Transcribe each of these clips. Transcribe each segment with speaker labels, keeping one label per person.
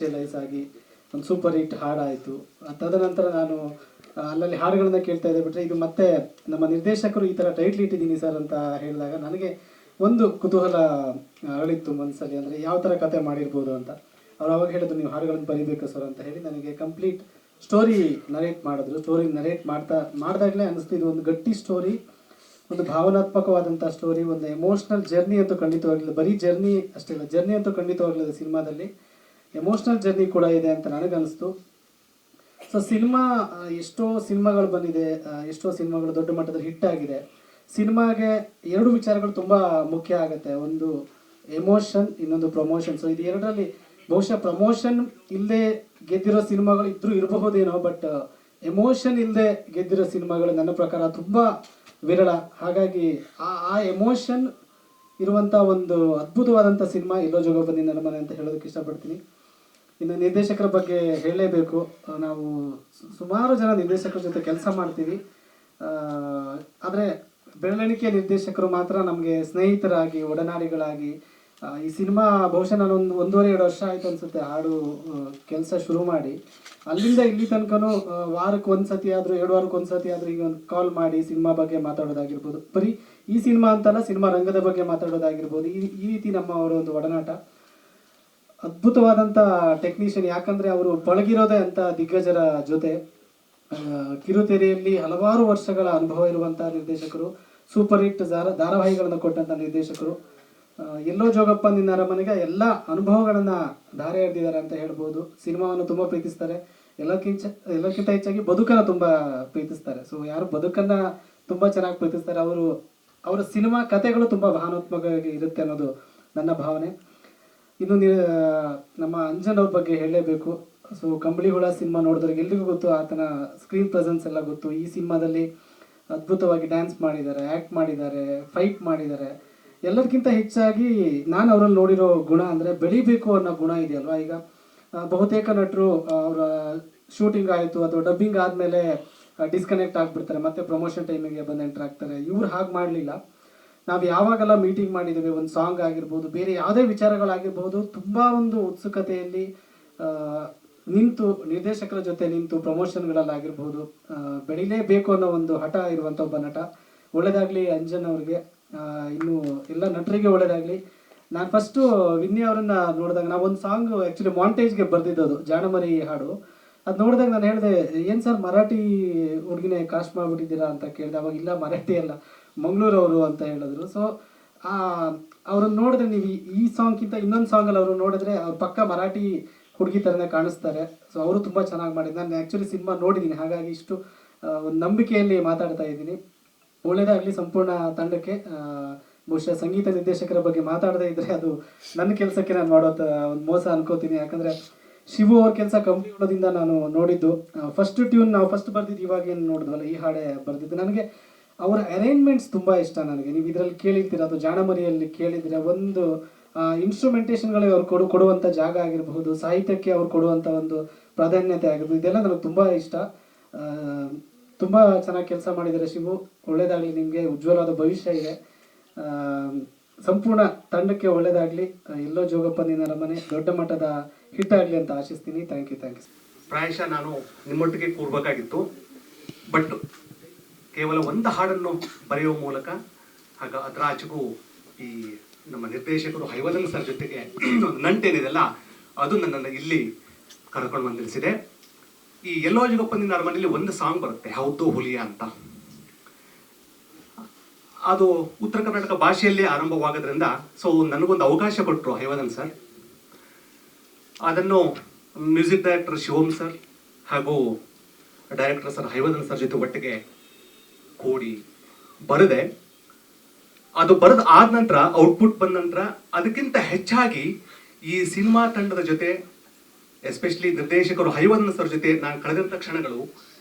Speaker 1: Lies ಆಗಿ ಒಂದು super hit ಹಾಡಾಯಿತು. ತದನಂತರ ನಾನು ಅಲ್ಲಲ್ಲಿ ಹಾಡುಗಳನ್ನ ಕೇಳ್ತಾ ಇದ್ದೆ. ಬಿಟ್ಟರೆ ಇದು ಮತ್ತೆ ನಮ್ಮ ನಿರ್ದೇಶಕರು ಈ ಥರ ಟೈಟ್ಲ್ ಇಟ್ಟಿದ್ದೀನಿ ಸರ್ ಅಂತ ಹೇಳಿದಾಗ ನನಗೆ ಒಂದು ಕುತೂಹಲ ಅರಳಿತ್ತು ಮನಸ್ಸಲ್ಲಿ. ಅಂದರೆ ಯಾವ ಥರ ಕತೆ ಮಾಡಿರ್ಬೋದು ಅಂತ. ಅವ್ರು ಅವಾಗ ಹೇಳಿದ್ರು, ನೀವು ಹಾಡುಗಳನ್ನು ಬರೀಬೇಕು ಸರ್ ಅಂತ ಹೇಳಿ ನನಗೆ ಕಂಪ್ಲೀಟ್ ಸ್ಟೋರಿ ನರೇಟ್ ಮಾಡಿದ್ರು. ಸ್ಟೋರಿ ನರೇಟ್ ಮಾಡಿದಾಗಲೇ ಅನಿಸ್ತು ಇದು ಒಂದು ಗಟ್ಟಿ ಸ್ಟೋರಿ, ಒಂದು ಭಾವನಾತ್ಮಕವಾದಂಥ ಸ್ಟೋರಿ, ಒಂದು ಎಮೋಷ್ನಲ್ ಜರ್ನಿ ಅಂತೂ ಖಂಡಿತವಾಗಲಿಲ್ಲ. ಬರೀ ಜರ್ನಿ ಅಷ್ಟೇ ಇಲ್ಲ, ಜರ್ನಿ ಅಂತೂ ಖಂಡಿತವಾಗಲಿಲ್ಲ, ಸಿನಿಮಾದಲ್ಲಿ ಎಮೋಷ್ನಲ್ ಜರ್ನಿ ಕೂಡ ಇದೆ ಅಂತ ನನಗನ್ನಿಸ್ತು. ಸೊ ಸಿನಿಮಾ ಎಷ್ಟೋ ಸಿನಿಮಾಗಳು ಬಂದಿದೆ, ಎಷ್ಟೋ ಸಿನಿಮಾಗಳು ದೊಡ್ಡ ಮಟ್ಟದಲ್ಲಿ ಹಿಟ್ ಆಗಿದೆ. ಸಿನಿಮಾಗೆ ಎರಡು ವಿಚಾರಗಳು ತುಂಬ ಮುಖ್ಯ ಆಗುತ್ತೆ, ಒಂದು ಎಮೋಷನ್, ಇನ್ನೊಂದು ಪ್ರಮೋಷನ್. ಸೊ ಇದು ಎರಡರಲ್ಲಿ ಬಹುಶಃ ಪ್ರಮೋಷನ್ ಇಲ್ಲದೆ ಗೆದ್ದಿರೋ ಸಿನಿಮಾಗಳು ಇರಬಹುದೇನೋ, ಬಟ್ ಎಮೋಷನ್ ಇಲ್ಲದೆ ಗೆದ್ದಿರೋ ಸಿನಿಮಾಗಳು ನನ್ನ ಪ್ರಕಾರ ತುಂಬ ವಿರಳ. ಹಾಗಾಗಿ ಆ ಎಮೋಷನ್ ಇರುವಂಥ ಒಂದು ಅದ್ಭುತವಾದಂಥ ಸಿನಿಮಾ ಎಲ್ಲೋ ಜೋಗ ಬಂದಿ ನನ್ನ ಮನೆ ಅಂತ ಹೇಳೋದಕ್ಕೆ ಇಷ್ಟಪಡ್ತೀನಿ. ಇನ್ನು ನಿರ್ದೇಶಕರ ಬಗ್ಗೆ ಹೇಳಲೇಬೇಕು. ನಾವು ಸುಮಾರು ಜನ ನಿರ್ದೇಶಕರ ಜೊತೆ ಕೆಲಸ ಮಾಡ್ತೀವಿ, ಆದರೆ ಬೆರಳೆಣಿಕೆಯ ನಿರ್ದೇಶಕರು ಮಾತ್ರ ನಮಗೆ ಸ್ನೇಹಿತರಾಗಿ, ಒಡನಾಡಿಗಳಾಗಿ. ಈ ಸಿನಿಮಾ ಬಹುಶಃ ನಾನು ಒಂದೂವರೆ-2 ವರ್ಷ ಆಯಿತು ಅನಿಸುತ್ತೆ ಹಾಡು ಕೆಲಸ ಶುರು ಮಾಡಿ. ಅಲ್ಲಿಂದ ಇಲ್ಲಿ ತನಕನೂ ವಾರಕ್ಕೆ ಒಂದು ಸತಿ ಆದರೂ, 2 ವಾರಕ್ಕೆ ಒಂದು ಸತಿ ಆದರೂ ಈಗ ಒಂದು ಕಾಲ್ ಮಾಡಿ ಸಿನಿಮಾ ಬಗ್ಗೆ ಮಾತಾಡೋದಾಗಿರ್ಬೋದು. ಬರೀ ಈ ಸಿನಿಮಾ ಅಂತಲ್ಲ, ಸಿನಿಮಾ ರಂಗದ ಬಗ್ಗೆ ಮಾತಾಡೋದಾಗಿರ್ಬೋದು. ಈ ರೀತಿ ನಮ್ಮ ಅವರ ಒಂದು ಒಡನಾಟ ಅದ್ಭುತವಾದಂಥ ಟೆಕ್ನಿಷಿಯನ್. ಯಾಕಂದರೆ ಅವರು ಪಳಗಿರೋದೇ ಅಂತ ದಿಗ್ಗಜರ ಜೊತೆ. ಕಿರುತೆರೆಯಲ್ಲಿ ಹಲವಾರು ವರ್ಷಗಳ ಅನುಭವ ಇರುವಂಥ ನಿರ್ದೇಶಕರು, ಸೂಪರ್ ಹಿಟ್ ಧಾರಾವಾಹಿಗಳನ್ನು ಕೊಟ್ಟಂಥ ನಿರ್ದೇಶಕರು. ಎಲ್ಲೋ ಜೋಗಪ್ಪ ನಿನ್ನ ಅರಮನೆಗೆ ಎಲ್ಲ ಅನುಭವಗಳನ್ನು ಧಾರೆ ಎರೆದಿದ್ದಾರೆ ಅಂತ ಹೇಳ್ಬೋದು. ಸಿನಿಮಾವನ್ನು ತುಂಬ ಪ್ರೀತಿಸ್ತಾರೆ, ಎಲ್ಲಕ್ಕಿಂತ ಹೆಚ್ಚಾಗಿ ಬದುಕನ್ನು ತುಂಬ ಪ್ರೀತಿಸ್ತಾರೆ. ಸೊ ಯಾರು ಬದುಕನ್ನು ತುಂಬ ಚೆನ್ನಾಗಿ ಪ್ರೀತಿಸ್ತಾರೆ ಅವರ ಸಿನಿಮಾ ಕಥೆಗಳು ತುಂಬ ಭಾವನಾತ್ಮಕವಾಗಿ ಇರುತ್ತೆ ಅನ್ನೋದು ನನ್ನ ಭಾವನೆ. ಇನ್ನು ನಮ್ಮ ಅಂಜನ್ ಅವ್ರ ಬಗ್ಗೆ ಹೇಳಲೇಬೇಕು. ಸೊ ಕಂಬಳಿ ಹುಳ ಸಿನಿಮಾ ನೋಡಿದ್ರಿಗೆ ಎಲ್ರಿಗೂ ಗೊತ್ತು, ಆತನ ಸ್ಕ್ರೀನ್ ಪ್ರೆಸೆನ್ಸ್ ಎಲ್ಲ ಗೊತ್ತು. ಈ ಸಿನಿಮಾದಲ್ಲಿ ಅದ್ಭುತವಾಗಿ ಡ್ಯಾನ್ಸ್ ಮಾಡಿದ್ದಾರೆ, ಆ್ಯಕ್ಟ್ ಮಾಡಿದ್ದಾರೆ, ಫೈಟ್ ಮಾಡಿದ್ದಾರೆ. ಎಲ್ಲದಕ್ಕಿಂತ ಹೆಚ್ಚಾಗಿ ನಾನು ಅವರಲ್ಲಿ ನೋಡಿರೋ ಗುಣ ಅಂದರೆ ಬೆಳಿಬೇಕು ಅನ್ನೋ ಗುಣ ಇದೆಯಲ್ವ. ಈಗ ಬಹುತೇಕ ನಟರು ಅವರ ಶೂಟಿಂಗ್ ಆಯಿತು ಅಥವಾ ಡಬ್ಬಿಂಗ್ ಆದಮೇಲೆ ಡಿಸ್ಕನೆಕ್ಟ್ ಆಗಿಬಿಡ್ತಾರೆ, ಮತ್ತೆ ಪ್ರಮೋಷನ್ ಟೈಮಿಗೆ ಬಂದು ಎಂಟರ್ ಆಗ್ತಾರೆ. ಇವ್ರು ಹಾಗೆ ಮಾಡಲಿಲ್ಲ. ನಾವು ಯಾವಾಗೆಲ್ಲ ಮೀಟಿಂಗ್ ಮಾಡಿದ್ದೇವೆ, ಒಂದು ಸಾಂಗ್ ಆಗಿರ್ಬೋದು, ಬೇರೆ ಯಾವುದೇ ವಿಚಾರಗಳಾಗಿರ್ಬೋದು, ತುಂಬ ಒಂದು ಉತ್ಸುಕತೆಯಲ್ಲಿ ನಿಂತು ನಿರ್ದೇಶಕರ ಜೊತೆ ನಿಂತು ಪ್ರಮೋಷನ್ಗಳಲ್ಲಾಗಿರ್ಬೋದು ಬೆಳಿಲೇಬೇಕು ಅನ್ನೋ ಒಂದು ಹಠ ಇರುವಂಥ ಒಬ್ಬ ನಟ. ಒಳ್ಳೆಯದಾಗಲಿ ಅಂಜನ್ ಅವ್ರಿಗೆ, ಇನ್ನು ಎಲ್ಲ ನಟರಿಗೆ ಒಳ್ಳೆಯದಾಗಲಿ. ನಾನು ಫಸ್ಟು ವಿನ್ನಿ ಅವರನ್ನು ನೋಡಿದಾಗ, ನಾವೊಂದು ಸಾಂಗ್ ಆ್ಯಕ್ಚುಲಿ ಮಾಂಟೇಜ್ಗೆ ಬರೆದಿದ್ದದು, ಜಾಣಮರಿ ಹಾಡು. ಅದು ನೋಡಿದಾಗ ನಾನು ಹೇಳಿದೆ, ಏನು ಸರ್ ಮರಾಠಿ ಹುಡುಗಿನೇ ಕಾಸ್ಟ್ ಮಾಡಿಬಿಟ್ಟಿದ್ದೀರಾ ಅಂತ ಕೇಳಿದೆ. ಅವಾಗ ಇಲ್ಲ, ಮರಾಠಿ ಅಲ್ಲ, ಮಂಗಳೂರವರು ಅಂತ ಹೇಳಿದ್ರು. ಸೊ ಅವ್ರನ್ನ ನೋಡಿದ್ರೆ ನೀವು ಈ ಸಾಂಗ್ಗಿಂತ ಇನ್ನೊಂದು ಸಾಂಗಲ್ಲಿ ಅವರು ನೋಡಿದ್ರೆ ಅವ್ರ ಪಕ್ಕ ಮರಾಠಿ ಹುಡುಗಿ ಥರನೇ ಕಾಣಿಸ್ತಾರೆ. ಸೊ ಅವರು ತುಂಬ ಚೆನ್ನಾಗಿ ಮಾಡಿದ್ರು. ನಾನು ಆ್ಯಕ್ಚುಲಿ ಸಿನಿಮಾ ನೋಡಿದ್ದೀನಿ, ಹಾಗಾಗಿ ಇಷ್ಟು ಒಂದು ನಂಬಿಕೆಯಲ್ಲಿ ಮಾತಾಡ್ತಾ ಇದ್ದೀನಿ. ಒಳ್ಳೆಯದಾಗಲಿ ಸಂಪೂರ್ಣ ತಂಡಕ್ಕೆ. ಬಹುಶಃ ಸಂಗೀತ ನಿರ್ದೇಶಕರ ಬಗ್ಗೆ ಮಾತಾಡದೇ ಇದ್ದರೆ ಅದು ನನ್ನ ಕೆಲಸಕ್ಕೆ ನಾನು ಮಾಡೋ ಒಂದು ಮೋಸ ಅನ್ಕೋತೀನಿ. ಯಾಕಂದರೆ ಶಿವು ಅವ್ರ ಕೆಲಸ ಕಂಪ್ಲೀಟ್ ನಾನು ನೋಡಿದ್ದು. ಫಸ್ಟ್ ಟ್ಯೂನ್ ನಾವು ಫಸ್ಟ್ ಬರ್ದಿದ್ದು, ಇವಾಗ ಏನು ನೋಡಿದ್ವಲ್ಲ ಈ ಹಾಡೇ ಬರೆದಿದ್ದು. ನನಗೆ ಅವರ ಅರೇಂಜ್ಮೆಂಟ್ಸ್ ತುಂಬ ಇಷ್ಟ ನನಗೆ. ನೀವು ಇದರಲ್ಲಿ ಕೇಳಿರ್ತೀರ ಅಥವಾ ಜಾಣಮರಿಯಲ್ಲಿ ಕೇಳಿದರೆ, ಒಂದು ಇನ್ಸ್ಟ್ರೂಮೆಂಟೇಷನ್ಗಳು ಅವ್ರು ಕೊಡುವಂಥ ಜಾಗ ಆಗಿರಬಹುದು, ಸಾಹಿತ್ಯಕ್ಕೆ ಅವ್ರು ಕೊಡುವಂಥ ಒಂದು ಪ್ರಾಧಾನ್ಯತೆ ಆಗಿರ್ಬೋದು, ಇದೆಲ್ಲ ನನಗೆ ತುಂಬ ಇಷ್ಟ. ತುಂಬ ಚೆನ್ನಾಗಿ ಕೆಲಸ ಮಾಡಿದ್ದಾರೆ ಶಿವು. ಒಳ್ಳೆಯದಾಗಲಿ ನಿಮಗೆ, ಉಜ್ವಲವಾದ ಭವಿಷ್ಯ ಇದೆ. ಸಂಪೂರ್ಣ ತಂಡಕ್ಕೆ ಒಳ್ಳೆಯದಾಗಲಿ. ಎಲ್ಲೋ ಜೋಗಪ್ಪ ನಿನ್ನ ಅರಮನೆ ದೊಡ್ಡ ಮಟ್ಟದ ಹಿಟ್ ಆಗಲಿ ಅಂತ ಆಶಿಸ್ತೀನಿ. Thank you.
Speaker 2: ಪ್ರಾಯಶಃ ನಾನು ನಿಮ್ಮೊಟ್ಟಿಗೆ ಕೂರ್ಬೇಕಾಗಿತ್ತು, ಬಟ್ ಕೇವಲ ಒಂದು ಹಾಡನ್ನು ಬರೆಯುವ ಮೂಲಕ ಅದರ ಆಚೆಗೂ ಈ ನಮ್ಮ ನಿರ್ದೇಶಕರು ಹೈವದನ್ ಸರ್ ಜೊತೆಗೆ ನಂಟೇನಿದೆಲ್ಲ ಅದು ನನ್ನನ್ನು ಇಲ್ಲಿ ಕರ್ಕೊಂಡು ಬಂದು ನಿಲ್ಲಿಸಿದೆ. ಈ ಎಲ್ಲೋ ಜೋಗಪ್ಪ ನಿನ್ನ ಅರಮನೆಯಲ್ಲಿ ಒಂದು ಸಾಂಗ್ ಬರುತ್ತೆ, ಹೌದು ಹುಲಿಯ ಅಂತ. ಅದು ಉತ್ತರ ಕರ್ನಾಟಕ ಭಾಷೆಯಲ್ಲಿ ಆರಂಭವಾಗೋದ್ರಿಂದ ಸೊ ನನಗೊಂದು ಅವಕಾಶ ಕೊಟ್ಟರು ಹೈವದನ್ ಸರ್. ಅದನ್ನು ಮ್ಯೂಸಿಕ್ ಡೈರೆಕ್ಟರ್ ಶಿವಮ್ ಸರ್ ಹಾಗೂ ಡೈರೆಕ್ಟರ್ ಸರ್ ಹೈವದನ್ ಸರ್ ಜೊತೆ ಒಟ್ಟಿಗೆ ಕೂಡಿ ಬರೆದೆ. ಅದು ಬರೆದ ಆದ ನಂತರ, ಔಟ್ಪುಟ್ ಬಂದ ನಂತರ, ಅದಕ್ಕಿಂತ ಹೆಚ್ಚಾಗಿ ಈ ಸಿನಿಮಾ ತಂಡದ ಜೊತೆ, ಎಸ್ಪೆಷಲಿ ನಿರ್ದೇಶಕರು ಹೈವದನ್ ಸರ್ ಜೊತೆ ನಾನು ಕಳೆದಂಥ ಕ್ಷಣಗಳು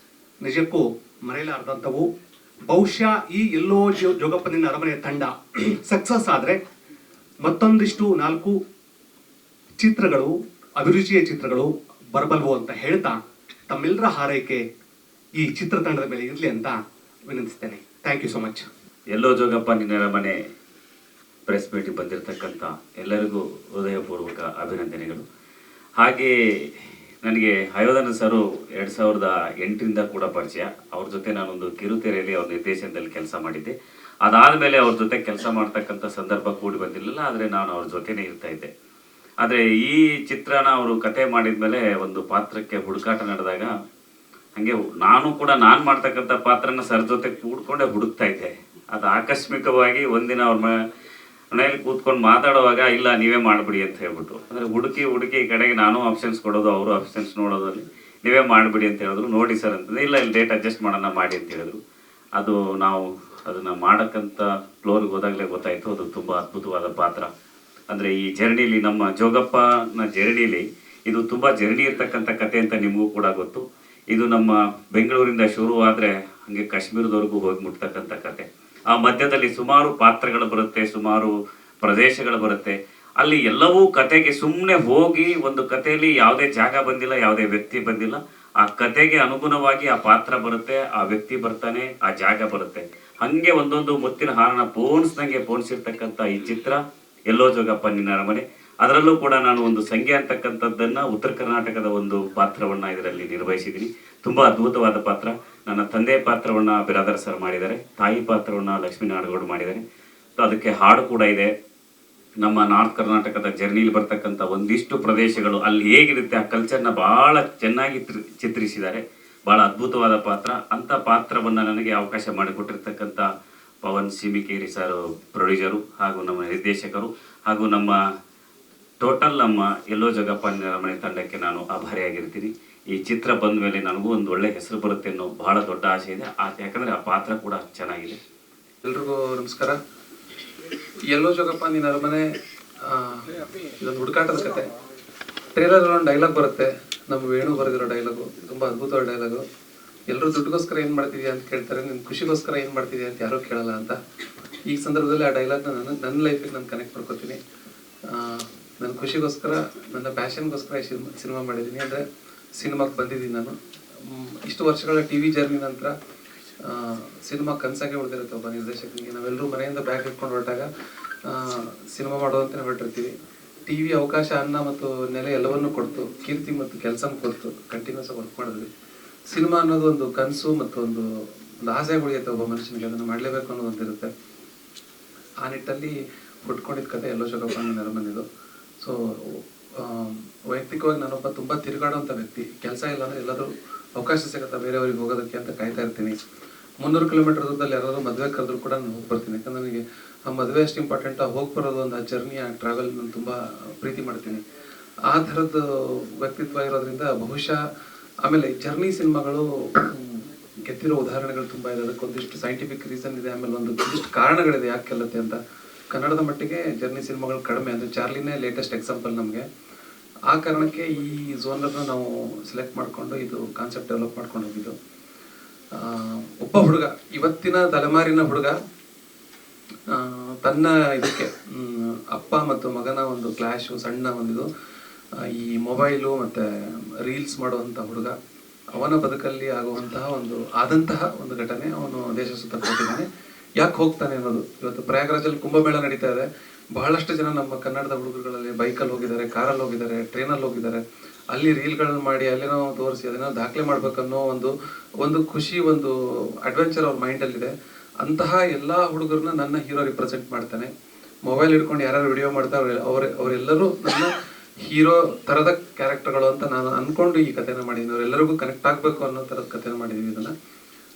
Speaker 2: ನಿಜಕ್ಕೂ ಮರೆಯಲಾರದಂಥವು. ಬಹುಶಃ ಈ ಎಲ್ಲೋ ಜೋಗಪ್ಪ ನಿನ್ನ ಅರಮನೆಯ ತಂಡ ಸಕ್ಸಸ್ ಆದರೆ ಮತ್ತೊಂದಿಷ್ಟು 4 ಚಿತ್ರಗಳು, ಅಭಿರುಚಿಯ ಚಿತ್ರಗಳು ಬರಬಲ್ವು ಅಂತ ಹೇಳ್ತಾ ತಮ್ಮೆಲ್ಲರ ಹಾರೈಕೆ ಈ ಚಿತ್ರತಂಡದ ಮೇಲೆ ಇರಲಿ ಅಂತ ವಿನಂತಿಸ್ತೇನೆ. Thank you so much.
Speaker 3: ಎಲ್ಲೋ ಜೋಗಪ್ಪ ನಿನ್ನ ಅರಮನೆ ಪ್ರೆಸ್ ಮೀಟಿಗೆ ಬಂದಿರತಕ್ಕಂಥ ಎಲ್ಲರಿಗೂ ಹೃದಯಪೂರ್ವಕ ಅಭಿನಂದನೆಗಳು. ಹಾಗೆ ನನಗೆ ಹಯೋಧನ ಸರು 2008ರಿಂದ ಕೂಡ ಪರಿಚಯ. ಅವ್ರ ಜೊತೆ ನಾನೊಂದು ಕಿರುತೆರೆಯಲ್ಲಿ ಅವ್ರ ನಿರ್ದೇಶನದಲ್ಲಿ ಕೆಲಸ ಮಾಡಿದ್ದೆ. ಅದಾದಮೇಲೆ ಅವ್ರ ಜೊತೆ ಕೆಲಸ ಮಾಡ್ತಕ್ಕಂಥ ಸಂದರ್ಭ ಕೂಡಿ ಬಂದಿರಲಿಲ್ಲ, ಆದರೆ ನಾನು ಅವ್ರ ಜೊತೆನೇ ಇರ್ತಾ ಇದ್ದೆ. ಆದರೆ ಈ ಚಿತ್ರನ ಅವರು ಕತೆ ಮಾಡಿದ್ಮೇಲೆ ಒಂದು ಪಾತ್ರಕ್ಕೆ ಹುಡುಕಾಟ ನಡೆದಾಗ ಹಾಗೆ ನಾನು ಮಾಡ್ತಕ್ಕಂಥ ಪಾತ್ರನ ಸರ್ ಜೊತೆ ಕೂಡ್ಕೊಂಡೆ ಹುಡುಕ್ತಾ ಇದ್ದೆ. ಅದು ಆಕಸ್ಮಿಕವಾಗಿ ಒಂದಿನ ಅವ್ರ ಮನೆಯಲ್ಲಿ ಕೂತ್ಕೊಂಡು ಮಾತಾಡುವಾಗ ಇಲ್ಲ ನೀವೇ ಮಾಡಿಬಿಡಿ ಅಂತ ಹೇಳ್ಬಿಟ್ರು. ಅಂದರೆ ಹುಡುಕಿ ಈ ಕಡೆಗೆ ನಾನು ಆಪ್ಷನ್ಸ್ ಕೊಡೋದು, ಅವರು ಆಪ್ಷನ್ಸ್ ನೋಡೋದಲ್ಲಿ ನೀವೇ ಮಾಡಿಬಿಡಿ ಅಂತ ಹೇಳಿದ್ರು. ನೋಡಿ ಸರ್ ಅಂತಂದರೆ ಇಲ್ಲ ಇಲ್ಲಿ ಡೇಟ್ ಅಡ್ಜಸ್ಟ್ ಮಾಡೋಣ ಮಾಡಿ ಅಂತ ಹೇಳಿದ್ರು. ಅದು ನಾವು ಅದನ್ನು ಮಾಡೋಕ್ಕಂತ ಫ್ಲೋರ್ಗೆ ಹೋದಾಗಲೇ ಗೊತ್ತಾಯಿತು ಅದು ತುಂಬ ಅದ್ಭುತವಾದ ಪಾತ್ರ. ಅಂದರೆ ಈ ಜರ್ನಿಲಿ ನಮ್ಮ ಜೋಗಪ್ಪನ ಜರ್ನಿಲಿ ಇದು ತುಂಬ ಜರ್ನಿ ಇರ್ತಕ್ಕಂಥ ಕತೆ ಅಂತ ನಿಮಗೂ ಕೂಡ ಗೊತ್ತು. ಇದು ನಮ್ಮ ಬೆಂಗಳೂರಿಂದ ಶುರುವಾದರೆ ಹಾಗೆ ಕಾಶ್ಮೀರದವರೆಗೂ ಹೋಗಿ ಮುಟ್ತಕ್ಕಂಥ ಕತೆ. ಆ ಮಧ್ಯದಲ್ಲಿ ಸುಮಾರು ಪಾತ್ರಗಳು ಬರುತ್ತೆ, ಸುಮಾರು ಪ್ರದೇಶಗಳು ಬರುತ್ತೆ. ಅಲ್ಲಿ ಎಲ್ಲವೂ ಕತೆಗೆ ಸುಮ್ಮನೆ ಹೋಗಿ ಒಂದು ಕಥೆಯಲ್ಲಿ ಯಾವುದೇ ಜಾಗ ಬಂದಿಲ್ಲ, ಯಾವುದೇ ವ್ಯಕ್ತಿ ಬಂದಿಲ್ಲ. ಆ ಕತೆಗೆ ಅನುಗುಣವಾಗಿ ಆ ಪಾತ್ರ ಬರುತ್ತೆ, ಆ ವ್ಯಕ್ತಿ ಬರ್ತಾನೆ, ಆ ಜಾಗ ಬರುತ್ತೆ. ಹಂಗೆ ಒಂದೊಂದು ಮುತ್ತಿನ ಹಾರನ ಪೋಣಿಸಿರ್ತಕ್ಕಂಥ ಈ ಚಿತ್ರ ಎಲ್ಲೋ ಜೋಗಪ್ಪ ನಿನ್ನ ಅರಮನೆ. ಅದರಲ್ಲೂ ಕೂಡ ನಾನು ಒಂದು ಸಂಖ್ಯೆ ಅಂತಕ್ಕಂಥದ್ದನ್ನು ಉತ್ತರ ಕರ್ನಾಟಕದ ಒಂದು ಪಾತ್ರವನ್ನು ಇದರಲ್ಲಿ ನಿರ್ವಹಿಸಿದ್ದೀನಿ. ತುಂಬ ಅದ್ಭುತವಾದ ಪಾತ್ರ. ನನ್ನ ತಂದೆ ಪಾತ್ರವನ್ನು ಬಿರಾದರ್ ಸರ್ ಮಾಡಿದ್ದಾರೆ, ತಾಯಿ ಪಾತ್ರವನ್ನು ಲಕ್ಷ್ಮೀ ನಾಡಗೌಡ ಮಾಡಿದ್ದಾರೆ. ಅದಕ್ಕೆ ಹಾಡು ಕೂಡ ಇದೆ. ನಮ್ಮ ನಾರ್ತ್ ಕರ್ನಾಟಕದ ಜರ್ನಿಲಿ ಬರ್ತಕ್ಕಂಥ ಒಂದಿಷ್ಟು ಪ್ರದೇಶಗಳು ಅಲ್ಲಿ ಹೇಗಿರುತ್ತೆ ಆ ಕಲ್ಚರ್ನ ಭಾಳ ಚೆನ್ನಾಗಿ ಚಿತ್ರಿಸಿದ್ದಾರೆ. ಭಾಳ ಅದ್ಭುತವಾದ ಪಾತ್ರ. ಅಂಥ ಪಾತ್ರವನ್ನು ನನಗೆ ಅವಕಾಶ ಮಾಡಿಕೊಟ್ಟಿರ್ತಕ್ಕಂಥ ಪವನ್ ಸಿಮಿಕೇರಿ ಸರ್ ಪ್ರೊಡ್ಯೂಸರು ಹಾಗೂ ನಮ್ಮ ನಿರ್ದೇಶಕರು ಹಾಗೂ ನಮ್ಮ ಟೋಟಲ್ ನಮ್ಮ ಎಲ್ಲೋ ಜೋಗಪ್ಪ ಅರಮನೆ ತಂಡಕ್ಕೆ ನಾನು ಆಭಾರಿಯಾಗಿರ್ತೀನಿ. ಈ ಚಿತ್ರ ಬಂದ ಮೇಲೆ ನನಗೂ ಒಂದು ಒಳ್ಳೆ ಹೆಸರು ಬರುತ್ತೆ ಅನ್ನೋ ಬಹಳ ದೊಡ್ಡ ಆಸೆ ಇದೆ. ಯಾಕಂದರೆ ಆ ಪಾತ್ರ ಕೂಡ ಚೆನ್ನಾಗಿದೆ.
Speaker 4: ಎಲ್ರಿಗೂ ನಮಸ್ಕಾರ. ಎಲ್ಲೋ ಜೋಗಪ್ಪ ನಿನ್ನ ಅರಮನೆ ಇದೊಂದು ಹುಡುಕಾಟದ ಕತೆ. ಟ್ರೇಲರ್ ಒಂದು ಡೈಲಾಗ್ ಬರುತ್ತೆ, ನಮ್ಮ ವೇಣು ಬರೆದಿರೋ ಡೈಲಾಗು, ತುಂಬ ಅದ್ಭುತವಾದ ಡೈಲಾಗು. ಎಲ್ಲರೂ ದುಡ್ಡುಗೋಸ್ಕರ ಏನು ಮಾಡ್ತಿದ್ಯಾ ಅಂತ ಕೇಳ್ತಾರೆ, ನಿನ್ನ ಖುಷಿಗೋಸ್ಕರ ಏನು ಮಾಡ್ತಿದ್ಯಾ ಅಂತ ಯಾರೂ ಕೇಳಲ್ಲ ಅಂತ. ಈ ಸಂದರ್ಭದಲ್ಲಿ ಆ ಡೈಲಾಗ್ನ ನನ್ನ ಲೈಫಿಗೆ ನಾನು ಕನೆಕ್ಟ್ ಮಾಡ್ಕೊತೀನಿ. ನನ್ನ ಖುಷಿಗೋಸ್ಕರ, ನನ್ನ ಪ್ಯಾಷನ್ಗೋಸ್ಕರ ಈ ಸಿನಿಮಾ ಮಾಡಿದ್ದೀನಿ. ಅಂದರೆ ಸಿನಿಮಾಗೆ ಬಂದಿದ್ದೀನಿ ನಾನು. ಇಷ್ಟು ವರ್ಷಗಳ ಟಿ ವಿ ಜರ್ನಿ ನಂತರ ಸಿನಿಮಾ ಕನಸಾಗೆ ಉಳಿದಿರುತ್ತೆ ಒಬ್ಬ ನಿರ್ದೇಶಕನಿಗೆ. ನಾವೆಲ್ಲರೂ ಮನೆಯಿಂದ ಬ್ಯಾಗ್ ಇಟ್ಕೊಂಡು ಹೊರಟಾಗ ಸಿನಿಮಾ ಮಾಡೋದಂತಲೇ ಹೊರಟಿರ್ತೀವಿ. ಟಿ ವಿ ಅವಕಾಶ, ಅನ್ನ ಮತ್ತು ನೆಲೆ ಎಲ್ಲವನ್ನೂ ಕೊಡ್ತು, ಕೀರ್ತಿ ಮತ್ತು ಕೆಲಸ ಕೊಡ್ತು. ಕಂಟಿನ್ಯೂಸ್ ಆಗಿ ವರ್ಕ್ ಮಾಡಿದ್ವಿ. ಸಿನಿಮಾ ಅನ್ನೋದು ಒಂದು ಕನಸು ಮತ್ತು ಒಂದು ಆಸೆ ಉಳಿಯುತ್ತೆ ಒಬ್ಬ ಮನುಷ್ಯನಿಗೆ, ಅದನ್ನು ಮಾಡಲೇಬೇಕು ಅನ್ನೋದೊಂದಿರುತ್ತೆ. ಆ ನಿಟ್ಟಲ್ಲಿ ಹುಟ್ಕೊಂಡಿದ್ದ ಕತೆ ಎಲ್ಲೋ ಜೋಗಪ್ಪ ನಿನ್ನ ಅರಮನೆದು. ಸೊ ವೈಯಕ್ತಿಕವಾಗಿ ನಾನೊಬ್ಬ ತುಂಬ ತಿರುಗಾಡೋಂಥ ವ್ಯಕ್ತಿ. ಕೆಲಸ ಇಲ್ಲ ಅಂದರೆ ಎಲ್ಲಾದರೂ ಅವಕಾಶ ಸಿಗುತ್ತಾ ಬೇರೆಯವ್ರಿಗೆ ಹೋಗೋದಕ್ಕೆ ಅಂತ ಕಾಯ್ತಾ ಇರ್ತೀನಿ. 300 ಕಿಲೋಮೀಟರ್ ದೂರದಲ್ಲಿ ಯಾರಾದರೂ ಮದುವೆ ಕರೆದ್ರು ಕೂಡ ನಾನು ಹೋಗಿ ಬರ್ತೀನಿ. ಯಾಕಂದರೆ ನನಗೆ ಆ ಮದುವೆ ಅಷ್ಟು ಇಂಪಾರ್ಟೆಂಟ್. ಹೋಗಿ ಬರೋದು ಒಂದು ಆ ಜರ್ನಿ, ಆ ಟ್ರಾವೆಲ್ ನಾನು ತುಂಬ ಪ್ರೀತಿ ಮಾಡ್ತೀನಿ. ಆ ಥರದ್ದು ವ್ಯಕ್ತಿತ್ವ ಇರೋದ್ರಿಂದ ಬಹುಶಃ ಆಮೇಲೆ ಜರ್ನಿ ಸಿನಿಮಾಗಳು ಗೆದ್ದಿರೋ ಉದಾಹರಣೆಗಳು ತುಂಬ ಇದೆ. ಅದಕ್ಕೊಂದಿಷ್ಟು ಸೈಂಟಿಫಿಕ್ ರೀಸನ್ ಇದೆ. ಆಮೇಲೆ ಒಂದಿಷ್ಟು ಕಾರಣಗಳಿದೆ ಯಾಕೆ ಗೆಲ್ಲುತ್ತೆ ಅಂತ. ಕನ್ನಡದ ಮಟ್ಟಿಗೆ ಜರ್ನಿ ಸಿನಿಮಾಗಳು ಕಡಿಮೆ. ಅಂದರೆ ಚಾರ್ಲಿನೇ ಲೇಟೆಸ್ಟ್ ಎಕ್ಸಾಂಪಲ್ ನಮಗೆ. ಆ ಕಾರಣಕ್ಕೆ ಈ ಝೋನನ್ನು ನಾವು ಸೆಲೆಕ್ಟ್ ಮಾಡಿಕೊಂಡು ಇದು ಕಾನ್ಸೆಪ್ಟ್ ಡೆವಲಪ್ ಮಾಡ್ಕೊಂಡು ಹೋಗಿದ್ದು. ಒಬ್ಬ ಹುಡುಗ, ಇವತ್ತಿನ ತಲೆಮಾರಿನ ಹುಡುಗ, ತನ್ನ ಇದಕ್ಕೆ ಅಪ್ಪ ಮತ್ತು ಮಗನ ಒಂದು ಕ್ಲಾಶು, ಸಣ್ಣ ಒಂದಿದು, ಈ ಮೊಬೈಲು ಮತ್ತು ರೀಲ್ಸ್ ಮಾಡುವಂಥ ಹುಡುಗ, ಅವನ ಬದುಕಲ್ಲಿ ಆಗುವಂತಹ ಆದಂತಹ ಒಂದು ಘಟನೆ. ಅವನು ದೇಶ ಸುತ್ತ ಹೋಗಿದ್ದಾನೆ. ಯಾಕೆ ಹೋಗ್ತಾನೆ ಅನ್ನೋದು. ಇವತ್ತು ಪ್ರಯಾಗ್ರಾಜಲ್ಲಿ ಕುಂಭಮೇಳ ನಡೀತಾ ಇದೆ. ಬಹಳಷ್ಟು ಜನ ನಮ್ಮ ಕನ್ನಡದ ಹುಡುಗರುಗಳಲ್ಲಿ ಬೈಕಲ್ಲಿ ಹೋಗಿದ್ದಾರೆ, ಕಾರಲ್ಲಿ ಹೋಗಿದ್ದಾರೆ, ಟ್ರೈನಲ್ಲಿ ಹೋಗಿದ್ದಾರೆ. ಅಲ್ಲಿ ರೀಲ್ಗಳನ್ನು ಮಾಡಿ ಅಲ್ಲೇನೋ ತೋರಿಸಿ ಅದನ್ನ ದಾಖಲೆ ಮಾಡ್ಬೇಕನ್ನೋ ಒಂದು ಖುಷಿ, ಒಂದು ಅಡ್ವೆಂಚರ್ ಅವ್ರ ಮೈಂಡಲ್ಲಿದೆ. ಅಂತಹ ಎಲ್ಲ ಹುಡುಗರನ್ನ ನನ್ನ ಹೀರೋ ರಿಪ್ರೆಸೆಂಟ್ ಮಾಡ್ತಾನೆ. ಮೊಬೈಲ್ ಹಿಡ್ಕೊಂಡು ಯಾರ್ಯಾರು ವಿಡಿಯೋ ಮಾಡ್ತಾರೆ ಅವರೆಲ್ಲರೂ ನನ್ನ ಹೀರೋ ಥರದ ಕ್ಯಾರೆಕ್ಟರ್ಗಳು ಅಂತ ನಾನು ಅಂದ್ಕೊಂಡು ಈ ಕಥೆನ ಮಾಡಿದ್ದೀನಿ. ಅವರೆಲ್ಲರಿಗೂ ಕನೆಕ್ಟ್ ಆಗಬೇಕು ಅನ್ನೋ ಥರದ ಕಥೆನ ಮಾಡಿದ್ದೀವಿ ಇದನ್ನು.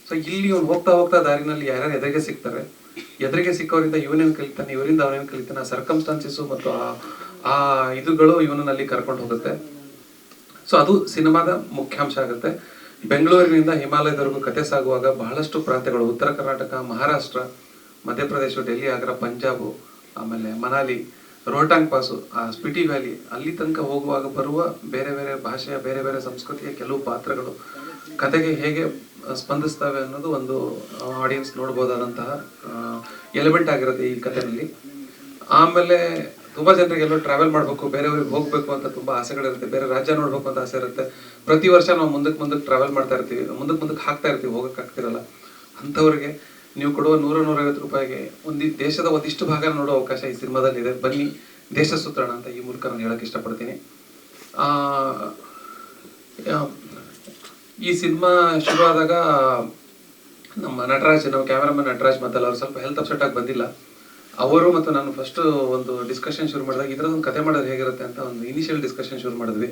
Speaker 4: ಸೊ ಇಲ್ಲಿ ಇವ್ನು ಹೋಗ್ತಾ ದಾರಿನಲ್ಲಿ ಯಾರ್ಯಾರು ಎದುರಿಗೆ ಸಿಗ್ತಾರೆ, ಎದುರಿಗೆ ಸಿಕ್ಕವರಿಂದ ಇವನೇನು ಕಲಿತಾನೆ, ಇವರಿಂದ ಅವನೇನು ಕಲಿತಾನೆ, ಆ ಸರ್ಕಮ್ಸ್ಟಾನ್ಸಸ್ಸು ಮತ್ತು ಆ ಇದುಗಳು ಇವನಲ್ಲಿ ಕರ್ಕೊಂಡು ಹೋಗುತ್ತೆ. ಸೊ ಅದು ಸಿನಿಮಾದ ಮುಖ್ಯಾಂಶ ಆಗುತ್ತೆ. ಬೆಂಗಳೂರಿನಿಂದ ಹಿಮಾಲಯದವರೆಗೂ ಕತೆ ಸಾಗುವಾಗ ಬಹಳಷ್ಟು ಪ್ರಾಂತ್ಯಗಳು, ಉತ್ತರ ಕರ್ನಾಟಕ, ಮಹಾರಾಷ್ಟ್ರ, ಮಧ್ಯಪ್ರದೇಶ, ಡೆಲ್ಲಿ, ಆಗ್ರಾ, ಪಂಜಾಬು, ಆಮೇಲೆ ಮನಾಲಿ, ರೋಹ್ಟಾಂಗ್ ಪಾಸು, ಆ ಸ್ಪಿಟಿ ವ್ಯಾಲಿ, ಅಲ್ಲಿ ತನಕ ಹೋಗುವಾಗ ಬರುವ ಬೇರೆ ಬೇರೆ ಭಾಷೆಯ, ಬೇರೆ ಬೇರೆ ಸಂಸ್ಕೃತಿಯ ಕೆಲವು ಪಾತ್ರಗಳು ಕತೆಗೆ ಹೇಗೆ ಸ್ಪಂದಿಸ್ತವೆ ಅನ್ನೋದು ಒಂದು ಆಡಿಯನ್ಸ್ ನೋಡ್ಬೋದಾದಂತಹ ಎಲಿಮೆಂಟ್ ಆಗಿರುತ್ತೆ ಈ ಕಥೆಯಲ್ಲಿ. ಆಮೇಲೆ ತುಂಬ ಜನರಿಗೆಲ್ಲೋ ಟ್ರಾವೆಲ್ ಮಾಡಬೇಕು, ಬೇರೆಯವ್ರಿಗೆ ಹೋಗಬೇಕು ಅಂತ ತುಂಬ ಆಸೆಗಳಿರುತ್ತೆ, ಬೇರೆ ರಾಜ್ಯ ನೋಡಬೇಕು ಅಂತ ಆಸೆ ಇರುತ್ತೆ. ಪ್ರತಿ ವರ್ಷ ನಾವು ಮುಂದಕ್ಕೆ ಟ್ರಾವೆಲ್ ಮಾಡ್ತಾ ಇರ್ತೀವಿ, ಮುಂದಕ್ಕೆ ಹಾಕ್ತಾ ಇರ್ತೀವಿ, ಹೋಗೋಕ್ಕಾಗ್ತಿರಲ್ಲ. ಅಂಥವ್ರಿಗೆ ನೀವು ಕೊಡುವ 100-150 ರೂಪಾಯಿಗೆ ದೇಶದ ಒಂದಿಷ್ಟು ಭಾಗ ನೋಡೋ ಅವಕಾಶ ಈ ಸಿನಿಮಾದಲ್ಲಿದೆ. ಬನ್ನಿ ದೇಶ ಸುತ್ತೋಣ ಅಂತ ಈ ಮೂಲಕ ನಾನು ಹೇಳಕ್ಕೆ ಇಷ್ಟಪಡ್ತೀನಿ. ಆ, ಈ ಸಿನಿಮಾ ಶುರು ಆದಾಗ ನಮ್ಮ ನಟರಾಜ್, ನಮ್ಮ ಕ್ಯಾಮ್ರಾಮನ್ ನಟರಾಜ್ ಮತ್ತಲ್ಲ ಅವ್ರು ಸ್ವಲ್ಪ ಹೆಲ್ತ್ ಅಪ್ಸೆಟ್ ಆಗಿ ಬಂದಿಲ್ಲ. ಅವರು ಮತ್ತು ನಾನು ಫಸ್ಟ್ ಒಂದು ಡಿಸ್ಕಷನ್ ಶುರು ಮಾಡಿದಾಗ ಇದರದೊಂದು ಕತೆ ಮಾಡೋದು ಹೇಗಿರುತ್ತೆ ಅಂತ ಒಂದು ಇನಿಷಿಯಲ್ ಡಿಸ್ಕಷನ್ ಶುರು ಮಾಡಿದ್ವಿ.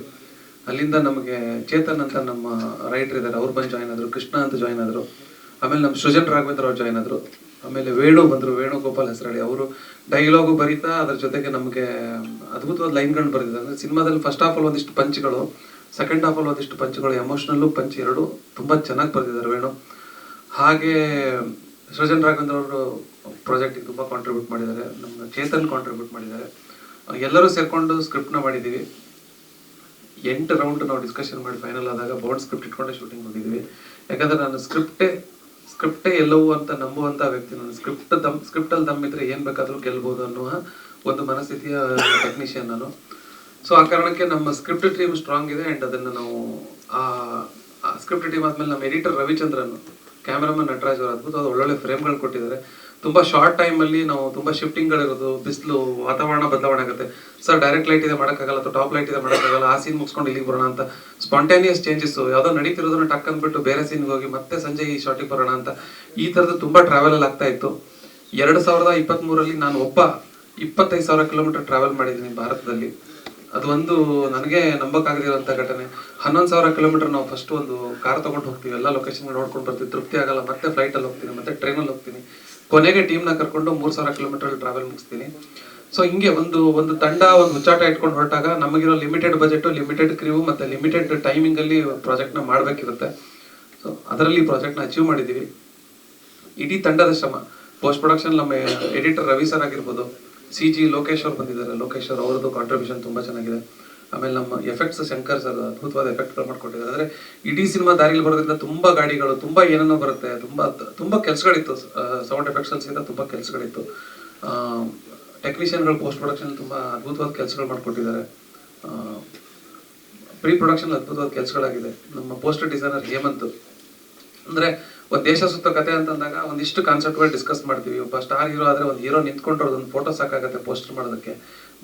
Speaker 4: ಅಲ್ಲಿಂದ ನಮಗೆ ಚೇತನ್ ಅಂತ ನಮ್ಮ ರೈಟರ್ ಇದ್ದಾರೆ, ಅವ್ರು ಬಂದು ಜಾಯ್ನ್ ಆದರು. ಕೃಷ್ಣ ಅಂತ ಜಾಯ್ನ್ ಆದರು. ಆಮೇಲೆ ನಮ್ಮ ಸೃಜನ್ ರಾಘವೇಂದ್ರ ಅವ್ರು ಜಾಯ್ನ್ ಆದರು. ಆಮೇಲೆ ವೇಣು ಬಂದರು, ವೇಣುಗೋಪಾಲ್ ಹೆಸರಳಿ. ಅವರು ಡೈಲಾಗು ಬರೀತಾ ಅದ್ರ ಜೊತೆಗೆ ನಮಗೆ ಅದ್ಭುತವಾದ ಲೈನ್ಗಳನ್ನ ಬರೆದಿದ್ದಾರೆ. ಅಂದರೆ ಸಿನಿಮಾದಲ್ಲಿ ಫಸ್ಟ್ ಹಾಫಲ್ಲಿ ಒಂದಿಷ್ಟು ಪಂಚ್ಗಳು, ಸೆಕೆಂಡ್ ಹಾಫಲ್ಲಿ ಒಂದಿಷ್ಟು ಪಂಚ್ಗಳು, ಎಮೋಷ್ನಲ್ಲು ಪಂಚ್ ಎರಡು ತುಂಬ ಚೆನ್ನಾಗಿ ಬರೆದಿದ್ದಾರೆ ವೇಣು. ಹಾಗೆ ಸೃಜನ್ ರಾಘವೇಂದ್ರ ಅವರು ಪ್ರಾಜೆಕ್ಟಿಗೆ ತುಂಬ ಕಾಂಟ್ರಿಬ್ಯೂಟ್ ಮಾಡಿದ್ದಾರೆ. ನಮ್ಮ ಚೇತನ್ ಕಾಂಟ್ರಿಬ್ಯೂಟ್ ಮಾಡಿದ್ದಾರೆ. ಎಲ್ಲರೂ ಸೇರಿಕೊಂಡು ಸ್ಕ್ರಿಪ್ಟ್ನ ಮಾಡಿದ್ದೀವಿ. 8 ರೌಂಡ್ ನಾವು ಡಿಸ್ಕಷನ್ ಮಾಡಿ ಫೈನಲ್ ಆದಾಗ ಬೌಂಡ್ ಸ್ಕ್ರಿಪ್ಟ್ ಇಟ್ಕೊಂಡೆ ಶೂಟಿಂಗ್ ಹೋಗಿದ್ದೀವಿ. ಯಾಕಂದರೆ ನಾನು ಸ್ಕ್ರಿಪ್ಟೇ ಎಲ್ಲವೂ ಅಂತ ನಂಬುವಂಥ ವ್ಯಕ್ತಿ. ನಾನು ಸ್ಕ್ರಿಪ್ಟಲ್ಲಿ ದಮ್ಮಿದ್ರೆ ಏನು ಬೇಕಾದರೂ ಗೆಲ್ಬೋದು ಅನ್ನುವ ಒಂದು ಮನಸ್ಥಿತಿಯ ಟೆಕ್ನಿಷಿಯನ್ ನಾನು. ಸೊ ಆ ಕಾರಣಕ್ಕೆ ನಮ್ಮ ಸ್ಕ್ರಿಪ್ಟ್ ಟೀಮ್ ಸ್ಟ್ರಾಂಗ್ ಇದೆ. ಆ್ಯಂಡ್ ಅದನ್ನು ನಾವು ಆ ಸ್ಕ್ರಿಪ್ಟ್ ಟೀಮ್ ಆದಮೇಲೆ ನಮ್ಮ ಎಡಿಟರ್ ರವಿಚಂದ್ರನ್, ಕ್ಯಾಮ್ರಾಮನ್ ನಟರಾಜ್ ಅವರು ಅದ್ಭುತವಾದ ಒಳ್ಳೊಳ್ಳೆ ಫ್ರೇಮ್ಗಳು ಕೊಟ್ಟಿದ್ದಾರೆ. ತುಂಬ ಶಾರ್ಟ್ ಟೈಮಲ್ಲಿ ನಾವು ತುಂಬ ಶಿಫ್ಟಿಂಗ್ಗಳಿರೋದು, ಬಿಸಿಲು, ವಾತಾವರಣ ಬದಲಾವಣೆ ಆಗುತ್ತೆ. ಸರ್ ಡೈರೆಕ್ಟ್ ಲೈಟ್ ಇದೆ ಮಾಡೋಕ್ಕಾಗಲ್ಲ, ಅಥವಾ ಟಾಪ್ ಲೈಟ್ ಇದೆ ಮಾಡೋಕ್ಕಾಗಲ್ಲ, ಆ ಸೀನ್ ಮುಗಿಸ್ಕೊಂಡು ಇಲ್ಲಿಗೆ ಬರೋಣ ಅಂತ ಸ್ಪಾಂಟೇನಿಯಸ್ ಚೇಂಜಸ್ಸು, ಯಾವುದೋ ನಡೀತಿರೋದನ್ನ ಟಕ್ ಅಂದ್ಬಿಟ್ಟು ಬೇರೆ ಸೀನ್ಗೆ ಹೋಗಿ ಮತ್ತೆ ಸಂಜೆ ಈ ಶಾರ್ಟಿಗೆ ಬರೋಣ ಅಂತ ಈ ಥರದ್ದು ತುಂಬ ಟ್ರಾವೆಲಲ್ಲಿ ಆಗ್ತಾ ಇತ್ತು. 2023ರಲ್ಲಿ ನಾನು ಒಬ್ಬ 25,000 ಕಿಲೋಮೀಟರ್ ಟ್ರಾವೆಲ್ ಮಾಡಿದ್ದೀನಿ ಭಾರತದಲ್ಲಿ. ಅದು ಒಂದು ನನಗೆ ನಂಬಕ್ಕಾಗದಿರೋಂಥ ಘಟನೆ. 11,000 ಕಿಲೋಮೀಟರ್ ನಾವು ಫಸ್ಟ್ ಒಂದು ಕಾರ್ ತೊಗೊಂಡು ಹೋಗ್ತೀವಿ, ಎಲ್ಲ ಲೊಕೇಶನ್ ನೋಡ್ಕೊಂಡು ಬರ್ತೀವಿ, ತೃಪ್ತಿ ಆಗಲ್ಲ, ಮತ್ತೆ ಫ್ಲೈಟಲ್ಲಿ ಹೋಗ್ತೀನಿ, ಮತ್ತೆ ಟ್ರೈನಲ್ಲಿ ಹೋಗ್ತೀನಿ, ಕೊನೆಗೆ ಟೀಮ್ನ ಕರ್ಕೊಂಡು 3,000 ಕಿಲೋಮೀಟರ್ ಟ್ರಾವೆಲ್ ಮುಗಿಸ್ತೀನಿ. ಸೊ ಹಿಂಗೆ ಒಂದು ತಂಡ ಒಂದು ಹುಚ್ಚಾಟ ಇಟ್ಕೊಂಡು ಹೊರಟಾಗ ನಮಗಿರೋ ಲಿಮಿಟೆಡ್ ಬಜೆಟ್, ಲಿಮಿಟೆಡ್ ಕ್ರೀವ್ ಮತ್ತು ಲಿಮಿಟೆಡ್ ಟೈಮಿಂಗಲ್ಲಿ ಪ್ರಾಜೆಕ್ಟ್ನ ಮಾಡಬೇಕಿರುತ್ತೆ. ಸೊ ಅದರಲ್ಲಿ ಪ್ರಾಜೆಕ್ಟ್ನ ಅಚೀವ್ ಮಾಡಿದ್ದೀವಿ. ಇಡೀ ತಂಡದ ಶ್ರಮ. ಪೋಸ್ಟ್ ಪ್ರೊಡಕ್ಷನ್ ನಮ್ಮ ಎಡಿಟರ್ ರವಿ ಸರ್ ಆಗಿರ್ಬೋದು, CG ಲೋಕೇಶ್ ಅವ್ರು ಬಂದಿದ್ದಾರೆ, ಲೋಕೇಶ್ ಅವ್ರು ಅವ್ರದ್ದು ಕಾಂಟ್ರಿಬ್ಯೂಷನ್ ತುಂಬ ಚೆನ್ನಾಗಿದೆ. ಆಮೇಲೆ ನಮ್ಮ ಎಫೆಕ್ಟ್ಸ್ ಶಂಕರ್ ಸರ್ ಅದ್ಭುತವಾದ ಎಫೆಕ್ಟ್ಗಳು ಮಾಡ್ಕೊಟ್ಟಿದ್ದಾರೆ. ಅಂದರೆ ಇಡೀ ಸಿನಿಮಾ ದಾರಿಲಿ ಬರೋದ್ರಿಂದ ತುಂಬ ಗಾಡಿಗಳು, ತುಂಬ ಏನೇನೋ ಬರುತ್ತೆ, ತುಂಬ ಕೆಲಸಗಳಿತ್ತು. ಸೌಂಡ್ ಎಫೆಕ್ಟ್ಸಲ್ಸಿಂದ ತುಂಬ ಕೆಲಸಗಳಿತ್ತು. ಟೆಕ್ನಿಷಿಯನ್ಗಳು ಪೋಸ್ಟ್ ಪ್ರೊಡಕ್ಷನ್ ತುಂಬ ಅದ್ಭುತವಾದ ಕೆಲಸಗಳು ಮಾಡಿಕೊಟ್ಟಿದ್ದಾರೆ. ಪ್ರೀ ಪ್ರೊಡಕ್ಷನ್ ಅದ್ಭುತವಾದ ಕೆಲಸಗಳಾಗಿದೆ. ನಮ್ಮ ಪೋಸ್ಟರ್ ಡಿಸೈನರ್ ಹೇಮಂತ್, ಅಂದರೆ ಒಂದು ದೇಶ ಸುತ್ತ ಕತೆ ಅಂತಂದಾಗ ಒಂದಿಷ್ಟು ಕಾನ್ಸೆಪ್ಟ್ಗಳು ಡಿಸ್ಕಸ್ ಮಾಡ್ತೀವಿ. ಒಬ್ಬ ಸ್ಟಾರ್ ಹೀರೋ ಆದರೆ ಒಂದು ಹೀರೋ ನಿಂತ್ಕೊಂಡ್ರೆ ಒಂದು ಫೋಟೋ ಸಾಕಾಗುತ್ತೆ ಪೋಸ್ಟರ್ ಮಾಡೋದಕ್ಕೆ.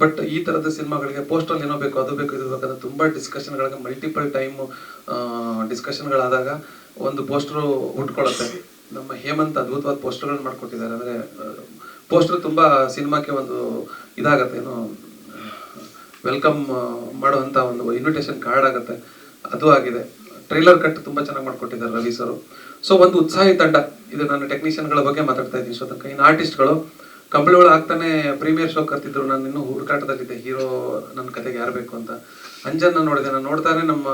Speaker 4: ಬಟ್ ಈ ಥರದ ಸಿನಿಮಾಗಳಿಗೆ ಪೋಸ್ಟರ್ ಏನೋ ಬೇಕು, ಅದು ಬೇಕು, ಇದು ಬೇಕಂದ್ರೆ ತುಂಬ ಡಿಸ್ಕಷನ್ಗಳಿಗೆ ಮಲ್ಟಿಪಲ್ ಟೈಮು ಡಿಸ್ಕಷನ್ಗಳಾದಾಗ ಒಂದು ಪೋಸ್ಟರು ಹುಟ್ಕೊಳ್ಳುತ್ತೆ. ನಮ್ಮ ಹೇಮಂತ್ ಅದ್ಭುತವಾದ ಪೋಸ್ಟರ್ಗಳನ್ನ ಮಾಡಿಕೊಟ್ಟಿದ್ದಾರೆ. ಅಂದರೆ ಪೋಸ್ಟರ್ ತುಂಬ ಸಿನಿಮಾಕ್ಕೆ ಒಂದು ಇದಾಗತ್ತೆ, ಏನೋ ವೆಲ್ಕಮ್ ಮಾಡುವಂಥ ಒಂದು ಇನ್ವಿಟೇಷನ್ ಕಾರ್ಡ್ ಆಗುತ್ತೆ, ಅದು ಆಗಿದೆ. ಟ್ರೈಲರ್ ಕಟ್ ತುಂಬ ಚೆನ್ನಾಗಿ ಮಾಡ್ಕೊಟ್ಟಿದ್ದಾರೆ ರವಿ ಸರ್. ಸೊ ಒಂದು ಉತ್ಸಾಹಿ ತಂಡ. ಇದು ನನ್ನ ಟೆಕ್ನಿಷಿಯನ್ಗಳ ಬಗ್ಗೆ ಮಾತಾಡ್ತಾ ಇದ್ದೀನಿ ಇಷ್ಟೊತ್ತನಕ. ಇನ್ನು ಆರ್ಟಿಸ್ಟ್ಗಳು ಕಂಬಳಿಗಳು ಆಗ್ತಾನೆ ಪ್ರೀಮಿಯರ್ ಶೋ ಕರ್ತಿದ್ರು. ನಾನು ಇನ್ನೂ ಹುಡುಕಾಟದಲ್ಲಿದ್ದೆ, ಹೀರೋ ನನ್ನ ಕತೆಗೆ ಯಾರು ಬೇಕು ಅಂತ. ಅಂಜನ್ನ ನೋಡಿದೆ. ನಾನು ನೋಡ್ತಾನೆ ನಮ್ಮ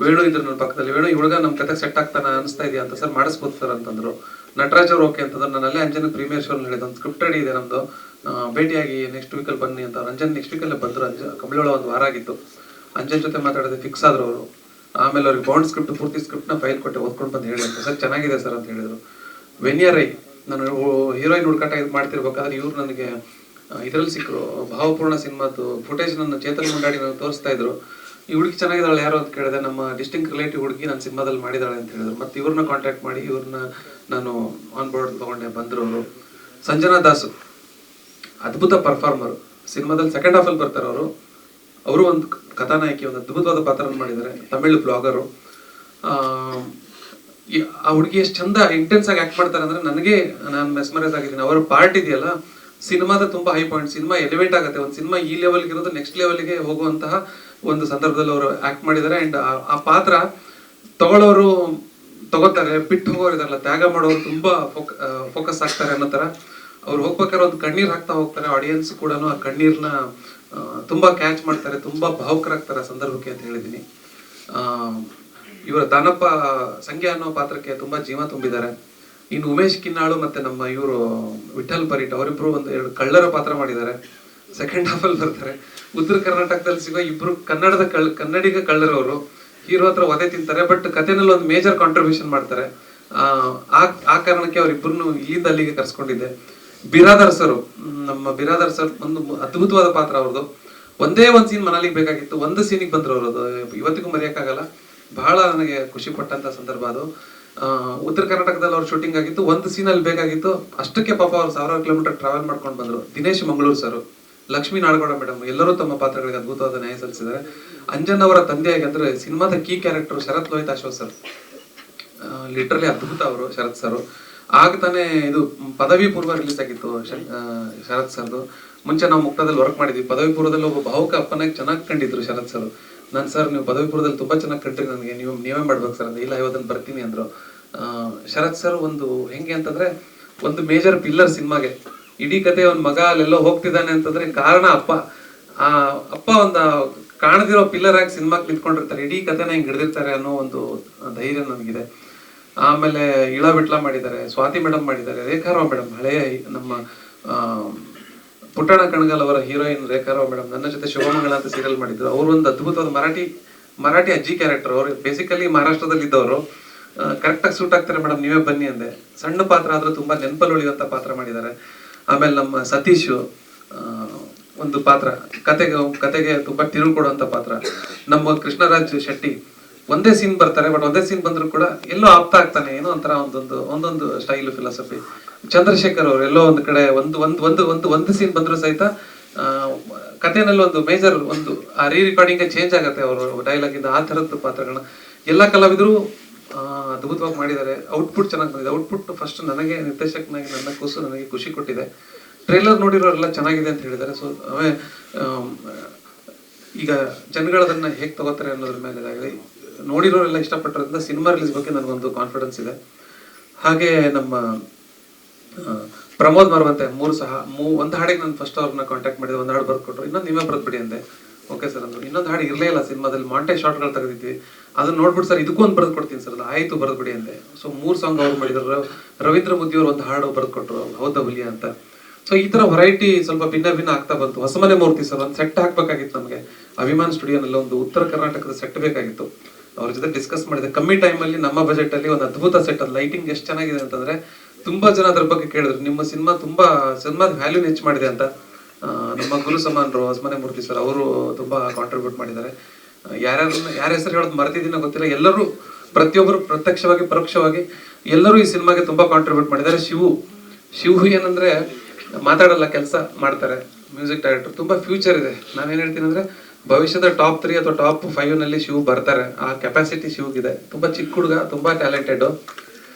Speaker 4: ವೇಣು ಇದ್ರು ನನ್ನ ಪಕ್ಕದಲ್ಲಿ. ವೇಣು ಈ ಹುಡುಗ ನಮ್ಮ ಕತೆ ಸೆಟ್ ಆಗ್ತಾನೆ ಅನಿಸ್ತಾ ಇದೆಯಾ ಅಂತ. ಸರ್ ಮಾಡಿಸ್ಬೋದು ಸರ್ ಅಂತಂದ್ರು. ನಟರಾಜ್ ಅವ್ರು ಓಕೆ ಅಂತಂದ್ರೆ ನಾನು ಅಲ್ಲೇ ಅಂಜನ್ ಪ್ರೀಮಿಯರ್ ಶೋ ಹೇಳಿದೆ, ಒಂದು ಸ್ಕ್ರಿಪ್ಟ್ ರೆಡಿ ಇದೆ ನಮ್ಮದು, ಭೇಟಿಯಾಗಿ ನೆಕ್ಸ್ಟ್ ವೀಕಲ್ಲಿ ಬನ್ನಿ ಅಂತ. ಅಂಜನ್ ನೆಕ್ಸ್ಟ್ ವೀಕಲ್ಲೇ ಬಂದರು. ಕಂಬಳಿಗಳ ಒಂದು ವಾರ ಆಗಿತ್ತು. ಅಂಜನ್ ಜೊತೆ ಮಾತಾಡಿದೆ, ಫಿಕ್ಸ್ ಆದ್ರು ಅವರು. ಆಮೇಲೆ ಅವ್ರಿಗೆ ಬೌಂಡ್ ಸ್ಕ್ರಿಪ್ಟ್, ಪೂರ್ತಿ ಸ್ಕ್ರಿಪ್ಟ್ನ ಫೈಲ್ ಕೊಟ್ಟೆ, ಓದ್ಕೊಂಡು ಬಂದು ಹೇಳಿ ಅಂತ. ಸರ್ ಚೆನ್ನಾಗಿದೆ ಸರ್ ಅಂತ ಹೇಳಿದರು. ವೆನ್ಯರೈ, ನಾನು ಹೀರೋಯಿನ್ ಹುಡುಕಾಟ ಇದು ಮಾಡ್ತಿರ್ಬೇಕಾದ್ರೆ ಇವ್ರು ನನಗೆ ಇದರಲ್ಲಿ ಸಿಕ್ಕರು. ಭಾವಪೂರ್ಣ ಸಿನಿಮಾದು ಫುಟೇಜ್ ನನ್ನ ಚೇತನ್ ಮುಂಡಾಡಿ ನನಗೆ ತೋರಿಸ್ತಾ ಇದ್ರು. ಈ ಹುಡುಗಿ ಚೆನ್ನಾಗಿದ್ದಾಳೆ ಯಾರು ಅಂತ ಕೇಳಿದೆ. ನಮ್ಮ ಡಿಸ್ಟಿಂಕ್ಟ್ ರಿಲೇಟಿವ್ ಹುಡುಗಿ ನನ್ನ ಸಿನಿಮಾದಲ್ಲಿ ಮಾಡಿದ್ದಾಳೆ ಅಂತ ಹೇಳಿದ್ರು. ಮತ್ತು ಇವ್ರನ್ನ ಕಾಂಟ್ಯಾಕ್ಟ್ ಮಾಡಿ ಇವ್ರನ್ನ ನಾನು ಆನ್ ಬೋರ್ಡ್ ತೊಗೊಂಡೆ. ಬಂದರು ಅವರು. ಸಂಜನಾ ದಾಸ್ ಅದ್ಭುತ ಪರ್ಫಾರ್ಮರ್. ಸಿನಿಮಾದಲ್ಲಿ ಸೆಕೆಂಡ್ ಹಾಫಲ್ಲಿ ಬರ್ತಾರೆ ಅವರು. ಅವರು ಒಂದು ಕಥಾನಾಯಕಿ, ಒಂದು ಅದ್ಭುತವಾದ ಪಾತ್ರನ ಮಾಡಿದ್ದಾರೆ. ತಮಿಳ್ ಬ್ಲಾಗರು. ಆ ಹುಡುಗಿ ಎಷ್ಟು ಚಂದ ಇಂಟೆನ್ಸ್ ಆಗಿ ಆಕ್ಟ್ ಮಾಡ್ತಾರೆ ಅಂದರೆ ನಾನು ಮೆಸ್ಮರೈಸ್ ಆಗಿದ್ದೀನಿ. ಅವರ ಪಾರ್ಟ್ ಇದೆಯಲ್ಲ ಸಿನಿಮಾದ ತುಂಬ ಹೈ ಪಾಯಿಂಟ್. ಸಿನಿಮಾ ಎಲಿವೇಟ್ ಆಗುತ್ತೆ. ಒಂದು ಸಿನಿಮಾ ಈ ಲೆವೆಲ್ಗೆ ಇರೋದು ನೆಕ್ಸ್ಟ್ ಲೆವೆಲ್ಗೆ ಹೋಗುವಂತಹ ಒಂದು ಸಂದರ್ಭದಲ್ಲಿ ಅವರು ಆಕ್ಟ್ ಮಾಡಿದ್ದಾರೆ. ಆ್ಯಂಡ್ ಆ ಪಾತ್ರ ತಗೊಳ್ಳೋರು ತಗೋತಾರೆ, ಬಿಟ್ಟು ಹೋಗೋರು ಇದಾರಲ್ಲ, ತ್ಯಾಗ ಮಾಡೋರು ತುಂಬ ಫೋಕಸ್ ಆಗ್ತಾರೆ ಅನ್ನೋ ಥರ. ಅವ್ರು ಹೋಗ್ಬೇಕಾದ್ರೆ ಒಂದು ಕಣ್ಣೀರು ಹಾಕ್ತಾ ಹೋಗ್ತಾರೆ. ಆಡಿಯನ್ಸ್ ಕೂಡ ಆ ಕಣ್ಣೀರನ್ನ ತುಂಬ ಕ್ಯಾಚ್ ಮಾಡ್ತಾರೆ, ತುಂಬ ಭಾವುಕರಾಗ್ತಾರೆ ಆ ಸಂದರ್ಭಕ್ಕೆ ಅಂತ ಹೇಳಿದ್ದೀನಿ. ಇವರ ದಾನಪ್ಪ ಸಂಖ್ಯಾ ಅನ್ನೋ ಪಾತ್ರಕ್ಕೆ ತುಂಬ ಜೀವ ತುಂಬಿದ್ದಾರೆ. ಇನ್ನು ಉಮೇಶ್ ಕಿನ್ನಾಳು ಮತ್ತು ನಮ್ಮ ಇವರು ವಿಠಲ್ ಪರೀಟ್ ಅವರಿಬ್ರು ಒಂದು 2 ಕಳ್ಳರ ಪಾತ್ರ ಮಾಡಿದ್ದಾರೆ. ಸೆಕೆಂಡ್ ಹಾಫಲ್ಲಿ ಬರ್ತಾರೆ. ಉತ್ತರ ಕರ್ನಾಟಕದಲ್ಲಿ ಸಿಗೋ ಇಬ್ರು ಕನ್ನಡಿಗ ಕಳ್ಳರವರು ಹೀರೋ ಹತ್ರ ಒದೆ ತಿಂತಾರೆ. ಬಟ್ ಕಥೆನಲ್ಲಿ ಒಂದು ಮೇಜರ್ ಕಾಂಟ್ರಿಬ್ಯೂಷನ್ ಮಾಡ್ತಾರೆ. ಆ ಕಾರಣಕ್ಕೆ ಅವರಿಬ್ಬರನ್ನು ಇಲ್ಲಿಂದ ಅಲ್ಲಿಗೆ ಕರ್ಸ್ಕೊಂಡಿದ್ದೆ. ಬಿರಾದರ್ ಸರ್, ನಮ್ಮ ಬಿರಾದರ್ ಸರ್ ಒಂದು ಅದ್ಭುತವಾದ ಪಾತ್ರ ಅವ್ರದ್ದು. ಒಂದೇ ಒಂದು ಸೀನ್ ಮನಾಲಿಗೆ ಬೇಕಾಗಿತ್ತು, ಒಂದು ಸೀನಿಗೆ ಬಂದ್ರು ಅವರು. ಅದು ಇವತ್ತಿಗೂ ಮರೆಯೋಕ್ಕಾಗಲ್ಲ. ಬಹಳ ನನಗೆ ಖುಷಿ ಪಟ್ಟಂತ ಸಂದರ್ಭ ಅದು. ಉತ್ತರ ಕರ್ನಾಟಕದಲ್ಲಿ ಅವ್ರ ಶೂಟಿಂಗ್ ಆಗಿತ್ತು, ಒಂದು ಸೀನಲ್ಲಿ ಬೇಕಾಗಿತ್ತು. ಅಷ್ಟಕ್ಕೆ ಪಾಪ ಅವ್ರು 1000 ಕಿಲೋಮೀಟರ್ ಟ್ರಾವೆಲ್ ಮಾಡ್ಕೊಂಡು ಬಂದರು. ದಿನೇಶ್ ಮಂಗಳೂರು ಸರ್, ಲಕ್ಷ್ಮೀ ನಾಡಗೌಡ ಮೇಡಮ್ ಎಲ್ಲರೂ ತಮ್ಮ ಪಾತ್ರಗಳಿಗೆ ಅದ್ಭುತವಾದ ನ್ಯಾಯ ಸಲ್ಲಿಸಿದ್ದಾರೆ. ಅಂಜನ್ ಅವರ ತಂದೆಯಾಗಿ ಅಂದ್ರೆ ಸಿನಿಮಾದ ಕೀ ಕ್ಯಾರೆಕ್ಟರ್ ಶರತ್ ಲೋಹಿತ್ ಅಶೋಕ್ ಸರ್, ಲಿಟ್ರಲಿ ಅದ್ಭುತ ಅವರು ಶರತ್ ಸರ್. ಆಗ ತಾನೇ ಇದು ಪದವಿ ಪೂರ್ವ ರಿಲೀಸ್ ಆಗಿತ್ತು ಶರತ್ ಸರ್ದು. ಮುಂಚೆ ನಾವು ಮುಕ್ತದಲ್ಲಿ ವರ್ಕ್ ಮಾಡಿದ್ವಿ. ಪದವಿ ಪೂರ್ವದಲ್ಲಿ ಒಬ್ಬ ಭಾವುಕ ಅಪ್ಪನಾಗಿ ಚೆನ್ನಾಗಿ ಕಂಡಿದ್ರು ಶರತ್ ಸರ್. ನಾನು ಸರ್ ನೀವು ಪದವಿ ಪೂರ್ವದಲ್ಲಿ ತುಂಬಾ ಚೆನ್ನಾಗಿ ಕಂಡ್ರಿ, ನನಗೆ ನೀವೇ ಮಾಡ್ಬೇಕು ಸರ್ ಅಂದ್ರೆ ಇಲ್ಲ ಇವತ್ತನ್ನು ಬರ್ತೀನಿ ಅಂದ್ರು. ಶರತ್ ಸರ್ ಒಂದು ಹೆಂಗೆ ಅಂತಂದ್ರೆ ಒಂದು ಮೇಜರ್ ಪಿಲ್ಲರ್ ಸಿನಿಮಾಗೆ. ಇಡೀ ಕತೆ ಅವ್ನ ಮಗ ಅಲ್ಲೆಲ್ಲೋ ಹೋಗ್ತಿದ್ದಾನೆ ಅಂತಂದ್ರೆ ಕಾರಣ ಅಪ್ಪ. ಆ ಅಪ್ಪ ಒಂದು ಕಾಣದಿರೋ ಪಿಲ್ಲರ್ ಆಗಿ ಸಿನಿಮಾಗೆ ನಿಂತ್ಕೊಂಡಿರ್ತಾರೆ, ಇಡೀ ಕತೆನ ಹಿಂಗ್ ಹಿಡಿದಿರ್ತಾರೆ ಅನ್ನೋ ಒಂದು ಧೈರ್ಯ ನನಗಿದೆ. ಆಮೇಲೆ ಇಳ ಬಿಟ್ಲ ಮಾಡಿದ್ದಾರೆ, ಸ್ವಾತಿ ಮೇಡಮ್ ಮಾಡಿದ್ದಾರೆ, ರೇಖಾರಾವ್ ಮೇಡಮ್ ಹಳೆಯ ನಮ್ಮ ಪುಟ್ಟಣ ಕಣಗಲ್ ಅವರ ಹೀರೋಯಿನ್ ರೇಖಾರಾವ್ ಮೇಡಮ್ ನನ್ನ ಜೊತೆ ಶುಭಮಂಗಳ ಅಂತ ಸೀರಿಯಲ್ ಮಾಡಿದ್ರು. ಅವರು ಒಂದು ಅದ್ಭುತವಾದ ಮರಾಠಿ ಅಜ್ಜಿ ಕ್ಯಾರೆಕ್ಟರ್. ಅವರು ಬೇಸಿಕಲಿ ಮಹಾರಾಷ್ಟ್ರದಲ್ಲಿ ಇದ್ದವರು. ಕರೆಕ್ಟಾಗಿ ಸೂಟ್ ಆಗ್ತಾರೆ ಮೇಡಮ್, ನೀವೇ ಬನ್ನಿ ಅಂದೆ. ಸಣ್ಣ ಪಾತ್ರ ಆದ್ರೂ ತುಂಬಾ ನೆನಪಲ್ಲಿ ಉಳಿಯುವಂತ ಪಾತ್ರ ಮಾಡಿದ್ದಾರೆ. ಆಮೇಲೆ ನಮ್ಮ ಸತೀಶ್ ಒಂದು ಪಾತ್ರ, ಕತೆಗೆ ತುಂಬಾ ತಿರುಳು ಕೊಡುವಂತ ಪಾತ್ರ. ನಮ್ಮ ಕೃಷ್ಣರಾಜ್ ಶೆಟ್ಟಿ ಒಂದೇ ಸೀನ್ ಬರ್ತಾರೆ, ಬಟ್ ಒಂದೇ ಸೀನ್ ಬಂದ್ರು ಕೂಡ ಎಲ್ಲೋ ಆಪ್ತ ಆಗ್ತಾನೆ, ಏನೋ ಒಂಥರ ಒಂದೊಂದು ಸ್ಟೈಲ್ ಫಿಲಾಸಫಿ. ಚಂದ್ರಶೇಖರ್ ಅವರು ಎಲ್ಲೋ ಒಂದ್ ಕಡೆ ಒಂದು ಸೀನ್ ಬಂದ್ರು ಸಹಿತ ಕಥೆನಲ್ಲಿ ಒಂದು ಮೇಜರ್ ಒಂದು ಆ ರಿಕಾರ್ಡಿಂಗ್ ಚೇಂಜ್ ಆಗತ್ತೆ ಅವರು ಡೈಲಾಗ್ ಇಂದ. ಆ ತರದ್ದು ಪಾತ್ರಗಳನ್ನ ಎಲ್ಲಾ ಕಲಾವಿದರು ಅದ್ಭುತವಾಗಿ ಮಾಡಿದ್ದಾರೆ. ಔಟ್ಪುಟ್ ಚೆನ್ನಾಗಿ ಬಂದಿದೆ. ಔಟ್ಪುಟ್ ಫಸ್ಟ್ ನನಗೆ ನಿರ್ದೇಶಕನಾಗಿ ನನ್ನ ಕೂಸು ನನಗೆ ಖುಷಿ ಕೊಟ್ಟಿದೆ. ಟ್ರೇಲರ್ ನೋಡಿರೋರೆಲ್ಲ ಚೆನ್ನಾಗಿದೆ ಅಂತ ಹೇಳಿದ್ದಾರೆ. ಸೊ ಈಗ ಜನಗಳದನ್ನ ಹೇಗೆ ತಗೋತಾರೆ ಅನ್ನೋದ್ರ ಮೇಲೆ ಇದಾಗಿದೆ. ನೋಡಿರೋರೆಲ್ಲ ಇಷ್ಟಪಟ್ಟಿರೋದ್ರಿಂದ ಸಿನಿಮಾ ರಿಲೀಸ್ ಬಗ್ಗೆ ನನಗೊಂದು ಕಾನ್ಫಿಡೆನ್ಸ್ ಇದೆ. ಹಾಗೆ ನಮ್ಮ ಪ್ರಮೋದ್ ಮರವಂತೆ ಒಂದು ಹಾಡಿಗೆ ನಾನು ಫಸ್ಟ್ ಅವ್ರನ್ನ ಕಾಂಟ್ಯಾಕ್ಟ್ ಮಾಡಿದೆ. ಒಂದು ಹಾಡು ಬರ್ಕೊಟ್ರು, ಇನ್ನೊಂದು ನೀವೇ ಬರ್ದ್ಬಿಡಿ ಅಂದೆ. ಓಕೆ ಸರ್ ಅಂದ್ರು. ಇನ್ನೊಂದು ಹಾಡು ಇರಲೇ ಇಲ್ಲ ಸಿನಿಮಾದಲ್ಲಿ, ಮಾಂಟೇಜ್ ಶಾರ್ಟ್ಗಳು ತೆಗೆದಿದ್ವಿ, ಅದನ್ನ ನೋಡ್ಬಿಟ್ಟು ಸರ್ ಇದಕ್ಕೊಂದು ಬರೆದು ಕೊಡ್ತೀನಿ ಸರ್, ಅದು ಆಯ್ತು ಬರ್ದ್ಬಿಡಿ ಅಂದೆ. ಸೊ 3 ಸಾಂಗ್ ಅವ್ರು ಮಾಡಿದ್ರು. ರವೀಂದ್ರ ಮುದ್ದಿ ಅವರು ಒಂದು ಹಾಡು ಬರ್ದ್ಕೊಟ್ರು, ಹೌದಾ ಹುಲಿಯ ಅಂತ. ಸೊ ಈ ತರ ವೆರೈಟಿ ಸ್ವಲ್ಪ ಭಿನ್ನ ಆಗ್ತಾ ಬಂತು. ಹೊಸಮನೆ ಮೂರ್ತಿ ಸರ್ ಒಂದು ಸೆಟ್ ಹಾಕ್ಬೇಕಾಗಿತ್ತು ನಮಗೆ. ಅಭಿಮಾನ್ ಸ್ಟುಡಿಯೋನಲ್ಲಿ ಒಂದು ಉತ್ತರ ಕರ್ನಾಟಕದ ಸೆಟ್ ಬೇಕಾಗಿತ್ತು. ಅವ್ರ ಜೊತೆ ಡಿಸ್ಕಸ್ ಮಾಡಿದೆ. ಕಮ್ಮಿ ಟೈಮಲ್ಲಿ ನಮ್ಮ ಬಜೆಟ್ ಅಲ್ಲಿ ಒಂದು ಅದ್ಭುತ ಸೆಟ್. ಅದು ಲೈಟಿಂಗ್ ಎಷ್ಟು ಚೆನ್ನಾಗಿದೆ ಅಂತಂದ್ರೆ ತುಂಬಾ ಜನ ಅದ್ರ ಬಗ್ಗೆ ಕೇಳಿದ್ರು. ನಿಮ್ಮ ಸಿನಿಮಾದ ವ್ಯಾಲ್ಯೂನ ಹೆಚ್ಚು ಮಾಡಿದೆ ಅಂತ. ನಮ್ಮ ಗುರು ಸಮಾನರು ಹೊಸಮನೆ ಮೂರ್ತಿ ಸರ್ ಅವರು ತುಂಬಾ ಕಾಂಟ್ರಿಬ್ಯೂಟ್ ಮಾಡಿದ್ದಾರೆ. ಯಾರ ಹೆಸರು ಹೇಳೋದು ಮರ್ತಿದ್ದೀನೋ ಗೊತ್ತಿಲ್ಲ. ಎಲ್ಲರೂ ಪ್ರತಿಯೊಬ್ಬರು ಪ್ರತ್ಯಕ್ಷವಾಗಿ ಪರೋಕ್ಷವಾಗಿ ಎಲ್ಲರೂ ಈ ಸಿನಿಮಾಗೆ ತುಂಬಾ ಕಾಂಟ್ರಿಬ್ಯೂಟ್ ಮಾಡಿದ್ದಾರೆ. ಶಿವು ಏನಂದ್ರೆ ಮಾತಾಡಲ್ಲ, ಕೆಲಸ ಮಾಡ್ತಾರೆ. ಮ್ಯೂಸಿಕ್ ಡೈರೆಕ್ಟರ್, ತುಂಬಾ ಫ್ಯೂಚರ್ ಇದೆ. ನಾವೇನ್ ಹೇಳ್ತೀನಿ ಅಂದ್ರೆ ಭವಿಷ್ಯದ ಟಾಪ್ 3 ಅಥವಾ ಟಾಪ್ 5 ನಲ್ಲಿ ಶಿವ್ ಬರ್ತಾರೆ. ಆ ಕೆಪಾಸಿಟಿ ಶಿವ್ಗಿದೆ. ತುಂಬಾ ಚಿಕ್ಕ ಹುಡುಗ, ತುಂಬಾ ಟ್ಯಾಲೆಂಟೆಡ್.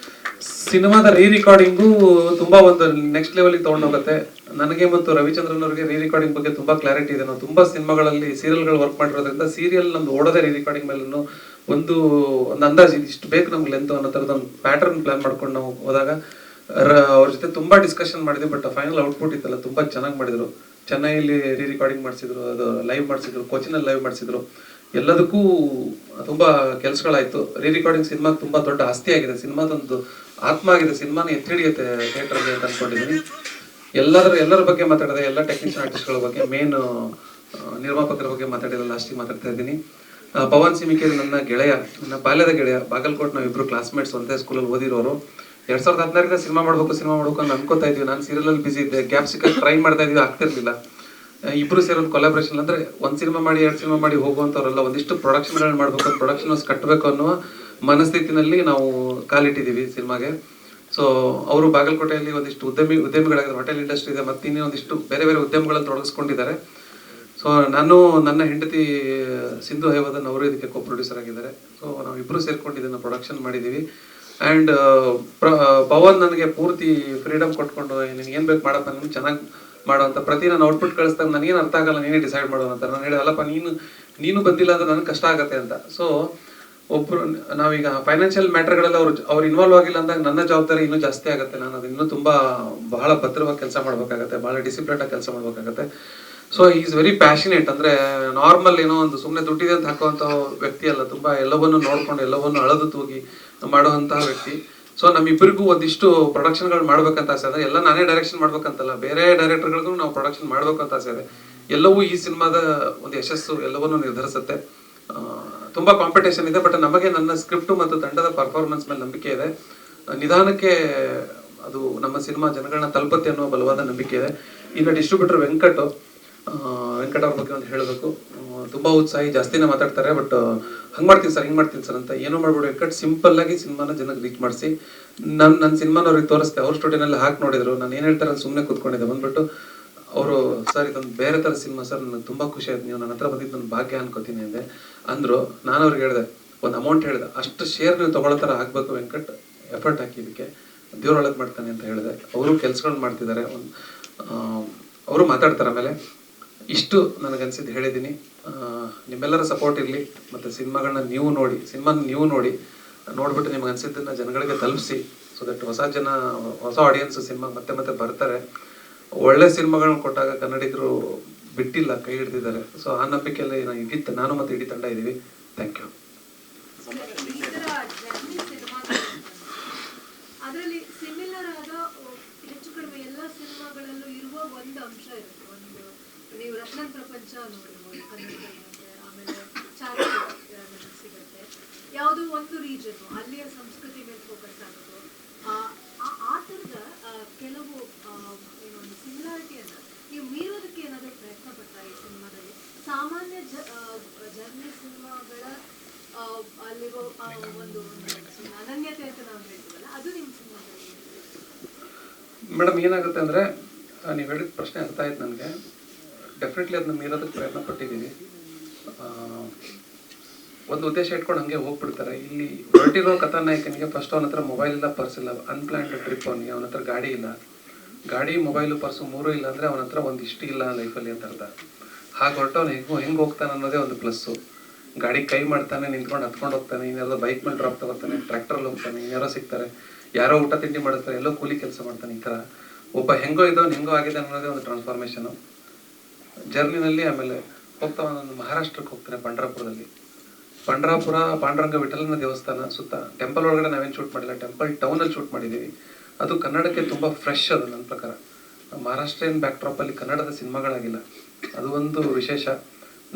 Speaker 4: ಸಿನಿಮಾದ ರಿಕಾರ್ಡಿಂಗು ತುಂಬಾ ಒಂದು ನೆಕ್ಸ್ಟ್ ಲೆವೆಲ್ಗೆ ತಗೊಂಡೋಗುತ್ತೆ. ನನಗೆ ಮತ್ತು ರವಿಚಂದ್ರನ್ ಅವರಿಗೆ ರಿಕಾರ್ಡಿಂಗ್ ಬಗ್ಗೆ ತುಂಬಾ ಕ್ಲಾರಿಟಿ ಇದೆ. ನಾವು ತುಂಬಾ ಸಿನಿಮಾಗಳಲ್ಲಿ ಸೀರಿಯಲ್ಗಳು ವರ್ಕ್ ಮಾಡಿರೋದ್ರಿಂದ ಸೀರಿಯಲ್ ನಮ್ದು ಓಡೋದೇ ರಿಕಾರ್ಡಿಂಗ್ ಮೇಲೆ ಒಂದು ಅಂದಾಜು ಇಷ್ಟು ಬೇಕು ನಮ್ಗೆ ಲೆಂತ್ ಅನ್ನೋ ತರದ ಒಂದು ಪ್ಯಾಟರ್ನ್ ಪ್ಲಾನ್ ಮಾಡ್ಕೊಂಡು ನಾವು ಹೋದಾಗ ಅವ್ರ ಜೊತೆ ತುಂಬಾ ಡಿಸ್ಕಷನ್ ಮಾಡಿದ್ವಿ. ಬಟ್ ಫೈನಲ್ ಔಟ್ಪುಟ್ ಇತ್ತಲ್ಲ ತುಂಬಾ ಚೆನ್ನಾಗಿ ಮಾಡಿದ್ರು. ಚೆನ್ನೈಲಿ ರಿಕಾರ್ಡಿಂಗ್ ಮಾಡಿಸಿದ್ರು, ಅದು ಲೈವ್ ಮಾಡಿಸಿದ್ರು, ಕೋಚಿನಲ್ಲಿ ಲೈವ್ ಮಾಡಿಸಿದ್ರು. ಎಲ್ಲದಕ್ಕೂ ತುಂಬಾ ಕೆಲಸಗಳಾಯ್ತು. ರಿಕಾರ್ಡಿಂಗ್ ಸಿನಿಮಾ ತುಂಬಾ ದೊಡ್ಡ ಆಸ್ತಿ ಆಗಿದೆ. ಸಿನಿಮಾದೊಂದು ಆತ್ಮ ಆಗಿದೆ. ಸಿನಿಮಾನ ಎತ್ತಿ ಹಿಡಿಯುತ್ತೆ ಥಿಯೇಟರ್ ಅಂತ ಅನ್ಕೊಂಡಿದ್ದೀನಿ. ಎಲ್ಲರ ಬಗ್ಗೆ ಮಾತಾಡಿದೆ, ಎಲ್ಲ ಟೆಕ್ನಿಷಿಯನ್ ಆರ್ಟಿಸ್ಟ್ಗಳ ಬಗ್ಗೆ, ಮೇನ್ ನಿರ್ಮಾಪಕರ ಬಗ್ಗೆ ಮಾತಾಡಿಲ್ಲ. ಲಾಸ್ಟಿಗೆ ಮಾತಾಡ್ತಾ ಇದ್ದೀನಿ. ಪವನ್ ಸಿಮಿಕೇರಿ ನನ್ನ ಗೆಳೆಯ, ನನ್ನ ಬಾಲ್ಯದ ಗೆಳೆಯ. ಬಾಗಲಕೋಟ್ ನಾವಿಬ್ರು ಕ್ಲಾಸ್ಮೇಟ್ಸ್, ಒಂದೇ ಸ್ಕೂಲಲ್ಲಿ ಓದಿರೋರು. 2016 ಸಿನಿಮಾ ಮಾಡ್ಬೇಕು ಅಂತ ಅನ್ಕೋತಾ ಇದ್ವಿ. ನಾನು ಸೀರಿಯಲ್ ಅಲ್ಲಿ ಬಿಸಿ ಇದ್ದೆ, ಗ್ಯಾಪ್ ಸಿಕ್ಕ ಟ್ರೈ ಮಾಡ್ತಾ ಇದ್ವಿ, ಆಗ್ತಿರ್ಲಿಲ್ಲ. ಇಬ್ರು ಸೇರಿ ಒಂದು ಕೊಲಾಬ್ರೇಷನ್ ಅಂದ್ರೆ ಒಂದ್ ಸಿನಿಮಾ ಮಾಡಿ 2 ಸಿನಿಮಾ ಮಾಡಿ ಹೋಗುವಂತವ್ರಲ್ಲ, ಒಂದಿಷ್ಟು ಪ್ರೊಡಕ್ಷನ್ಗಳನ್ನ ಮಾಡ್ಬೇಕು, ಪ್ರೊಡಕ್ಷನ್ ಹೌಸ್ ಕಟ್ಟಬೇಕು ಅನ್ನುವ ಮನಸ್ಥಿತಿನಲ್ಲಿ ನಾವು ಕಾಲಿಟ್ಟಿದೀವಿ ಸಿನಿಮಾಗೆ. ಸೊ ಅವರು ಬಾಗಲಕೋಟೆಯಲ್ಲಿ ಒಂದಿಷ್ಟು ಉದ್ಯಮಿಗಳಾಗಿದ್ದಾರೆ, ಹೋಟೆಲ್ ಇಂಡಸ್ಟ್ರಿ ಇದೆ, ಮತ್ತೆ ಒಂದಿಷ್ಟು ಬೇರೆ ಉದ್ಯಮಗಳನ್ನು ತೊಡಗಿಸ್ಕೊಂಡಿದ್ದಾರೆ. ಸೊ ನಾನು, ನನ್ನ ಹೆಂಡತಿ ಸಿಂಧು ಹೈವದನ್ ಅವರು ಇದಕ್ಕೆ ಕೋ ಪ್ರೊಡ್ಯೂಸರ್ ಆಗಿದ್ದಾರೆ. ಸೊ ನಾವು ಇಬ್ರು ಸೇರ್ಕೊಂಡು ಇದನ್ನ ಪ್ರೊಡಕ್ಷನ್ ಮಾಡಿದೀವಿ. ಅಂಡ್ ಪವನ್ ನನಗೆ ಪೂರ್ತಿ ಫ್ರೀಡಮ್ ಕೊಟ್ಕೊಂಡು ನಿನ್ಗೆ ಏನ್ ಬೇಕು ಮಾಡಪ್ಪ, ನೀನು ಚೆನ್ನಾಗಿ ಮಾಡುವಂತ. ಪ್ರತಿ ನಾನು ಔಟ್ಪುಟ್ ಕಳಿಸ್ದಾಗ ನನಗೇನು ಅರ್ಥ ಆಗಲ್ಲ, ನೀನೇ ಡಿಸೈಡ್ ಮಾಡುವಂತ. ನಾನು ಹೇಳಿ ಅಲ್ಲಪ್ಪ ನೀನು ಬಂದಿಲ್ಲ ಅಂದ್ರೆ ನನಗೆ ಕಷ್ಟ ಆಗತ್ತೆ ಅಂತ. ಸೊ ಒಬ್ರು ನಾವೀಗ ಫೈನಾನ್ಷಿಯಲ್ ಮ್ಯಾಟರ್ಗಳೆಲ್ಲ ಅವ್ರು ಇನ್ವಾಲ್ವ್ ಆಗಿಲ್ಲ ಅಂದಾಗ ನನ್ನ ಜವಾಬ್ದಾರಿ ಇನ್ನೂ ಜಾಸ್ತಿ ಆಗುತ್ತೆ. ನಾನು ಅದು ಇನ್ನೂ ತುಂಬಾ ಬಹಳ ಭದ್ರವಾಗಿ ಕೆಲಸ ಮಾಡ್ಬೇಕಾಗತ್ತೆ, ಬಹಳ ಡಿಸಿಪ್ಲಿನ್ ಆಗಿ ಕೆಲಸ ಮಾಡ್ಬೇಕಾಗತ್ತೆ. So is very passionate. ಅಂದ್ರೆ ನಾರ್ಮಲ್ ಏನೋ ಒಂದು ಸುಮ್ಮನೆ ದುಡ್ಡಿದೆ ಅಂತ ಹಾಕುವಂತ ವ್ಯಕ್ತಿ ಅಲ್ಲ. ತುಂಬಾ ಎಲ್ಲವನ್ನೂ ನೋಡ್ಕೊಂಡು ಎಲ್ಲವನ್ನೂ ಅಳದು ತೂಗಿ ಮಾಡುವಂತಹ ವ್ಯಕ್ತಿ. ಸೊ ನಮ್ಮಿಬ್ಬರಿಗೂ ಒಂದಿಷ್ಟು ಪ್ರೊಡಕ್ಷನ್ಗಳು ಮಾಡ್ಬೇಕಂತ ಆಸೆ ಇದೆ. ಎಲ್ಲ ನಾನೇ ಡೈರೆಕ್ಷನ್ ಮಾಡ್ಬೇಕಂತಲ್ಲ, ಬೇರೆ ಡೈರೆಕ್ಟರ್ಗಳಿಗೂ ನಾವು ಪ್ರೊಡಕ್ಷನ್ ಮಾಡ್ಬೇಕಂತ ಆಸೆ ಇದೆ. ಎಲ್ಲವೂ ಈ ಸಿನಿಮಾದ ಒಂದು ಯಶಸ್ಸು ಎಲ್ಲವನ್ನೂ ನಿರ್ಧರಿಸುತ್ತೆ. ತುಂಬಾ ಕಾಂಪಿಟೇಷನ್ ಇದೆ, ಬಟ್ ನಮಗೆ ನನ್ನ ಸ್ಕ್ರಿಪ್ಟ್ ಮತ್ತು ತಂಡದ ಪರ್ಫಾರ್ಮೆನ್ಸ್ ಮೇಲೆ ನಂಬಿಕೆ ಇದೆ. ನಿಧಾನಕ್ಕೆ ಅದು ನಮ್ಮ ಸಿನಿಮಾ ಜನಗಳನ್ನ ತಲುಪುತ್ತೆ ಅನ್ನೋ ಬಲವಾದ ನಂಬಿಕೆ ಇದೆ. ಈಗ ಡಿಸ್ಟ್ರಿಬ್ಯೂಟರ್ ವೆಂಕಟ್ ಅವ್ರ ಬಗ್ಗೆ ಒಂದು ಹೇಳಬೇಕು. ತುಂಬಾ ಉತ್ಸಾಹಿ, ಜಾಸ್ತಿನೇ ಮಾತಾಡ್ತಾರೆ. ಬಟ್ ಹಂಗ್ ಮಾಡ್ತೀನಿ ಸರ್, ಹಿಂಗ್ ಮಾಡ್ತೀನಿ ಸರ್ ಅಂತ ಏನೋ ಮಾಡ್ಬಿಡು. ವೆಂಕಟ್ ಸಿಂಪಲ್ ಆಗಿ ಸಿನಿಮಾನ ಜನಕ್ಕೆ ರೀಚ್ ಮಾಡಿಸಿ ನನ್ನ ಸಿನಿಮಾನ ಅವ್ರಿಗೆ ತೋರಿಸ್ತೆ. ಅವ್ರ ಸ್ಟುಡಿಯೋನಲ್ಲಿ ಹಾಕಿ ನೋಡಿದ್ರು. ನಾನು ಏನ್ ಹೇಳ್ತಾರೆ ಸುಮ್ಮನೆ ಕೂತ್ಕೊಂಡಿದ್ದೆ. ಬಂದ್ಬಿಟ್ಟು ಅವರು ಸರ್ ಇದೊಂದು ಬೇರೆ ಥರ ಸಿನಿಮಾ ಸರ್, ನನಗೆ ತುಂಬ ಖುಷಿ ಆಯ್ತು, ನೀವು ನನ್ನ ಹತ್ರ ಬಂದಿದ್ದು ನನ್ನ ಭಾಗ್ಯ ಅನ್ಕೋತೀನಿ ಅಂದೆ ಅಂದರು. ನಾನು ಅವ್ರಿಗೆ ಹೇಳಿದೆ, ಒಂದು ಅಮೌಂಟ್ ಹೇಳಿದೆ, ಅಷ್ಟು ಶೇರ್ ನೀವು ತೊಗೊಳ್ಳೋ ಥರ ಆಗಬೇಕು ವೆಂಕಟ್, ಎಫರ್ಟ್ ಹಾಕಿ ಇದಕ್ಕೆ, ದೇವ್ರು ಒಳ್ಳೇದು ಮಾಡ್ತಾನೆ ಅಂತ ಹೇಳಿದೆ. ಅವರು ಕೆಲ್ಸಗಳನ್ನ ಮಾಡ್ತಿದ್ದಾರೆ, ಅವರು ಮಾತಾಡ್ತಾರೆ. ಆಮೇಲೆ ಇಷ್ಟು ನನಗನ್ಸಿದ್ದು ಹೇಳಿದ್ದೀನಿ. ನಿಮ್ಮೆಲ್ಲರ ಸಪೋರ್ಟ್ ಇರಲಿ, ಮತ್ತು ಸಿನಿಮಾಗಳನ್ನ ನೀವು ನೋಡಿ ನೋಡ್ಬಿಟ್ಟು ನಿಮ್ಗೆ ಅನ್ಸಿದ್ದನ್ನ ಜನಗಳಿಗೆ ತಲುಪಿಸಿ, ಸೊ ದಟ್ ಹೊಸ ಆಡಿಯನ್ಸ್ ಸಿನಿಮಾ ಮತ್ತೆ ಬರ್ತಾರೆ. ಒಳ್ಳೆ ಸಿನಿಮಾಗಳನ್ನ ಕೊಟ್ಟಾಗ ಕನ್ನಡಿಗರು ಬಿಟ್ಟಿಲ್ಲ, ಕೈ ಹಿಡ್ದಿದ್ದಾರೆ. ಸೊ ಆ ನಂಬಿಕೆಯಲ್ಲಿ ನಾನು ಮತ್ತೆ ಇಡೀ ತಂಡ ಇದ್ದೀವಿ. Thank you.
Speaker 5: ಅದರಲ್ಲಿ ಸಿಮಿಲರ್ ಆದ ಹೆಚ್ಚು ಕಡಿಮೆ ಎಲ್ಲ ಸಿನಿಮಾಗಳಲ್ಲೂ ಇರುವ ಒಂದು ಅಂಶ ಇರುತ್ತೆ. ಒಂದು ನೀವು ರತ್ನನ್ ಪ್ರಪಂಚ ನೋಡಿರ್ಬೋದು ಕನ್ನಡದಲ್ಲಿ, ಆಮೇಲೆ ಚಾರ್ಲಿ ಸಿಗುತ್ತೆ, ಯಾವುದೋ ಒಂದು ರೀಜನ್ ಅಲ್ಲಿಯ ಸಂಸ್ಕೃತಿ ಮೇಲೆ ಫೋಕಸ್ ಆಗೋದು, ಆ ಥರದ ಕೆಲವು ಏನೊಂದು ಸಿಮಿಲಾರಿಟಿಯನ್ನು ನೀವು ಮೀರೋದಕ್ಕೆ ಏನಾದರೂ ಪ್ರಯತ್ನ ಪಡ್ತಾ ಈ ಸಿನಿಮಾದಲ್ಲಿ? ಸಾಮಾನ್ಯ ಜರ್ನಿ ಸಿನಿಮಾಗಳ ಅಲ್ಲಿರೋ ಒಂದು ಅನನ್ಯತೆ ಅಂತ ನಾವು ಹೇಳ್ತೀವಲ್ಲ, ಅದು ನಿಮ್ಮ ಸಿನಿಮಾದಲ್ಲಿ?
Speaker 4: ಮೇಡಮ್ ಏನಾಗುತ್ತೆ ಅಂದರೆ, ನೀವು ಹೇಳಿದ ಪ್ರಶ್ನೆ ಅರ್ಥ ಆಯ್ತು ನನಗೆ. ಡೆಫಿನೆಟ್ಲಿ ಅದನ್ನ ಮೀರೋದಕ್ಕೆ ಪ್ರಯತ್ನ ಪಟ್ಟಿದ್ದೀವಿ. ಒಂದು ಉದ್ದೇಶ ಇಟ್ಕೊಂಡು ಹಂಗೆ ಹೋಗ್ಬಿಡ್ತಾರೆ. ಇಲ್ಲಿ ಹೊರಟಿರೋ ಕಥಾನಾಯಕನಿಗೆ ಫಸ್ಟ್ ಅವನ ಹತ್ರ ಮೊಬೈಲ್ ಇಲ್ಲ, ಪರ್ಸ್ ಇಲ್ಲ, ಅನ್ಪ್ಲಾನ್ಡ್ ಟ್ರಿಪ್ ಅವನಿಗೆ, ಅವನ ಹತ್ರ ಗಾಡಿ ಇಲ್ಲ, ಗಾಡಿ ಮೊಬೈಲು ಪರ್ಸು ಮೂರೂ ಇಲ್ಲ ಅಂದರೆ ಅವನ ಹತ್ರ ಒಂದು ಇಷ್ಟು ಇಲ್ಲ ಲೈಫಲ್ಲಿ ಅಂತ ಅರ್ಥ. ಹಾಗೆ ಹೊರಟವನು ಹೆಂಗೆ ಹೋಗ್ತಾನೆ ಅನ್ನೋದೇ ಒಂದು ಪ್ಲಸ್ಸು. ಗಾಡಿ ಕೈ ಮಾಡ್ತಾನೆ, ನಿಂತ್ಕೊಂಡು ಹತ್ಕೊಂಡು ಹೋಗ್ತಾನೆ, ಇನ್ಯಾರೋ ಬೈಕ್ ಮೇಲೆ ಡ್ರಾಪ್ ತಗೋತಾನೆ, ಟ್ರ್ಯಾಕ್ಟರಲ್ಲಿ ಹೋಗ್ತಾನೆ, ಇನ್ಯಾರೋ ಸಿಗ್ತಾರೆ, ಯಾರೋ ಊಟ ತಿಂಡಿ ಮಾಡಿಸ್ತಾರೆ, ಎಲ್ಲೋ ಕೂಲಿ ಕೆಲಸ ಮಾಡ್ತಾನೆ. ಈ ಥರ ಒಬ್ಬ ಹೆಂಗೋ ಇದ್ದವನು ಹೆಂಗೋ ಆಗಿದೆ ಅನ್ನೋದೇ ಒಂದು ಟ್ರಾನ್ಸ್ಫಾರ್ಮೇಷನು ಜರ್ನಿನಲ್ಲಿ. ಆಮೇಲೆ ಹೋಗ್ತಾ ಒಂದು ಮಹಾರಾಷ್ಟ್ರಕ್ಕೆ ಹೋಗ್ತಾನೆ, ಪಂಡ್ರಾಪುರ ಪಾಂಡುರಂಗ ವಿಠಲನ ದೇವಸ್ಥಾನ ಸುತ್ತ. ಟೆಂಪಲ್ ಒಳಗಡೆ ನಾವೇನು ಶೂಟ್ ಮಾಡಿಲ್ಲ, ಟೆಂಪಲ್ ಟೌನಲ್ಲಿ ಶೂಟ್ ಮಾಡಿದ್ದೀವಿ. ಅದು ಕನ್ನಡಕ್ಕೆ ತುಂಬ ಫ್ರೆಶ್. ಅದು ನನ್ನ ಪ್ರಕಾರ ಮಹಾರಾಷ್ಟ್ರೀಯನ್ ಬ್ಯಾಕ್ಡ್ರಾಪಲ್ಲಿ ಕನ್ನಡದ ಸಿನಿಮಾಗಳಾಗಿಲ್ಲ, ಅದು ಒಂದು ವಿಶೇಷ.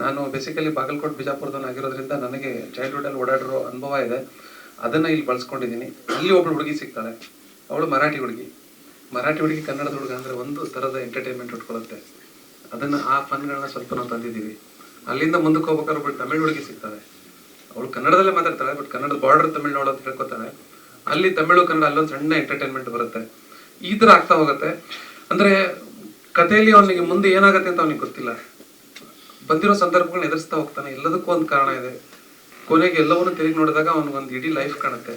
Speaker 4: ನಾನು ಬೇಸಿಕಲಿ ಬಾಗಲಕೋಟೆ ಬಿಜಾಪುರದವನು ಆಗಿರೋದ್ರಿಂದ ನನಗೆ ಚೈಲ್ಡ್ಹುಡ್ಡಲ್ಲಿ ಓಡಾಡಿರೋ ಅನುಭವ ಇದೆ, ಅದನ್ನು ಇಲ್ಲಿ ಬಳಸ್ಕೊಂಡಿದ್ದೀನಿ. ಅಲ್ಲಿ ಒಬ್ಳು ಹುಡುಗಿ ಸಿಗ್ತಾಳೆ, ಅವಳು ಮರಾಠಿ ಹುಡುಗಿ ಕನ್ನಡದ ಹುಡುಗ ಅಂದರೆ ಒಂದು ಥರದ ಎಂಟರ್ಟೈನ್ಮೆಂಟ್ ಉಟ್ಕೊಳ್ಳುತ್ತೆ. ಅದನ್ನು ಆ ಫನ್ಗಳನ್ನ ಸ್ವಲ್ಪ ನಾವು ತಂದಿದ್ದೀವಿ. ಅಲ್ಲಿಂದ ಮುಂದಕ್ಕೆ ಹೋಗ್ಬೇಕಾದ್ರೆ ಒಬ್ಬಳು ತಮಿಳ್ ಹುಡುಗಿ ಸಿಗ್ತಾಳೆ, ಅವಳು ಕನ್ನಡದಲ್ಲೇ ಮಾತಾಡ್ತಾಳೆ, ಬಟ್ ಕನ್ನಡದ ಬಾರ್ಡರ್ ತಮಿಳ್ನಾಡು ಅಂತ ಹೇಳ್ಕೊತಾಳೆ. ಅಲ್ಲಿ ತಮಿಳು ಕನ್ನಡ ಅಲ್ಲೊಂದು ಸಣ್ಣ ಎಂಟರ್ಟೈನ್ಮೆಂಟ್ ಬರುತ್ತೆ. ಈ ಥರ ಆಗ್ತಾ ಹೋಗುತ್ತೆ. ಅಂದರೆ ಕಥೆಯಲ್ಲಿ ಅವನಿಗೆ ಮುಂದೆ ಏನಾಗುತ್ತೆ ಅಂತ ಅವನಿಗೆ ಗೊತ್ತಿಲ್ಲ, ಬಂದಿರೋ ಸಂದರ್ಭಗಳನ್ನ ಎದುರಿಸ್ತಾ ಹೋಗ್ತಾನೆ. ಎಲ್ಲದಕ್ಕೂ ಒಂದು ಕಾರಣ ಇದೆ. ಕೊನೆಗೆ ಎಲ್ಲವನ್ನೂ ತಿರುಗಿ ನೋಡಿದಾಗ ಅವನಿಗೊಂದು ಇಡೀ ಲೈಫ್ ಕಾಣುತ್ತೆ.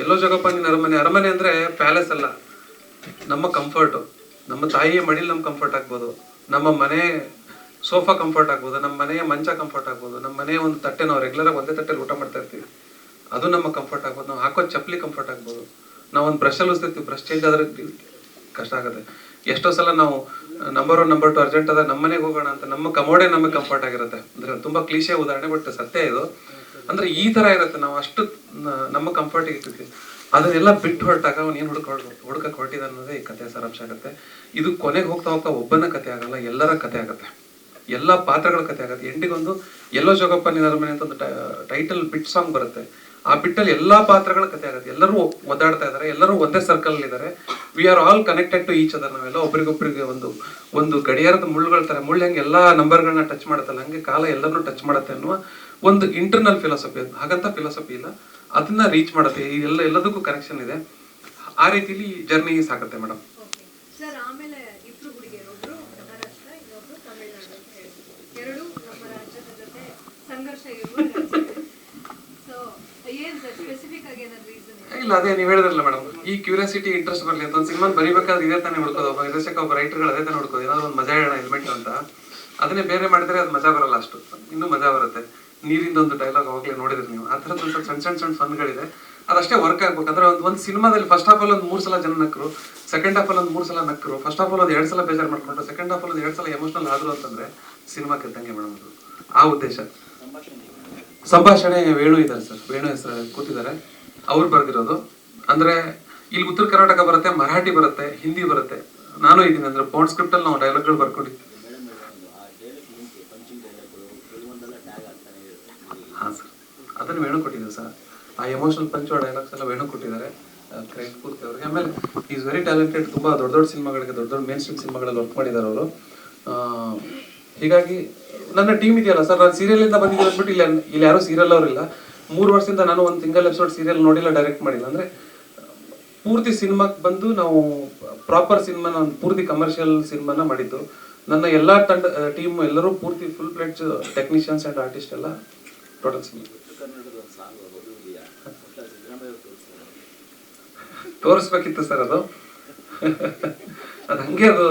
Speaker 4: ಎಲ್ಲೋ ಜಗಪ್ಪ ನೀನು ಅರಮನೆ ಅಂದರೆ ಪ್ಯಾಲೇಸ್ ಅಲ್ಲ, ನಮ್ಮ ಕಂಫರ್ಟು. ನಮ್ಮ ತಾಯಿಯ ಮಡಿಲಿ ನಮ್ಮ ಕಂಫರ್ಟ್ ಆಗ್ಬೋದು, ನಮ್ಮ ಮನೆ ಸೋಫಾ ಕಂಫರ್ಟ್ ಆಗ್ಬೋದು, ನಮ್ಮ ಮನೆಯ ಮಂಚ ಕಂಫರ್ಟ್ ಆಗ್ಬೋದು, ನಮ್ಮ ಮನೆಯ ಒಂದು ತಟ್ಟೆ, ನಾವು ರೆಗ್ಯುಲರಾಗಿ ಒಂದೇ ತಟ್ಟೆಲಿ ಊಟ ಮಾಡ್ತಾ ಇರ್ತೀವಿ, ಅದು ನಮ್ಮ ಕಂಫರ್ಟ್ ಆಗ್ಬೋದು. ನಾವು ಹಾಕೋ ಚಪ್ಪಲಿ ಕಂಫರ್ಟ್ ಆಗ್ಬೋದು. ನಾವು ಒಂದು ಬ್ರಷಲ್ಲಿ ಉಳಿಸ್ತಿರ್ತೀವಿ, ಬ್ರಷ್ ಚೇಂಜ್ ಆದರೆ ಕಷ್ಟ ಆಗುತ್ತೆ. ಎಷ್ಟೋ ಸಲ ನಾವು ನಂಬರ್ 1 ನಂಬರ್ 2 ಅರ್ಜೆಂಟ್ ಅದ ನಮ್ಮ ಮನೆಗೆ ಹೋಗೋಣ ಅಂತ ನಮ್ಮ ಕಮೋಡೆ ನಮಗೆ ಕಂಫರ್ಟ್ ಆಗಿರುತ್ತೆ. ಅಂದರೆ ತುಂಬ ಕ್ಲೀಶೆ ಉದಾಹರಣೆ, ಬಟ್ ಸತ್ಯ ಇದು. ಅಂದರೆ ಈ ಥರ ಇರುತ್ತೆ, ನಾವು ಅಷ್ಟು ನಮ್ಮ ಕಂಫರ್ಟಿಗೆ ಇರ್ತೀವಿ. ಅದನ್ನೆಲ್ಲ ಬಿಟ್ಟು ಹೊರಟಾಗ ಅವನು ಏನು ಹುಡುಕಕ್ಕೆ ಹೊರಟಿದ ಅನ್ನೋದೇ ಈ ಕಥೆಯ ಸಾರಾಂಶ ಆಗುತ್ತೆ. ಇದು ಕೊನೆಗೆ ಹೋಗ್ತಾ ಒಬ್ಬನ ಕಥೆ ಆಗಲ್ಲ, ಎಲ್ಲರ ಕಥೆ ಆಗುತ್ತೆ, ಎಲ್ಲ ಪಾತ್ರಗಳ ಕಥೆ ಆಗುತ್ತೆ. ಎಂಡಿಗೊಂದು ಎಲ್ಲೋ ಜೋಗಪ್ಪ ನಿನ್ನ ಅರಮನೆ ಅಂತ ಒಂದು ಟೈಟಲ್ ಬಿಟ್ ಸಾಂಗ್ ಬರುತ್ತೆ. ಆ ಬಿಟ್ಟಲ್ಲಿ ಎಲ್ಲಾ ಪಾತ್ರಗಳ ಕಥೆ ಆಗುತ್ತೆ. ಎಲ್ಲರೂ ಒದ್ದಾಡ್ತಾ ಇದ್ದಾರೆ, ಎಲ್ಲರೂ ಒಂದೇ ಸರ್ಕಲ್ ಇದ್ದಾರೆ. We are all connected to each other. ನಾವೆಲ್ಲ ಒಬ್ರಿಗೊಬ್ರಿಗೆ ಒಂದು ಗಡಿಯಾರದ ಮುಳ್ಳುಗಳ ತರ, ಮುಳ್ಳು ಹೆಂಗೆ ಎಲ್ಲಾ ನಂಬರ್ಗಳನ್ನ ಟಚ್ ಮಾಡುತ್ತಲ್ಲ, ಹಂಗೆ ಕಾಲ ಎಲ್ಲರನ್ನೂ ಟಚ್ ಮಾಡುತ್ತೆ ಅನ್ನುವ ಒಂದು ಇಂಟರ್ನಲ್ ಫಿಲಾಸಫಿ. ಅದು ಹಾಗಂತ ಫಿಲಾಸಫಿ ಇಲ್ಲ, ಅದನ್ನ ರೀಚ್ ಮಾಡುತ್ತೆ. ಎಲ್ಲದಕ್ಕೂ ಕನೆಕ್ಷನ್ ಇದೆ. ಆ ರೀತಿಲಿ ಜರ್ನಿ ಸಾಕತ್ತೆ ಮೇಡಮ್.
Speaker 5: ಸರ್, ಆಮೇಲೆ ಇಬ್ರು ಹುಡುಗಿಯರು, ಒಬ್ರು ಮಹಾರಾಷ್ಟ್ರ, ಇನ್ನೊಬ್ರು ತಮಿಳುನಾಡು ಅಂತ ಹೇಳಿ, ಎರಡು ನಮ್ಮ ರಾಜ್ಯದ ಜೊತೆ ಸಂಘರ್ಷ ಇರುವ ರಾಜ್ಯ. ಸೊ ಏನ್ ಸರ್ ಸ್ಪೆಸಿಫಿಕ್ ಆಗಿ ಏನಾದ್ರು ರೀಸನ್?
Speaker 4: ಇಲ್ಲ, ಅದೇ ನೀವು ಹೇಳಿದ್ರಲ್ಲ ಮೇಡಮ್, ಈ ಕ್ಯೂರಿಯಾಸಿಟಿ ಇಂಟ್ರೆಸ್ಟ್ ಬರಲಿ ಅಂತ ಒಂದು ಸಿನಿಮಾ ಬರೀಬೇಕಾದ್ರೆ ಇದೇ ತಾನೇ ಹುಡ್ಕೋದು. ಒಬ್ಬ ನಿರ್ದೇಶಕ, ಒಬ್ಬ ರೈಟರ್ಗಳು ಅದೇ ತಾನೇ ಹುಡ್ಕೋದು, ಏನಾದ್ರು ಒಂದು ಮಜಾ ಹೇಳೋಣ ಎಲಿಮೆಂಟ್ ಅಂತ. ಅದನ್ನೇ ಬೇರೆ ಮಾಡಿದ್ರೆ ಅದು ಮಜಾ ಬರಲ್ಲ, ಅಷ್ಟು ಇನ್ನೂ ಮಜಾ ಬರುತ್ತೆ. ನೀರಿಂದ ಒಂದು ಡೈಲಾಗ್ ಅವಾಗಲೇ ನೋಡಿದ್ರಿ ನೀವು, ಆ ಥರದ್ದು ಒಂದು ಸಣ್ಣ ಫನ್ಗಳಿದೆ. ಅದಷ್ಟೇ ವರ್ಕ್ ಆಗ್ಬೇಕಂದ್ರೆ ಒಂದು ಸಿನಿಮಾದಲ್ಲಿ ಫಸ್ಟ್ ಹಾಫ್ ಅಲ್ಲಿ ಒಂದು 3 ಸಲ ಜನ ನಕ್ಕರು, ಸೆಕೆಂಡ್ ಹಾಫ್ ಅಲ್ಲಿ ಒಂದು 3 ಸಲ ನಕ್ಕರು, ಫಸ್ಟ್ ಹಾಫ್ ಅಲ್ಲಿ ಒಂದು 2 ಸಲ ಬೇಜಾರು ಮಾಡ್ಕೊಂಡ್ರು, ಸೆಕೆಂಡ್ ಹಾಫ್ ಅಲ್ಲಿ 2 ಸಲ ಎಮೋಷನಲ್ ಆದ್ರು ಅಂತಂದ್ರೆ ಸಿನಿಮಾ ಕೆತ್ತಂಗೆ ಮೇಡಮ್. ಅದು ಆ ಉದ್ದೇಶ. ಸಂಭಾಷಣೆ ವೇಣು ಇದ್ದಾರೆ ಸರ್, ವೇಣು ಹೆಸರು ಕೂತಿದ್ದಾರೆ, ಅವ್ರು ಬರ್ದಿರೋದು. ಅಂದ್ರೆ ಇಲ್ಲಿ ಉತ್ತರ ಕರ್ನಾಟಕ ಬರುತ್ತೆ, ಮರಾಠಿ ಬರುತ್ತೆ, ಹಿಂದಿ ಬರುತ್ತೆ, ನಾನು ಇದೀನಿ. ಅಂದ್ರೆ ಪೌಂಡ್ ಸ್ಕ್ರಿಪ್ಟ್ ಅಲ್ಲಿ ನಾವು ಡೈಲಾಗ್ಗಳು ಬರ್ಕೊಂಡಿದ್ವಿ. ಹಾ ಸರ್, ಅದನ್ನು ವೇಣು ಕೊಟ್ಟಿದ್ದೀವಿ ಸರ್. ಆ ಎಮೋಷನಲ್ ಪಂಚ್ ಡೈಲಾಗ್ಸ್ ಎಲ್ಲ ವೇಣು ಕೊಟ್ಟಿದ್ದಾರೆ, ಕ್ರೆಡಿಟ್ ಪೂರ್ತಿ ಅವ್ರಿಗೆ. ಆಮೇಲೆ ಈಸ್ ವೆರಿ ಟ್ಯಾಲೆಂಟೆಡ್, ತುಂಬಾ ದೊಡ್ಡ ಸಿನಿಮಾಗಳಿಗೆ, ದೊಡ್ಡ ಮೇನ್ ಸ್ಟ್ರೀಮ್ ಸಿನಿಮಾಗಳಲ್ಲಿ ವರ್ಕ್ ಮಾಡಿದ್ದಾರೆ ಅವರು. ಹೀಗಾಗಿ ನನ್ನ ಟೀಮ್ ಇದೆಯಲ್ಲ ಸರ್, ನಾನು ಸೀರಿಯಲ್ ಇಂದ ಬಂದಿದ್ದೀನಿ ಅಂದ್ಬಿಟ್ಟು ಇಲ್ಲಿ ಯಾರು ಸೀರಿಯಲ್ ಅವರಿಲ್ಲ. 3 ವರ್ಷದಿಂದ ನಾನು ಒಂದು ಸಿಂಗಲ್ ಎಪಿಸೋಡ್ ಸೀರಿಯಲ್ ನೋಡಿಲ್ಲ, ಡೈರೆಕ್ಟ್ ಮಾಡಿಲ್ಲ. ಅಂದ್ರೆ ಪೂರ್ತಿ ಸಿನಿಮಾಕ್ಕೆ ಬಂದು ನಾವು ಪ್ರಾಪರ್ ಸಿನಿಮಾನ ಒಂದು ಪೂರ್ತಿ ಕಮರ್ಷಿಯಲ್ ಸಿನಿಮಾನ ಮಾಡಿದ್ದು. ನನ್ನ ಎಲ್ಲಾ ಟೀಮ್ ಎಲ್ಲರೂ ಪೂರ್ತಿ full fledge technicians and artist ಎಲ್ಲ ಟೋಟಲ್ ಸಿನಿಮಾ ತೋರಿಸ್ಬೇಕಿತ್ತು ಸರ್. ಅದು ಹಂಗೆ ಅದು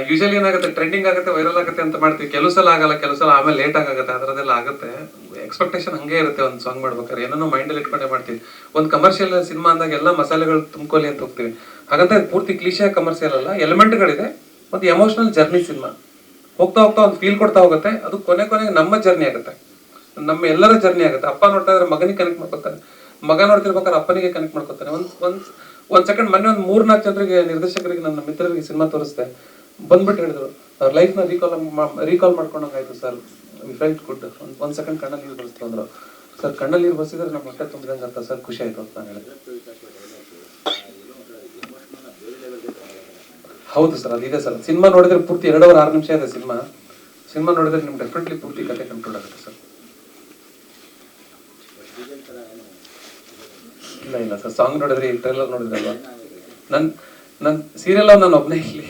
Speaker 4: ಯೂಶಲಿ ಏನಾಗುತ್ತೆ, ಟ್ರೆಂಡಿಂಗ್ ಆಗುತ್ತೆ, ವೈರಲ್ ಆಗುತ್ತೆ ಅಂತ ಮಾಡ್ತೀವಿ. ಕೆಲವು ಸಲ ಆಗಲ್ಲ, ಕೆಲವು ಸಲ ಆಮೇಲೆ ಲೇಟ್ ಆಗುತ್ತೆ, ಅದರದೆಲ್ಲ ಆಗುತ್ತೆ. ಎಕ್ಸ್ಪೆಕ್ಟೇಷನ್ ಹಂಗೆ ಇರುತ್ತೆ ಒಂದು ಸಾಂಗ್ ಮಾಡ್ಬೇಕಾದ್ರೆ, ಏನೋ ಮೈಂಡಲ್ಲಿ ಇಟ್ಕೊಂಡೇ ಮಾಡ್ತೀವಿ. ಒಂದು ಕಮರ್ಷಿಯಲ್ ಸಿನಿಮಾ ಅಂದಾಗ ಎಲ್ಲ ಮಸಾಲೆಗಳು ತುಂಬ್ಕೊಲಿ ಅಂತ ಹೋಗ್ತೀವಿ. ಹಾಗಂತ ಪೂರ್ತಿ ಕ್ಲೀಶೆ ಕಮರ್ಷಿಯಲ್ ಅಲ್ಲ, ಎಲಿಮೆಂಟ್ಗಳಿದೆ. ಒಂದು ಎಮೋಷನಲ್ ಜರ್ನಿ ಸಿನಿಮಾ. ಹೋಗ್ತಾ ಹೋಗ್ತಾ ಒಂದು ಫೀಲ್ ಕೊಡ್ತಾ ಹೋಗುತ್ತೆ. ಅದು ಕೊನೆಗೆ ನಮ್ಮ ಜರ್ನಿ ಆಗುತ್ತೆ, ನಮ್ಮ ಎಲ್ಲರ ಜರ್ನಿ ಆಗುತ್ತೆ. ಅಪ್ಪ ನೋಡ್ತಾ ಇದ್ರೆ ಮಗನಿಗೆ ಕನೆಕ್ಟ್ ಮಾಡ್ಕೊತಾನೆ, ಮಗ ನೋಡ್ತಿರ್ಬೇಕಾದ್ರೆ ಅಪ್ಪನಿಗೆ ಕನೆಕ್ಟ್ ಮಾಡ್ಕೊತಾನೆ. ಒಂದ್ ಸೆಕೆಂಡ್ ಮೊನ್ನೆ ಒಂದು 3-4 ಜನರಿಗೆ, ನಿರ್ದೇಶಕರಿಗೆ, ನನ್ನ ಮಿತ್ರರಿಗೆ ಸಿನಿಮಾ ತೋರಿಸ್ದೆ. ಬಂದ್ಬಿಟ್ಟು ಹೇಳಿದ್ರು, ಅವ್ರ ಲೈಫ್ನ ರೀಕಾಲ್ ಮಾಡ್ಕೊಂಡಂಗಾಯ್ತು ಸರ್, ವಿ ಫೆಲ್ಟ್ ಗುಡ್. ಒಂದ್ ಸೆಕೆಂಡ್ ಕಣ್ಣಲ್ಲಿ ನೀರು ಬರ್ಸ್ತು ಅಂದ್ರು. ಸರ್ ಕಣ್ಣಲ್ಲಿ ನೀರು ಬರ್ಸಿದ್ರೆ ನಮ್ಮ ಹೊಟ್ಟೆ ತುಂಬಿದಂಗೆ ಅಂತ ಸರ್, ಖುಷಿ ಆಯ್ತು ಅಂತ ನಾನು ಹೇಳಿದೆ. ಹೌದು ಸರ್, ಅದಿದೆ ಸರ್. ಸಿನಿಮಾ ನೋಡಿದ್ರೆ ಪೂರ್ತಿ 2 ಅವರ್ 6 ನಿಮಿಷ ಇದೆ ಸಿನಿಮಾ ನೋಡಿದ್ರೆ ನಿಮ್ಗೆ ಡೆಫಿನೆಟ್ಲಿ ಪೂರ್ತಿ ಕತೆ ಕಂಟ್ರೋಲ್ ಆಗುತ್ತೆ ಸರ್. ಇಲ್ಲ ಸರ್, ಸಾಂಗ್ ನೋಡಿದ್ರಿ, ಟ್ರೈಲರ್ ನೋಡಿದ್ರಲ್ವಾ. ನನ್ನ ಸೀರಿಯಲ್ ನಾನು ಒಬ್ಬನೇ ಇಲ್ಲಿ,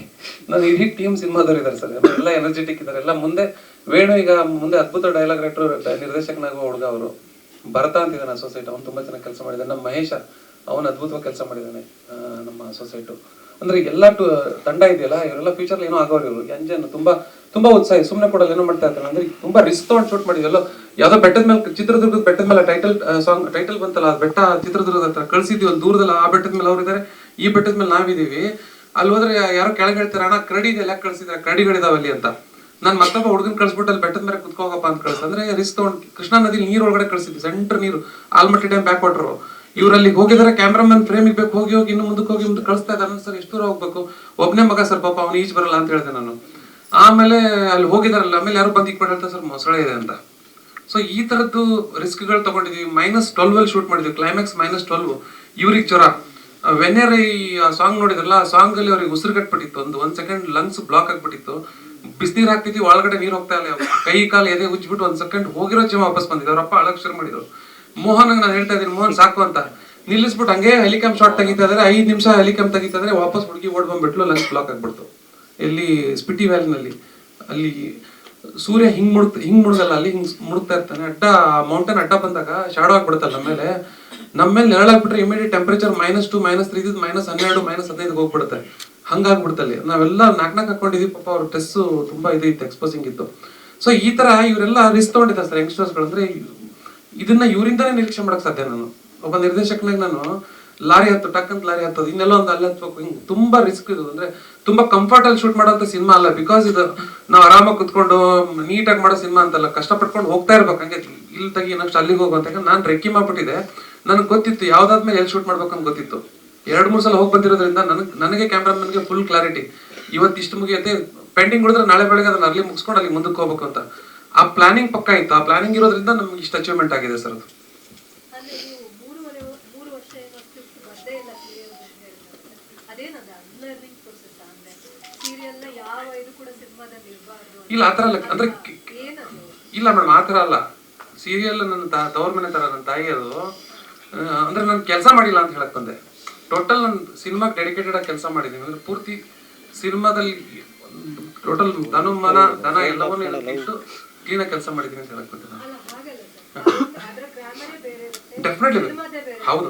Speaker 4: ನನ್ನ ಇಡೀ ಟೀಮ್ ಸಿನಿಮಾದವ್ರು ಇದ್ದಾರೆ ಸರ್, ಎಲ್ಲ ಎನರ್ಜೆಟಿಕ್ ಇದ್ದಾರೆ. ಎಲ್ಲ ಮುಂದೆ ವೇಣು ಈಗ ಮುಂದೆ ಅದ್ಭುತ ಡೈಲಾಗ್ ರೈಟರ್, ನಿರ್ದೇಶಕನಾಗುವ ಹುಡುಗ ಅವರು. ಭರತ ಅಂತಿದ್ದಾನೆ ಅಸೋಸಿಯೇಟ್, ಅವ್ನು ತುಂಬಾ ಚೆನ್ನಾಗಿ ಕೆಲಸ ಮಾಡಿದ್ದಾನೆ. ನಮ್ಮ ಮಹೇಶ, ಅವನು ಅದ್ಭುತವಾಗಿ ಕೆಲಸ ಮಾಡಿದ್ದಾನೆ ನಮ್ಮ ಅಸೋಸಿಯೇಟು. ಅಂದ್ರೆ ಎಲ್ಲ ತಂಡ ಇದೆಯಲ್ಲ, ಇವರೆಲ್ಲ ಫ್ಯೂಚರ್ ಏನೋ ಆಗೋರು. ಇವರು ಎಂಜನ್ ತುಂಬಾ ಉತ್ಸಾಹ, ಸುಮ್ಮನೆ ಕೊಡಲ್ಲ, ಏನೋ ಮಾಡ್ತಾ ಇರ್ತಾರೆ. ಅಂದ್ರೆ ತುಂಬಾ ರಿಸ್ಕ್ ತಗೊಂಡು ಶೂಟ್ ಮಾಡಿದ್ವಿ. ಯಾವ್ದೋ ಬೆಟ್ಟದ ಮೇಲೆ, ಚಿತ್ರದುರ್ಗದ ಬೆಟ್ಟದ ಮೇಲೆ ಟೈಟಲ್ ಬಂತಲ್ಲ, ಅದು ಬೆಟ್ಟ ಚಿತ್ರದುರ್ಗದ ಹತ್ರ ಕಳ್ಸಿದ್ವಿ, ಒಂದು ದೂರದಲ್ಲಿ. ಆ ಬೆಟ್ಟದ ಮೇಲೆ ಅವ್ರು ಇದಾರೆ, ಈ ಬೆಟ್ಟದ ಮೇಲೆ ನಾವಿದೀವಿ. ಅಲ್ಲಿ ಹೋದ್ರೆ ಯಾರೋ ಕೆಳಗೆ ಹೇಳ್ತಾರೆ, ಅಣ್ಣ ಕರಡಿ ಇದೆ, ಯಾಕೆ ಕಳ್ಸಿದ್ರೆ, ಕರಡಿಗಳಿದಾವೆ ಅಲ್ಲಿ ಅಂತ. ನಾನು ಮತ್ತೊಬ್ಬ ಹುಡುಗನ್ ಕಳ್ಸ್ಬಿಟ್ಟು ಅಲ್ಲಿ ಬೆಟ್ಟದ ಮೇಲೆ ಕುತ್ಕೋಗಪ್ಪ ಅಂತ ಕಳ್ಸ. ಅಂದ್ರೆ ರಿಸ್ಕ್ ತಗೊಂಡು ಕೃಷ್ಣಾ ನದಿ ನೀರ್ ಒಳಗಡೆ ಕಳ್ಸಿದ್ವಿ, ಸೆಂಟ್ರ್ ನೀರು, ಆಲ್ಮಟ್ಟಿ ಡ್ಯಾಮ್ ಬ್ಯಾಕ್ ವಾಟರ್. ಇವ್ರಲ್ಲಿ ಹೋಗಿದಾರೆ, ಕ್ಯಾಮ್ರಾಮನ್ ಫ್ರೇಮಿಗೆ ಬೇಕು, ಹೋಗಿ ಇನ್ನು ಮುಂದಕ್ಕೆ ಹೋಗಿ ಮುಂದೆ ಕಳಿಸ್ತಾ ಇದ್ದಾರೆ. ಸರ್ ಎಷ್ಟು ದೂರ ಹೋಗ್ಬೇಕು, ಒಬ್ಬನೇ ಮಗ ಸರ್, ಪಾಪ ಅವ್ನು ಈಜ್ ಬರಲ್ಲ ಅಂತ ಹೇಳಿದೆ ನಾನು. ಆಮೇಲೆ ಅಲ್ಲಿ ಹೋಗಿದಾರಲ್ಲ, ಆಮೇಲೆ ಯಾರು ಬಂದು ಹೇಳ್ತಾರೆ ಸರ್ ಮೊಸಳೆ ಇದೆ ಅಂತ. ಸೊ ಈ ತರದ್ದು ರಿಸ್ಕ್ಗಳು ತಗೊಂಡಿದ್ವಿ. -12 ಶೂಟ್ ಮಾಡಿದ್ವಿ, ಕ್ಲೈಮ್ಯಾಕ್ಸ್ -12. ಇವ್ರಿಗೆ ಜ್ವರ. ವೆನ್ನೇರ್ ಈ ಸಾಂಗ್ ನೋಡಿದ್ರಲ್ಲ, ಆ ಸಾಂಗ್ ಅಲ್ಲಿ ಅವ್ರಿಗೆ ಉಸಿರು ಕಟ್ಬಿಟ್ಟಿತ್ತು, ಒಂದ್ ಸೆಕೆಂಡ್ ಲಂಗ್ಸ್ ಬ್ಲಾಕ್ ಆಗ್ಬಿಟ್ಟಿತ್ತು. ಬಿಸಿನೀರ್ ಹಾಕ್ತಿದ್ವಿ, ಒಳಗಡೆ ನೀರ್ ಹೋಗ್ತಾ ಇಲ್ಲ, ಕೈ ಕಾಲು ಎದೆ ಉಜ್ಬಿಟ್ಟು ಒಂದ್ ಸೆಕೆಂಡ್ ಹೋಗಿರೋ ಜೀವ ವಾಪಸ್ ಬಂದಿದ್ದು. ಅವ್ರಪ್ಪ ಅಳಕ್ ಶುರು ಮಾಡಿದ್ರು. ಮೋಹನ್ ನಾನು ಹೇಳ್ತಾ ಇದ್ದೀನಿ, ಮೋಹನ್ ಸಾಕು ಅಂತ ನಿಲ್ಲಿಸ್ಬಿಟ್ಟು ಹಂಗೆ ಹೆಲಿಕಾಮ್ ಶಾಟ್ ತೆಗಿತಾ ಇದಾರೆ. 5 ನಿಮಿಷ ಹೆಲಿಕಾಮ್ ತೆಗಿತಾ ಇದ್ರೆ ವಾಪಸ್ ಹುಡುಗಿ ಓಡ್ ಬಂದ್ಬಿಟ್ಲು, ಲಂಗ್ಸ್ ಬ್ಲಾಕ್ ಆಗ್ಬಿಡ್ತು. ಎಲ್ಲಿ ಸ್ಪಿಟಿ ವ್ಯಾಲಿನಲ್ಲಿ, ಅಲ್ಲಿ ಸೂರ್ಯ ಹಿಂಗ್ ಮುಳುಗಲ್ಲ, ಅಲ್ಲಿ ಹಿಂಗ್ ಮುಳುಗ್ತಾ ಇರ್ತಾನೆ. ಮೌಂಟೇನ್ ಅಡ್ಡ ಬಂದಾಗ ಶಾಡೋ ಆಗ್ಬಿಡುತ್ತಲ್ಲ ನಮ್ಮ ಮೇಲೆ ನೆರಳಾಗ್ಬಿಟ್ರೆ ಇಮಿಡಿಯೇಟ್ ಟೆಂಪರೇಚರ್ -2, -3 ಇದ್ದು -12, -15 ಹೋಗ್ಬಿಡುತ್ತೆ. ಹಂಗಾಗ್ಬಿಡ್ತಲ್ಲಿ. ನಾವೆಲ್ಲ ನಾಕ್ ಹಾಕೊಂಡಿದ್ವಿ. ಪಾಪ ಅವ್ರ ಸ್ಟ್ರೆಸ್ ತುಂಬಾ ಇತ್ತು, ಎಕ್ಸ್ಪೋಸಿಂಗ್ ಇತ್ತು. ಸೊ ಈ ತರ ಇವರೆಲ್ಲ ರಿಸ್ಕ್ ತಗೊಂಡಿದ್ದಾರೆ ಸರ್, ಯಂಗ್ಸ್ಟರ್ಸ್ಗಳು. ಅಂದ್ರೆ ಇದನ್ನ ಇವರಿಂದಾನೇ ನಿರೀಕ್ಷೆ ಮಾಡಕ್ ಸಾಧ್ಯ. ನಾನು ಒಬ್ಬ ನಿರ್ದೇಶಕನಾಗಿ ನಾನು ಲಾರಿ ಟಕ್ ಲಾರಿ ಹತ್ತೋದು, ಇನ್ನೆಲ್ಲ ಒಂದು ಅಲ್ಲಿ ಹತ್ಬೇಕು, ಹಿಂಗ್ ತುಂಬಾ ರಿಸ್ಕ್ ಇದು. ಅಂದ್ರೆ ತುಂಬಾ ಕಂಫರ್ಟ್ ಅಲ್ಲಿ ಶೂಟ್ ಮಾಡೋಂಥ ಸಿನಿಮಾ ಅಲ್ಲ. ಬಿಕಾಸ್ ಇದು ನಾವು ಆರಾಮಾಗಿ ಕುತ್ಕೊಂಡು ನೀಟಾಗಿ ಮಾಡೋ ಸಿನಿಮಾ ಅಂತಲ್ಲ, ಕಷ್ಟಪಟ್ಕೊಂಡು ಹೋಗ್ತಾ ಇರ್ಬೇಕು. ಹಂಗೆ ಇಲ್ಲಿ ತೆಗಿ ನೆಕ್ಸ್ಟ್ ಅಲ್ಲಿಗೆ ಹೋಗುವಂತ. ನಾನು ರೆಕ್ಕಿ ಮಾಡ್ಬಿಟ್ಟಿದೆ, ನನಗೆ ಗೊತ್ತಿತ್ತು ಯಾವ್ದಾದ್ಮೇಲೆ ಎಲ್ಲಿ ಶೂಟ್ ಮಾಡ್ಬೇಕು ಅಂತ ಗೊತ್ತಿತ್ತು. 2-3 ಸಲ ಹೋಗಿ ಬಂದಿರೋದ್ರಿಂದ ನನಗೆ ಕ್ಯಾಮ್ರಾಮನ್ಗೆ ಫುಲ್ ಕ್ಲಾರಿಟಿ. ಇವತ್ತು ಇಷ್ಟು ಮುಗಿಯುತ್ತೆ, ಪೆಂಡಿಂಗ್ ಉಳಿದ್ರೆ ನಾಳೆ ಬೆಳಗ್ಗೆ ಅದನ್ನ ಅಲ್ಲಿ ಮುಗಿಸ್ಕೊಂಡು ಅಲ್ಲಿ ಮುಂದಕ್ಕೆ ಹೋಗ್ಬೇಕು ಅಂತ. ಆ ಪ್ಲಾನಿಂಗ್ ಪಕ್ಕ ಇತ್ತು. ಆ ಪ್ಲಾನಿಂಗ್ ಇರೋದ್ರಿಂದ ನಮ್ಗೆ ಇಷ್ಟು ಅಚೀವ್ಮೆಂಟ್ ಆಗಿದೆ ಸರ್. ಅದು ಇಲ್ಲ ಆತರ ಅಲ್ಲ, ಅಂದ್ರೆ ಇಲ್ಲ ಮೇಡಮ್, ಆತರ ಅಲ್ಲ. ಸೀರಿಯಲ್ ನನ್ನ ತವ್ರ ಮನೆ ತರ ನನ್ನ ತಾಯಿ. ಅದು ಅಂದ್ರೆ ನಾನು ಕೆಲಸ ಮಾಡಿಲ್ಲ ಅಂತ ಹೇಳಕ್ ಬಂದೆ. ಟೋಟಲ್ ನಾನು ಸಿನಿಮಾಗೆ ಡೆಡಿಕೇಟೆಡ್ ಆಗಿ ಕೆಲಸ ಮಾಡಿದ್ದೀನಿ. ಅಂದ್ರೆ ಪೂರ್ತಿ ಸಿನಿಮಾದಲ್ಲಿ ಟೋಟಲ್ ದನ ಎಲ್ಲವನ್ನೂ ಇಟ್ಟು ಕ್ಲೀನ್ ಆಗಿ ಕೆಲಸ ಮಾಡಿದ್ದೀನಿ ಅಂತ ಹೇಳಕ್ ಬಂದೆ. ಡೆಫಿನೆಟ್ಲಿ ಹೌದು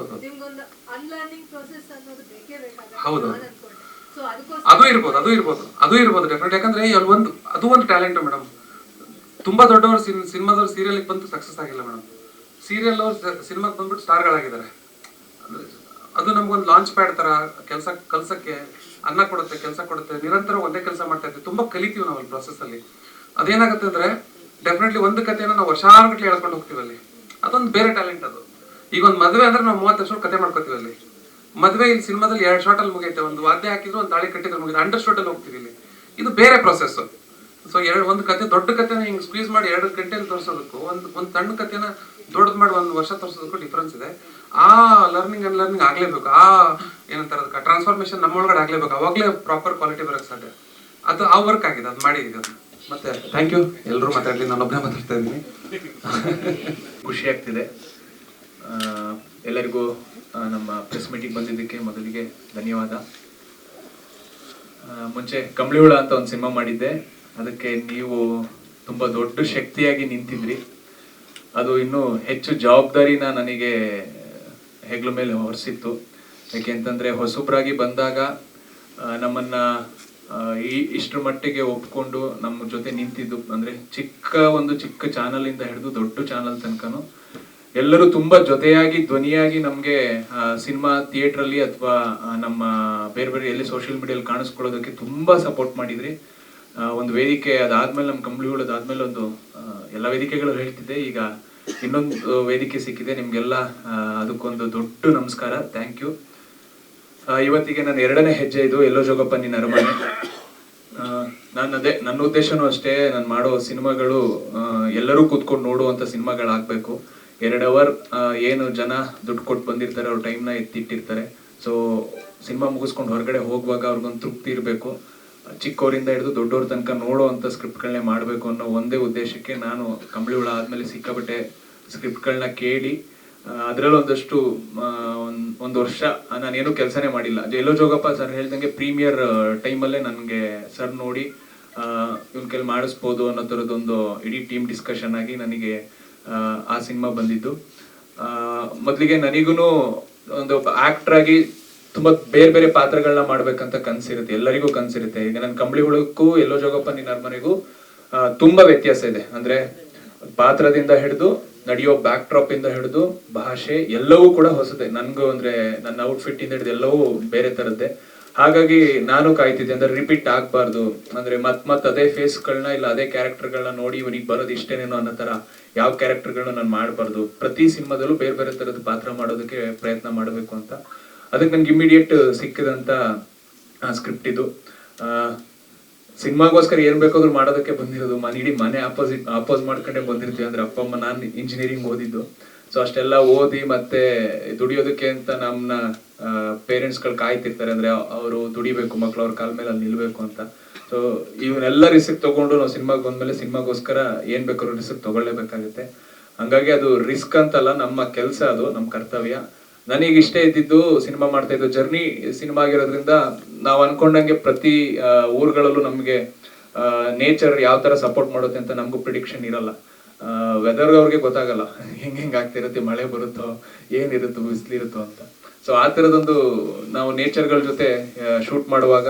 Speaker 4: ಹೌದು, ಅದು ಇರ್ಬೋದು ಡೆಫಿನೆಟ್. ಯಾಕಂದ್ರೆ ಅಲ್ಲಿ ಅದು ಒಂದು ಟ್ಯಾಲೆಂಟ್ ಮೇಡಮ್. ತುಂಬಾ ದೊಡ್ಡವರು ಸಿನಿಮಾದವ್ರು ಸೀರಿಯಲ್ ಬಂದು ಸಕ್ಸಸ್ ಆಗಿಲ್ಲ ಮೇಡಮ್. ಸೀರಿಯಲ್ ಅವ್ರು ಸಿನಿಮಾಗೆ ಬಂದ್ಬಿಟ್ಟು ಸ್ಟಾರ್ಗಳಾಗಿದ್ದಾರೆ. ಅಂದ್ರೆ ಅದು ನಮ್ಗೊಂದು ಲಾಂಚ್ ಪ್ಯಾಡ್ ತರ, ಕಲ್ಸಕ್ಕೆ ಅನ್ನ ಕೊಡುತ್ತೆ, ಕೆಲಸ ಕೊಡುತ್ತೆ. ನಿರಂತರ ಒಂದೇ ಕೆಲಸ ಮಾಡ್ತಾ ಇರ್ತೀವಿ, ತುಂಬಾ ಕಲಿತೀವಿ ನಾವು ಅಲ್ಲಿ ಪ್ರೊಸೆಸ್ ಅಲ್ಲಿ. ಅದೇನಾಗುತ್ತೆ ಅಂದ್ರೆ ಡೆಫಿನೆಟ್ಲಿ ಒಂದು ಕಥೆನ ನಾವು ವರ್ಷಾನುಗಟ್ಲೆ ಹೇಳ್ಕೊಂಡು ಹೋಗ್ತೀವಿ ಅಲ್ಲಿ. ಅದೊಂದು ಬೇರೆ ಟ್ಯಾಲೆಂಟ್ ಅದು. ಈಗ ಒಂದು ಮದುವೆ ಅಂದ್ರೆ ನಾವು 30 ವರ್ಷ ಕತೆ ಮಾಡ್ಕೋತೀವಿ ಅಲ್ಲಿ. ಮದುವೆ ಇಲ್ಲಿ ಸಿನಿಮಾದಲ್ಲಿ 2 ಶಾರ್ಟ್ ಅಲ್ಲಿ ಮುಗಿಯುತ್ತೆ. ಒಂದು ವಾದ್ಯ ಹಾಕಿದ್ರು, ಒಂದು ತಾಳಿ ಕಟ್ಟಿದ್ರು ಮುಗಿದು, ಅಂಡರ್ ಶೂಟ್ ಅಲ್ಲಿ ಹೋಗ್ತೀವಿ ಇಲ್ಲಿ. ಇದು ಬೇರೆ ಪ್ರೊಸೆಸ್. ಸೊ ಒಂದು ಕತೆ, ದೊಡ್ಡ ಕಥೆನ ಹಿಂಗ್ ಸ್ಕ್ವೀಸ್ ಮಾಡಿ 2 ಗಂಟೆಯಲ್ಲಿ ತೋರಿಸೋದಕ್ಕೂ, ಒಂದು ಸಣ್ಣ ಕಥೆನ ದೊಡ್ಡದು ಮಾಡಿ 1 ವರ್ಷ ತೋರಿಸೋದಕ್ಕೂ ಡಿಫ್ರೆನ್ಸ್ ಇದೆ. ಆ ಲರ್ನಿಂಗ್ ಅಂಡ್ ಲರ್ನಿಂಗ್ ಆಗ್ಲೇಬೇಕು. ಆ ಏನಂತಾರೆ ಅದಕ್ಕೆ ಟ್ರಾನ್ಸ್ಫಾರ್ಮೇಶನ್ ನಮ್ಮೊಳಗಡೆ ಆಗ್ಲೇಬೇಕು. ಅವಾಗಲೇ ಪ್ರಾಪರ್ ಕ್ವಾಲಿಟಿ ಬರೋಕ್ಕೆ ಸಾಧ್ಯ. ಅದು ಆ ವರ್ಕ್ ಆಗಿದೆ, ಅದು ಮಾಡಿದೀವಿ ಅದು. ಮತ್ತೆ ಥ್ಯಾಂಕ್ ಯು. ಎಲ್ಲರೂ ಮಾತಾಡಲಿ, ನಾನು ಒಬ್ಬನೇ ಮಾತಾಡ್ತಾ ಇದ್ದೀನಿ.
Speaker 2: ಖುಷಿ ಆಗ್ತಿದೆ.
Speaker 6: ಎಲ್ಲರಿಗೂ ನಮ್ಮ ಪ್ರೆಸ್ ಮೀಟಿಂಗ್ ಬಂದಿದ್ದಕ್ಕೆ ಮೊದಲಿಗೆ ಧನ್ಯವಾದ. ಮುಂಚೆ ಕಂಬಳಿಹುಳ ಅಂತ ಒಂದು ಸಿನಿಮಾ ಮಾಡಿದ್ದೆ, ಅದಕ್ಕೆ ನೀವು ತುಂಬ ದೊಡ್ಡ ಶಕ್ತಿಯಾಗಿ ನಿಂತಿದ್ರಿ. ಅದು ಇನ್ನೂ ಹೆಚ್ಚು ಜವಾಬ್ದಾರಿನ ನನಗೆ ಹೆಗ್ಲ ಮೇಲೆ ಹೊರಿಸಿತ್ತು. ಯಾಕೆಂತಂದರೆ ಹೊಸಬ್ರಾಗಿ ಬಂದಾಗ ನಮ್ಮನ್ನು ಇಷ್ಟರ ಮಟ್ಟಿಗೆ ಒಪ್ಕೊಂಡು ನಮ್ಮ ಜೊತೆ ನಿಂತಿದ್ದು, ಅಂದರೆ ಚಿಕ್ಕ ಚಾನಲಿಂದ ಹಿಡಿದು ದೊಡ್ಡ ಚಾನಲ್ ತನಕನೂ ಎಲ್ಲರೂ ತುಂಬ ಜೊತೆಯಾಗಿ ಧ್ವನಿಯಾಗಿ ನಮಗೆ ಸಿನಿಮಾ ಥಿಯೇಟ್ರಲ್ಲಿ ಅಥವಾ ನಮ್ಮ ಬೇರೆ ಬೇರೆ ಎಲ್ಲಿ ಸೋಷಿಯಲ್ ಮೀಡಿಯಲ್ಲಿ ಕಾಣಿಸ್ಕೊಳ್ಳೋದಕ್ಕೆ ತುಂಬ ಸಪೋರ್ಟ್ ಮಾಡಿದ್ರಿ. ಒಂದು ವೇದಿಕೆ ಅದಾದ್ಮೇಲೆ ನಮ್ಮ ಕಂಬಳಿ ಅದಾದ್ಮೇಲೆ ಒಂದು ಎಲ್ಲ ವೇದಿಕೆಗಳು ಹೇಳ್ತಿದ್ದೆ, ಈಗ ಇನ್ನೊಂದು ವೇದಿಕೆ ಸಿಕ್ಕಿದೆ. ನಿಮಗೆಲ್ಲ ಅದಕ್ಕೊಂದು ದೊಡ್ಡ ನಮಸ್ಕಾರ, ಥ್ಯಾಂಕ್ ಯು. ಇವತ್ತಿಗೆ ನನ್ನ 2ನೇ ಹೆಜ್ಜೆ ಇದು, ಎಲ್ಲೋ ಜೋಗಪ್ಪ ನಿನ್ನ ಅರಮನೆ. ನನ್ನ ಉದ್ದೇಶನೂ ಅಷ್ಟೇ, ನಾನು ಮಾಡೋ ಸಿನಿಮಾಗಳು ಎಲ್ಲರೂ ಕೂತ್ಕೊಂಡು ನೋಡುವಂಥ ಸಿನಿಮಾಗಳಾಗಬೇಕು. 2 ಅವರ್ ಏನು ಜನ ದುಡ್ಡು ಕೊಟ್ಟು ಬಂದಿರ್ತಾರೆ, ಅವ್ರ ಟೈಮ್ನ ಎತ್ತಿಟ್ಟಿರ್ತಾರೆ. ಸೊ ಸಿನಿಮಾ ಮುಗಿಸ್ಕೊಂಡು ಹೊರಗಡೆ ಹೋಗುವಾಗ ಅವ್ರಿಗೊಂದು ತೃಪ್ತಿ ಇರಬೇಕು. ಚಿಕ್ಕವರಿಂದ ಹಿಡಿದು ದೊಡ್ಡವ್ರ ತನಕ ನೋಡೋವಂಥ ಸ್ಕ್ರಿಪ್ಟ್ಗಳನ್ನೇ ಮಾಡಬೇಕು ಅನ್ನೋ ಒಂದೇ ಉದ್ದೇಶಕ್ಕೆ ನಾನು ಕಂಬಳಿಹುಳ ಆದಮೇಲೆ ಸಿಕ್ಕಾಪಟ್ಟೆ ಸ್ಕ್ರಿಪ್ಟ್ಗಳನ್ನ ಕೇಳಿ ಅದರಲ್ಲಿ ಒಂದಷ್ಟು ಒಂದು ವರ್ಷ ನಾನೇನು ಕೆಲಸನೇ ಮಾಡಿಲ್ಲ. ಎಲ್ಲೋ ಜೋಗಪ್ಪ ಸರ್ ಹೇಳ್ದಂಗೆ ಪ್ರೀಮಿಯರ್ ಟೈಮಲ್ಲೇ ನನಗೆ ಸರ್ ನೋಡಿ ಇವ್ನ ಕೈಲಿ ಮಾಡಿಸ್ಬೋದು ಅನ್ನೋ ಥರದ್ದೊಂದು ಇಡೀ ಟೀಮ್ ಡಿಸ್ಕಷನ್ ಆಗಿ ನನಗೆ ಆ ಸಿನಿಮಾ ಬಂದಿದ್ದು. ಮೊದಲಿಗೆ ನನಗೂ ಒಂದು ಆಕ್ಟರ್ ಆಗಿ ತುಂಬ ಬೇರೆ ಬೇರೆ ಪಾತ್ರಗಳನ್ನ ಮಾಡ್ಬೇಕಂತ ಕನಸಿರುತ್ತೆ, ಎಲ್ಲರಿಗೂ ಕನಸಿರುತ್ತೆ. ಈಗ ನನ್ನ ಕಂಬಳಿಹುಳಕ್ಕೂ ಎಲ್ಲೋ ಜೋಗಪ್ಪ ನಿನ್ನ ಅರಮನೆಗೂ ತುಂಬಾ ವ್ಯತ್ಯಾಸ ಇದೆ. ಅಂದ್ರೆ ಪಾತ್ರದಿಂದ ಹಿಡಿದು ನಡೆಯೋ ಬ್ಯಾಕ್ ಡ್ರಾಪ್ ಇಂದ ಹಿಡಿದು ಭಾಷೆ ಎಲ್ಲವೂ ಕೂಡ ಹೊಸದೆ. ನನ್ಗೂ ಅಂದ್ರೆ ನನ್ನ ಔಟ್ಫಿಟ್ ಇಂದ ಹಿಡಿದು ಎಲ್ಲವೂ ಬೇರೆ ತರದ್ದೇ. ಹಾಗಾಗಿ ನಾನು ಕಾಯ್ತಿದ್ದೆ, ಅಂದ್ರೆ ರಿಪೀಟ್ ಆಗ್ಬಾರ್ದು, ಅಂದ್ರೆ ಮತ್ ಅದೇ ಫೇಸ್ಗಳನ್ನ ಇಲ್ಲ ಅದೇ ಕ್ಯಾರೆಕ್ಟರ್ಗಳನ್ನ ನೋಡಿ ಇವನಿಗೆ ಬರೋದು ಇಷ್ಟೇನೇನೋ ಅನ್ನೋ ತರ ಯಾವ ಕ್ಯಾರೆಕ್ಟರ್ಗಳನ್ನ ನಾನು ಮಾಡಬಾರ್ದು. ಪ್ರತಿ ಸಿನಿಮಾದಲ್ಲೂ ಬೇರೆ ಬೇರೆ ತರದ ಪಾತ್ರ ಮಾಡೋದಕ್ಕೆ ಪ್ರಯತ್ನ ಮಾಡಬೇಕು ಅಂತ. ಅದಕ್ಕೆ ನನ್ಗೆ ಇಮಿಡಿಯೇಟ್ ಸಿಕ್ಕಿದಂತ ಸ್ಕ್ರಿಪ್ಟ್ ಇದು. ಸಿನಿಮಾಗೋಸ್ಕರ ಏನ್ ಬೇಕಾದ್ರೂ ಮಾಡೋದಕ್ಕೆ ಬಂದಿರೋದು. ಇಡೀ ಮನೆ ಅಪೋಸ್ ಮಾಡ್ಕೊಂಡೆ ಬಂದಿರ್ತೀವಿ. ಅಂದ್ರೆ ಅಪ್ಪ ಅಮ್ಮ ನಾನು ಇಂಜಿನಿಯರಿಂಗ್ ಓದಿದ್ದು, ಸೊ ಅಷ್ಟೆಲ್ಲ ಓದಿ ಮತ್ತೆ ದುಡಿಯೋದಕ್ಕೆ ಅಂತ ನಮ್ಮನ್ನ ಪೇರೆಂಟ್ಸ್ಗಳು ಕಾಯ್ತಿರ್ತಾರೆ. ಅಂದ್ರೆ ಅವರು ದುಡಿಬೇಕು, ಮಕ್ಳು ಅವ್ರ ಕಾಲ ಮೇಲೆ ಅಲ್ಲಿ ನಿಲ್ಬೇಕು ಅಂತ. ಸೊ ಇವನ್ನೆಲ್ಲ ರಿಸ್ಕ್ ತಗೊಂಡು ನಾವು ಸಿನಿಮಾಗೆ ಬಂದ್ಮೇಲೆ ಸಿನಿಮಾಗೋಸ್ಕರ ಏನ್ ಬೇಕಾದ್ರೂ ರಿಸ್ಕ್ ತಗೊಳ್ಳೇಬೇಕಾಗುತ್ತೆ. ಹಂಗಾಗಿ ಅದು ರಿಸ್ಕ್ ಅಂತಲ್ಲ, ನಮ್ಮ ಕೆಲಸ, ಅದು ನಮ್ಮ ಕರ್ತವ್ಯ. ನನಗೆ ಇಷ್ಟ ಇದ್ದಿದ್ದು ಸಿನಿಮಾ ಮಾಡ್ತಾ ಇದ್ದು ಜರ್ನಿ ಸಿನಿಮಾ ಆಗಿರೋದ್ರಿಂದ ನಾವು ಅನ್ಕೊಂಡಂಗೆ ಪ್ರತಿ ಊರುಗಳಲ್ಲೂ ನಮಗೆ ನೇಚರ್ ಯಾವ ತರ ಸಪೋರ್ಟ್ ಮಾಡುತ್ತೆ ಅಂತ ನಮಗೂ ಪ್ರಿಡಿಕ್ಷನ್ ಇರಲ್ಲ. ವೆದರ್ ಅವ್ರಿಗೆ ಗೊತ್ತಾಗಲ್ಲ ಹೆಂಗ್ ಆಗ್ತಿರುತ್ತೆ, ಮಳೆ ಬರುತ್ತೋ ಏನಿರುತ್ತೋ ಬಿಸಿಲಿರುತ್ತೋ ಅಂತ. ಸೊ ಆ ತರದೊಂದು ನಾವು ನೇಚರ್ಗಳ ಜೊತೆ ಶೂಟ್ ಮಾಡುವಾಗ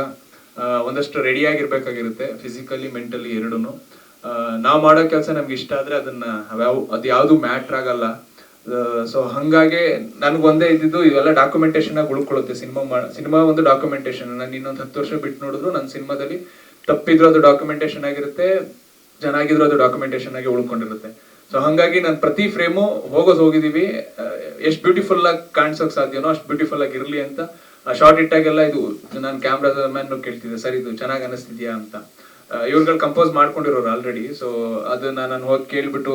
Speaker 6: ಒಂದಷ್ಟು ರೆಡಿ ಆಗಿರ್ಬೇಕಾಗಿರುತ್ತೆ, ಫಿಸಿಕಲಿ ಮೆಂಟಲಿ ಎರಡೂನು. ನಾವು ಮಾಡೋ ಕೆಲಸ ನಮ್ಗೆ ಇಷ್ಟ ಆದ್ರೆ ಅದನ್ನ ಅದು ಯಾವ್ದು ಮ್ಯಾಟ್ರ್ ಆಗಲ್ಲ. ಸೊ ಹಂಗಾಗಿ ನನ್ಗೆ ಒಂದೇ ಇದ್ದಿದ್ದು ಇವೆಲ್ಲ ಡಾಕ್ಯುಮೆಂಟೇಶನ್ ಆಗಿ ಉಳ್ಕೊಳ್ಳುತ್ತೆ. ಸಿನಿಮಾ ಒಂದು ಡಾಕ್ಯುಮೆಂಟೇಶನ್. ನಾನು ಇನ್ನೊಂದು 10 ವರ್ಷ ಬಿಟ್ಟು ನೋಡಿದ್ರು ನನ್ನ ಸಿನಿಮಾದಲ್ಲಿ ತಪ್ಪಿದ್ರು ಅದು ಡಾಕ್ಯುಮೆಂಟೇಶನ್ ಆಗಿರುತ್ತೆ, ಚೆನ್ನಾಗಿದ್ರು ಅದು ಡಾಕ್ಯುಮೆಂಟೇಶನ್ ಆಗಿ ಉಳ್ಕೊಂಡಿರುತ್ತೆ. ಸೊ ಹಂಗಾಗಿ ನಾನು ಪ್ರತಿ ಫ್ರೇಮು ಹೋಗಿದೀವಿ, ಎಷ್ಟು ಬ್ಯೂಟಿಫುಲ್ ಆಗಿ ಕಾಣಿಸೋಕ್ ಸಾಧ್ಯನೋ ಅಷ್ಟು ಬ್ಯೂಟಿಫುಲ್ ಆಗಿ ಇರ್ಲಿ ಅಂತ. ಶಾರ್ಟ್ ಇಟ್ಟಾಗೆಲ್ಲ ಇದು ನಾನು ಕ್ಯಾಮ್ರಾದ ಮ್ಯಾನ್ ಕೇಳ್ತಿದ್ದೆ, ಸರ್ ಇದು ಚೆನ್ನಾಗಿ ಅನಿಸ್ತಿದ್ಯಾ ಅಂತ. ಇವ್ರುಗಳು ಕಂಪೋಸ್ ಮಾಡ್ಕೊಂಡಿರೋರು ಆಲ್ರೆಡಿ. ಸೊ ಅದನ್ನ ನಾನು ಹೋಗಿ ಕೇಳ್ಬಿಟ್ಟು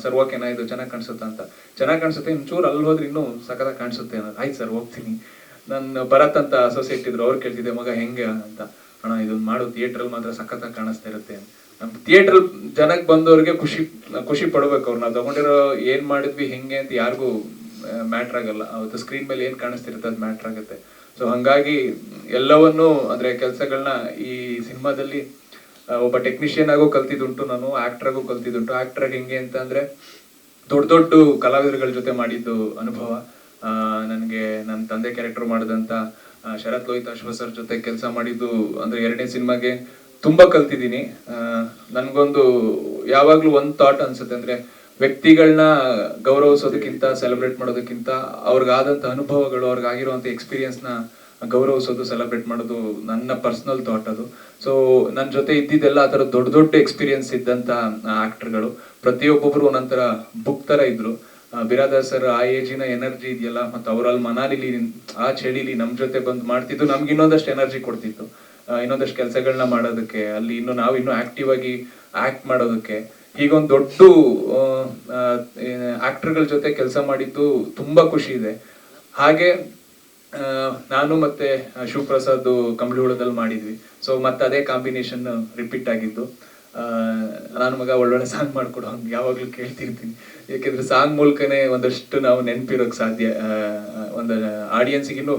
Speaker 6: ಸರ್ ಓಕೆನಾ ಇದು ಚೆನ್ನಾಗಿ ಕಾಣಿಸುತ್ತಾ ಅಂತ. ಚೆನ್ನಾಗಿ ಕಾಣಿಸುತ್ತೆ, ಒಂಚೂರು ಅಲ್ಲಿ ಹೋದ್ರೆ ಇನ್ನೂ ಸಖತ್ತಾಗಿ ಕಾಣಿಸುತ್ತೆ ಅನ್ನೋದು. ಆಯ್ತು ಸರ್ ಹೋಗ್ತೀನಿ. ನನ್ನ ಭರತ್ ಅಂತ ಅಸೋಸಿಯೇಟ್ ಇದ್ರು, ಅವ್ರು ಕೇಳ್ತಿದ್ದೆ ಮಗ ಹೆಂಗೆ ಅಂತ. ಅಣ್ಣ ಇದನ್ನ ಮಾಡು, ಥಿಯೇಟ್ರಲ್ಲಿ ಮಾತ್ರ ಸಖತ್ತಾಗಿ ಕಾಣಿಸ್ತಾ ಇರುತ್ತೆ. ನಮ್ಮ ಥಿಯೇಟ್ರಲ್ ಜನಕ್ಕೆ ಬಂದವ್ರಿಗೆ ಖುಷಿ ಪಡ್ಬೇಕು. ಅವ್ರು ನಾವು ತಗೊಂಡಿರೋ ಏನ್ ಮಾಡಿದ್ವಿ ಹೆಂಗೆ ಅಂತ ಯಾರಿಗೂ ಮ್ಯಾಟ್ರ್ ಆಗಲ್ಲ. ಅವತ್ತು ಸ್ಕ್ರೀನ್ ಮೇಲೆ ಏನ್ ಕಾಣಿಸ್ತಿರುತ್ತೆ ಅದು ಮ್ಯಾಟ್ರ್ ಆಗುತ್ತೆ. ಸೊ ಹಂಗಾಗಿ ಎಲ್ಲವನ್ನೂ ಅಂದ್ರೆ ಕೆಲಸಗಳನ್ನ ಈ ಸಿನಿಮಾದಲ್ಲಿ ಒಬ್ಬ ಟೆಕ್ನಿಷಿಯನ್ ಆಗೋ ಕಲ್ತಿದ್ದುಂಟು, ನಾನು ಆಕ್ಟರ್ ಆಗೋ ಕಲ್ತಿದ್ದುಂಟು. ಆಕ್ಟರ್ ಆಗಿ ಹೆಂಗೆ ಅಂತ ಅಂದ್ರೆ ದೊಡ್ಡ ಕಲಾವಿದರುಗಳ ಜೊತೆ ಮಾಡಿದ್ದು ಅನುಭವ. ನನಗೆ ನನ್ನ ತಂದೆ ಕ್ಯಾರೆಕ್ಟರ್ ಮಾಡಿದಂತ ಶರತ್ ಲೋಹಿತ್ ಅಶ್ವ ಸರ್ ಜೊತೆ ಕೆಲಸ ಮಾಡಿದ್ದು ಅಂದ್ರೆ 2ನೇ ಸಿನಿಮಾಗೆ ತುಂಬಾ ಕಲ್ತಿದ್ದೀನಿ. ನನ್ಗೊಂದು ಯಾವಾಗ್ಲೂ ಒಂದು ಥಾಟ್ ಅನ್ಸುತ್ತೆ, ಅಂದ್ರೆ ವ್ಯಕ್ತಿಗಳನ್ನ ಗೌರವಿಸೋದಕ್ಕಿಂತ ಸೆಲೆಬ್ರೇಟ್ ಮಾಡೋದಕ್ಕಿಂತ ಅವ್ರಿಗಾದಂತ ಅನುಭವಗಳು, ಅವ್ರಿಗಾಗಿರುವಂತ ಎಕ್ಸ್ಪೀರಿಯನ್ಸ್ ನ ಗೌರವಿಸೋದು, ಸೆಲೆಬ್ರೇಟ್ ಮಾಡೋದು ನನ್ನ ಪರ್ಸನಲ್ ಥಾಟ್ ಅದು. ಸೊ ನನ್ನ ಜೊತೆ ಇದ್ದಿದ್ದೆಲ್ಲ ಆ ಥರ ದೊಡ್ಡ ಎಕ್ಸ್ಪೀರಿಯನ್ಸ್ ಇದ್ದಂತ ಆಕ್ಟರ್ಗಳು. ಪ್ರತಿಯೊಬ್ಬೊಬ್ರು ಒಂದೊಂಥರ ಬುಕ್ ತರ ಇದ್ರು. ಬಿರಾದರ್ ಸರ್ ಆ ಏಜಿನ ಎನರ್ಜಿ ಇದೆಯಲ್ಲ, ಮತ್ತೆ ಅವರಲ್ಲಿ ಮನಾಲಿಲಿ ಆ ಚಳಿಲಿ ನಮ್ ಜೊತೆ ಬಂದು ಮಾಡ್ತಿದ್ದು ನಮ್ಗೆ ಇನ್ನೊಂದಷ್ಟು ಎನರ್ಜಿ ಕೊಡ್ತಿತ್ತು, ಇನ್ನೊಂದಷ್ಟು ಕೆಲಸಗಳನ್ನ ಮಾಡೋದಕ್ಕೆ, ಅಲ್ಲಿ ನಾವು ಇನ್ನೂ ಆಕ್ಟಿವ್ ಆಗಿ ಆಕ್ಟ್ ಮಾಡೋದಕ್ಕೆ. ಹೀಗೊಂದು ದೊಡ್ಡ ಆಕ್ಟರ್ಗಳ ಜೊತೆ ಕೆಲಸ ಮಾಡಿದ್ದು ತುಂಬಾ ಖುಷಿ ಇದೆ. ಹಾಗೆ ನಾನು ಮತ್ತೆ ಶಿವಪ್ರಸಾದ್ ಕಂಬಳಿಹುಳದಲ್ಲಿ ಮಾಡಿದ್ವಿ. ಸೊ ಮತ್ತೆ ಅದೇ ಕಾಂಬಿನೇಷನ್ ರಿಪೀಟ್ ಆಗಿದ್ದು. ನಾನು ಮಗ ಒಳ್ಳೊಳ್ಳೆ ಸಾಂಗ್ ಮಾಡ್ಕೊಡು ಅವ್ನು ಯಾವಾಗಲೂ ಕೇಳ್ತಿರ್ತೀನಿ. ಯಾಕೆಂದ್ರೆ ಸಾಂಗ್ ಮೂಲಕನೇ ಒಂದಷ್ಟು ನಾವು ನೆನಪಿರೋಕ್ಕೆ ಸಾಧ್ಯ, ಒಂದು ಆಡಿಯನ್ಸಿಗಿನ್ನೂ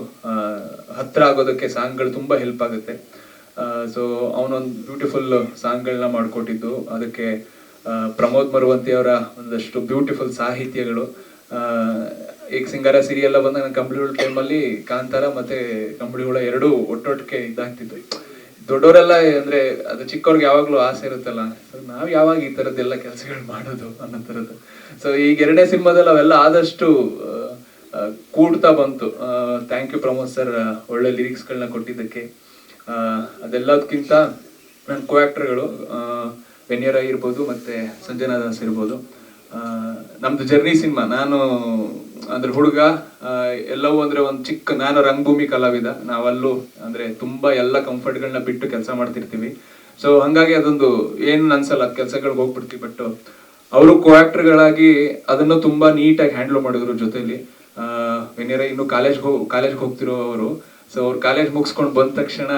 Speaker 6: ಹತ್ರ ಆಗೋದಕ್ಕೆ ಸಾಂಗ್ಗಳು ತುಂಬ ಹೆಲ್ಪ್ ಆಗುತ್ತೆ. ಸೊ ಅವನೊಂದು ಬ್ಯೂಟಿಫುಲ್ ಸಾಂಗ್ಗಳನ್ನ ಮಾಡಿಕೊಟ್ಟಿದ್ದು, ಅದಕ್ಕೆ ಪ್ರಮೋದ್ ಮರುವಂತಿ ಅವರ ಒಂದಷ್ಟು ಬ್ಯೂಟಿಫುಲ್ ಸಾಹಿತ್ಯಗಳು. ಈಗ ಸಿಂಗಾರ ಸೀರಿಯಲ್ ಬಂದಾಗ ನಾನು ಕಂಬಳಿಹುಳ ಟೈಮಲ್ಲಿ ಕಾಂತಾರ ಮತ್ತೆ ಕಂಬಳಿಹುಳ ಎರಡೂ ಒಟ್ಟೊಟ್ಟಿಗೆ ಇದಾಗ್ತಿದ್ವು. ದೊಡ್ಡವರೆಲ್ಲ ಅಂದ್ರೆ ಅದು ಚಿಕ್ಕವ್ರಿಗೆ ಯಾವಾಗ್ಲೂ ಆಸೆ ಇರುತ್ತಲ್ಲ, ನಾವ್ ಯಾವಾಗ ಈ ತರದ್ದೆಲ್ಲ ಕೆಲಸಗಳು ಮಾಡೋದು ಅನ್ನೋ ತರದ್ದು. ಸೊ ಈಗ 2ನೇ ಸಿನಿಮಾದಲ್ಲಿ ಅವೆಲ್ಲ ಆದಷ್ಟು ಕೂಡ್ತಾ ಬಂತು. ಥ್ಯಾಂಕ್ ಯು ಪ್ರಮೋದ್ ಸರ್, ಒಳ್ಳೆ ಲಿರಿಕ್ಸ್ಗಳನ್ನ ಕೊಟ್ಟಿದ್ದಕ್ಕೆ. ಅದೆಲ್ಲದಕ್ಕಿಂತ ನನ್ನ ಕೋ ಆಕ್ಟರ್ಗಳು ವೆನ್ಯರ ಇರ್ಬೋದು ಮತ್ತೆ ಸಂಜನಾ ದಾಸ್ ಇರ್ಬೋದು. ನಮ್ದು ಜರ್ನಿ ಸಿನಿಮಾ, ನಾನು ಅಂದ್ರೆ ಹುಡುಗ ಎಲ್ಲವೂ ಅಂದ್ರೆ ಒಂದು ಚಿಕ್ಕ, ನಾನು ರಂಗಭೂಮಿ ಕಲಾವಿದ, ನಾವಲ್ಲೂ ಅಂದ್ರೆ ತುಂಬಾ ಎಲ್ಲ ಕಂಫರ್ಟ್ಗಳನ್ನ ಬಿಟ್ಟು ಕೆಲಸ ಮಾಡ್ತಿರ್ತೀವಿ. ಸೊ ಹಂಗಾಗಿ ಅದೊಂದು ಏನು ಅನ್ಸಲ್ಲ, ಕೆಲಸಗಳಿಗೆ ಹೋಗ್ಬಿಡ್ತೀವಿ. ಬಟ್ ಅವರು ಕೋ ಆಕ್ಟರ್ಗಳಾಗಿ ಅದನ್ನು ತುಂಬಾ ನೀಟಾಗಿ ಹ್ಯಾಂಡಲ್ ಮಾಡಿದ್ರು ಜೊತೆಲಿ. ವೆನ್ಯರ ಇನ್ನು ಕಾಲೇಜ್ಗೆ ಹೋಗ್ತಿರೋ ಅವರು. ಸೊ ಅವ್ರು ಕಾಲೇಜ್ ಮುಗಿಸ್ಕೊಂಡು ಬಂದ ತಕ್ಷಣ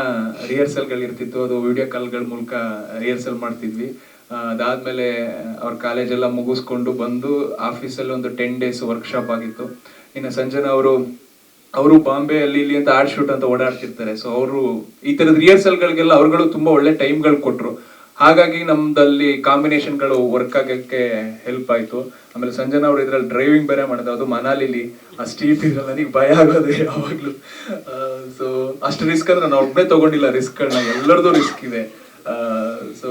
Speaker 6: ರಿಹರ್ಸಲ್ಗಳು ಇರ್ತಿತ್ತು, ಅದು ವಿಡಿಯೋ ಕಾಲ್ಗಳ ಮೂಲಕ ರಿಹರ್ಸಲ್ ಮಾಡ್ತಿದ್ವಿ. ಅದಾದ್ಮೇಲೆ ಅವ್ರ ಕಾಲೇಜೆಲ್ಲ ಮುಗಿಸ್ಕೊಂಡು ಬಂದು ಆಫೀಸಲ್ಲಿ ಒಂದು 10 days ವರ್ಕ್ಶಾಪ್ ಆಗಿತ್ತು. ಇನ್ನು ಸಂಜನಾ ಅವರು ಬಾಂಬೆ ಅಲ್ಲಿ ಇಲ್ಲಿ ಅಂತ ಆರ್ಟ್ ಶೂಟ್ ಅಂತ ಓಡಾಡ್ತಿರ್ತಾರೆ. ಸೊ ಅವರು ಈ ತರದ ರಿಹರ್ಸಲ್ಗಳಿಗೆಲ್ಲ ಅವ್ರುಗಳು ತುಂಬಾ ಒಳ್ಳೆ ಟೈಮ್ಗಳು ಕೊಟ್ರು. ಹಾಗಾಗಿ ನಮ್ದಲ್ಲಿ ಕಾಂಬಿನೇಷನ್ಗಳು ವರ್ಕ್ ಆಗಕ್ಕೆ ಹೆಲ್ಪ್ ಆಯ್ತು. ಆಮೇಲೆ ಸಂಜನಾ ಅವರು ಇದ್ರಲ್ಲಿ ಡ್ರೈವಿಂಗ್ ಬೇರೆ ಮಾಡಿದ್ರು, ಅದು ಮನಾಲಿಲಿ ಆ ಸ್ಟೀಪ್ ಇದ್ರಲ್ಲ, ನನಗೆ ಭಯ ಆಗೋದು ಯಾವಾಗ್ಲೂ. ಸೊ ಅಷ್ಟು ರಿಸ್ಕ್ ಅಂದ್ರೆ ನಾನು ಒಬ್ಬನೇ ತಗೊಂಡಿಲ್ಲ ರಿಸ್ಕ್ಗಳನ್ನ, ಎಲ್ಲರದು ರಿಸ್ಕ್ ಇದೆ. ಸೊ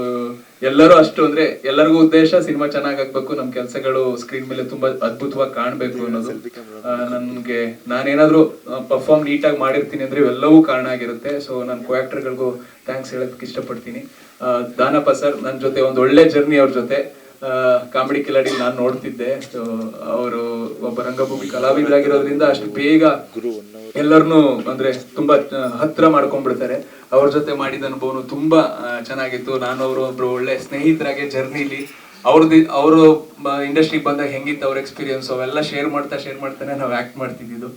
Speaker 6: ಎಲ್ಲರೂ ಅಷ್ಟು ಅಂದ್ರೆ ಎಲ್ಲರಿಗೂ ಉದ್ದೇಶ ಸಿನಿಮಾ ಚೆನ್ನಾಗಾಗ್ಬೇಕು, ನಮ್ ಕೆಲಸಗಳು ಸ್ಕ್ರೀನ್ ಮೇಲೆ ತುಂಬಾ ಅದ್ಭುತವಾಗಿ ಕಾಣ್ಬೇಕು ಅನ್ನೋದು. ನನ್ಗೆ ನಾನೇನಾದ್ರೂ ಪರ್ಫಾರ್ಮ್ ನೀಟಾಗಿ ಮಾಡಿರ್ತೀನಿ ಅಂದ್ರೆ ಇವೆಲ್ಲವೂ ಕಾರಣ ಆಗಿರುತ್ತೆ. ಸೊ ನಾನು ಕೋ ಆಕ್ಟರ್ಗಳಿಗೂ ಥ್ಯಾಂಕ್ಸ್ ಹೇಳಕ್ ಇಷ್ಟಪಡ್ತೀನಿ. ದಾನಪ್ಪ ಸರ್ ನನ್ನ ಜೊತೆ ಒಂದು ಒಳ್ಳೆ ಜರ್ನಿ, ಅವ್ರ ಜೊತೆ ಕಾಮಿಡಿ ಕಿಲಾಡಿ ನಾನು ನೋಡ್ತಿದ್ದೆ. ಸೊ ಅವರು ಒಬ್ಬ ರಂಗಭೂಮಿ ಕಲಾವಿದರಾಗಿರೋದ್ರಿಂದ ಅಷ್ಟು ಬೇಗ ಎಲ್ಲರನ್ನೂ ಅಂದ್ರೆ ತುಂಬಾ ಹತ್ರ ಮಾಡ್ಕೊಂಡ್ಬಿಡ್ತಾರೆ. ಅವ್ರ ಜೊತೆ ಮಾಡಿದ ಅನುಭವನು ತುಂಬಾ ಚೆನ್ನಾಗಿತ್ತು. ನಾನು ಅವರು ಒಬ್ರು ಒಳ್ಳೆ ಸ್ನೇಹಿತರಾಗೆ ಜರ್ನಿಲಿ ಅವರು ಇಂಡಸ್ಟ್ರಿಗೆ ಬಂದಾಗ ಹೆಂಗಿತ್ತು ಅವ್ರ ಎಕ್ಸ್ಪೀರಿಯನ್ಸ್ ಅವೆಲ್ಲ ಶೇರ್ ಮಾಡ್ತಾನೆ ನಾವು ಆಕ್ಟ್ ಮಾಡ್ತಿದ್ದು.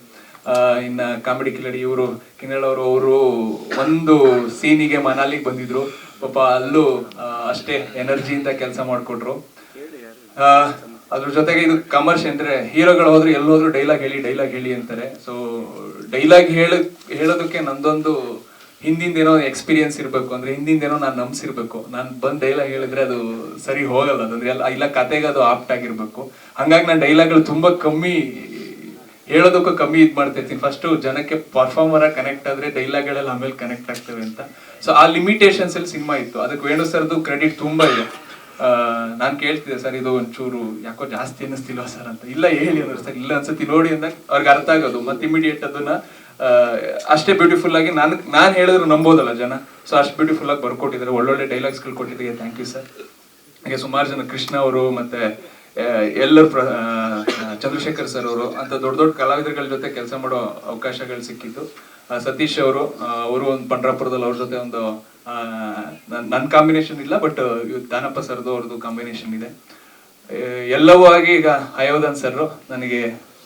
Speaker 6: ಇನ್ನ ಕಾಮಿಡಿ ಕಿಲಾಡಿ ಇವರು ಕಿನ್ನಳ್ ಅವರು ಒಂದು ಸೀನಿಗೆ ಮನಾಲಿಗೆ ಬಂದಿದ್ರು. ಪಾಪ ಅಲ್ಲೂ ಅಷ್ಟೇ ಎನರ್ಜಿಯಿಂದ ಕೆಲಸ ಮಾಡ್ಕೊಟ್ರು. ಅದ್ರ ಜೊತೆಗೆ ಇದು ಕಮರ್ಷಿಯಲ್ ಅಂದ್ರೆ ಹೀರೋಗಳು ಹೋದ್ರೆ ಎಲ್ಲೋದ್ರು ಡೈಲಾಗ್ ಹೇಳಿ ಅಂತಾರೆ. ಸೊ ಡೈಲಾಗ್ ಹೇಳೋದಕ್ಕೆ ನಂದೊಂದು ಹಿಂದಿಂದೇನೋ ಎಕ್ಸ್ಪೀರಿಯನ್ಸ್ ಇರ್ಬೇಕು, ಅಂದ್ರೆ ಹಿಂದಿಂದೇನೋ ನಾನು ನಂಬಿಸಿರ್ಬೇಕು. ನಾನು ಬಂದ್ ಡೈಲಾಗ್ ಹೇಳಿದ್ರೆ ಅದು ಸರಿ ಹೋಗಲ್ಲ, ಅದಂದ್ರೆ ಇಲ್ಲ ಕತೆಗೆ ಅದು ಆಪ್ಟ್ ಆಗಿರ್ಬೇಕು. ಹಂಗಾಗಿ ನಾನು ಡೈಲಾಗ್ಗಳು ತುಂಬಾ ಕಮ್ಮಿ ಹೇಳೋದಕ್ಕೂ ಕಮ್ಮಿ ಇದ್ ಮಾಡ್ತಿರ್ತೀನಿ. ಫಸ್ಟ್ ಜನಕ್ಕೆ ಪರ್ಫಾರ್ಮರ್ ಆಗಿ ಕನೆಕ್ಟ್ ಆದ್ರೆ ಡೈಲಾಗ್ಗಳೆಲ್ಲ ಆಮೇಲೆ ಕನೆಕ್ಟ್ ಆಗ್ತವೆ ಅಂತ. ಸೊ ಆ ಲಿಮಿಟೇಷನ್ಸ್ ಅಲ್ಲಿ ಸಿನಿಮಾ ಇತ್ತು. ಅದಕ್ಕೆ ವೇಣು ಸರ್ದು ಕ್ರೆಡಿಟ್ ತುಂಬಾ ಇದೆ. ನಾನ್ ಕೇಳ್ತಿದ್ದೆ, ಸರ್ ಇದು ಒಂಚೂರು ಯಾಕೋ ಜಾಸ್ತಿ ಅನ್ನಿಸ್ತಿಲ್ವಾ ಸರ್ ಅಂತ. ಇಲ್ಲ ಹೇಳಿ ಅಂದ್ರೆ ಸರ್ ಇಲ್ಲ ಅನ್ಸತಿ ನೋಡಿ ಅಂದಾಗ ಅವ್ರಿಗೆ ಅರ್ಥ ಆಗೋದು. ಮತ್ತೆ ಇಮಿಡಿಯೇಟ್ ಅದನ್ನ ಅಷ್ಟೇ ಬ್ಯೂಟಿಫುಲ್ ಆಗಿ ನಾನು ಹೇಳಿದ್ರು ನಂಬೋದಲ್ಲ ಜನ. ಸೊ ಅಷ್ಟು ಬ್ಯೂಟಿಫುಲ್ ಆಗಿ ಬರ್ಕೊಟ್ಟಿದ್ದಾರೆ, ಒಳ್ಳೊಳ್ಳೆ ಡೈಲಾಗ್ಸ್ಗಳು ಕೊಟ್ಟಿದ್ದೀವಿ. Thank you sir. ಹಾಗೆ ಸುಮಾರು ಜನ, ಕೃಷ್ಣ ಅವರು ಮತ್ತೆ ಎಲ್ಲರೂ, ಚಂದ್ರಶೇಖರ್ ಸರ್ ಅವರು ಅಂತ ದೊಡ್ಡ ದೊಡ್ಡ ಕಲಾವಿದರುಗಳ ಜೊತೆ ಕೆಲಸ ಮಾಡೋ ಅವಕಾಶಗಳು ಸಿಕ್ಕಿತ್ತು. ಸತೀಶ್ ಅವರು ಒಂದು ಪಂಡ್ರಾಪುರದಲ್ಲಿ ಅವ್ರ ಜೊತೆ ಒಂದು ನನ್ನ ಕಾಂಬಿನೇಷನ್ ಇಲ್ಲ, ಬಟ್ ದಾನಪ್ಪ ಸರ್ದು ಅವ್ರದ್ದು ಕಾಂಬಿನೇಷನ್ ಇದೆ. ಎಲ್ಲವೂ ಆಗಿ ಈಗ ಹಯವದನ್ ಸರ್ ನನಗೆ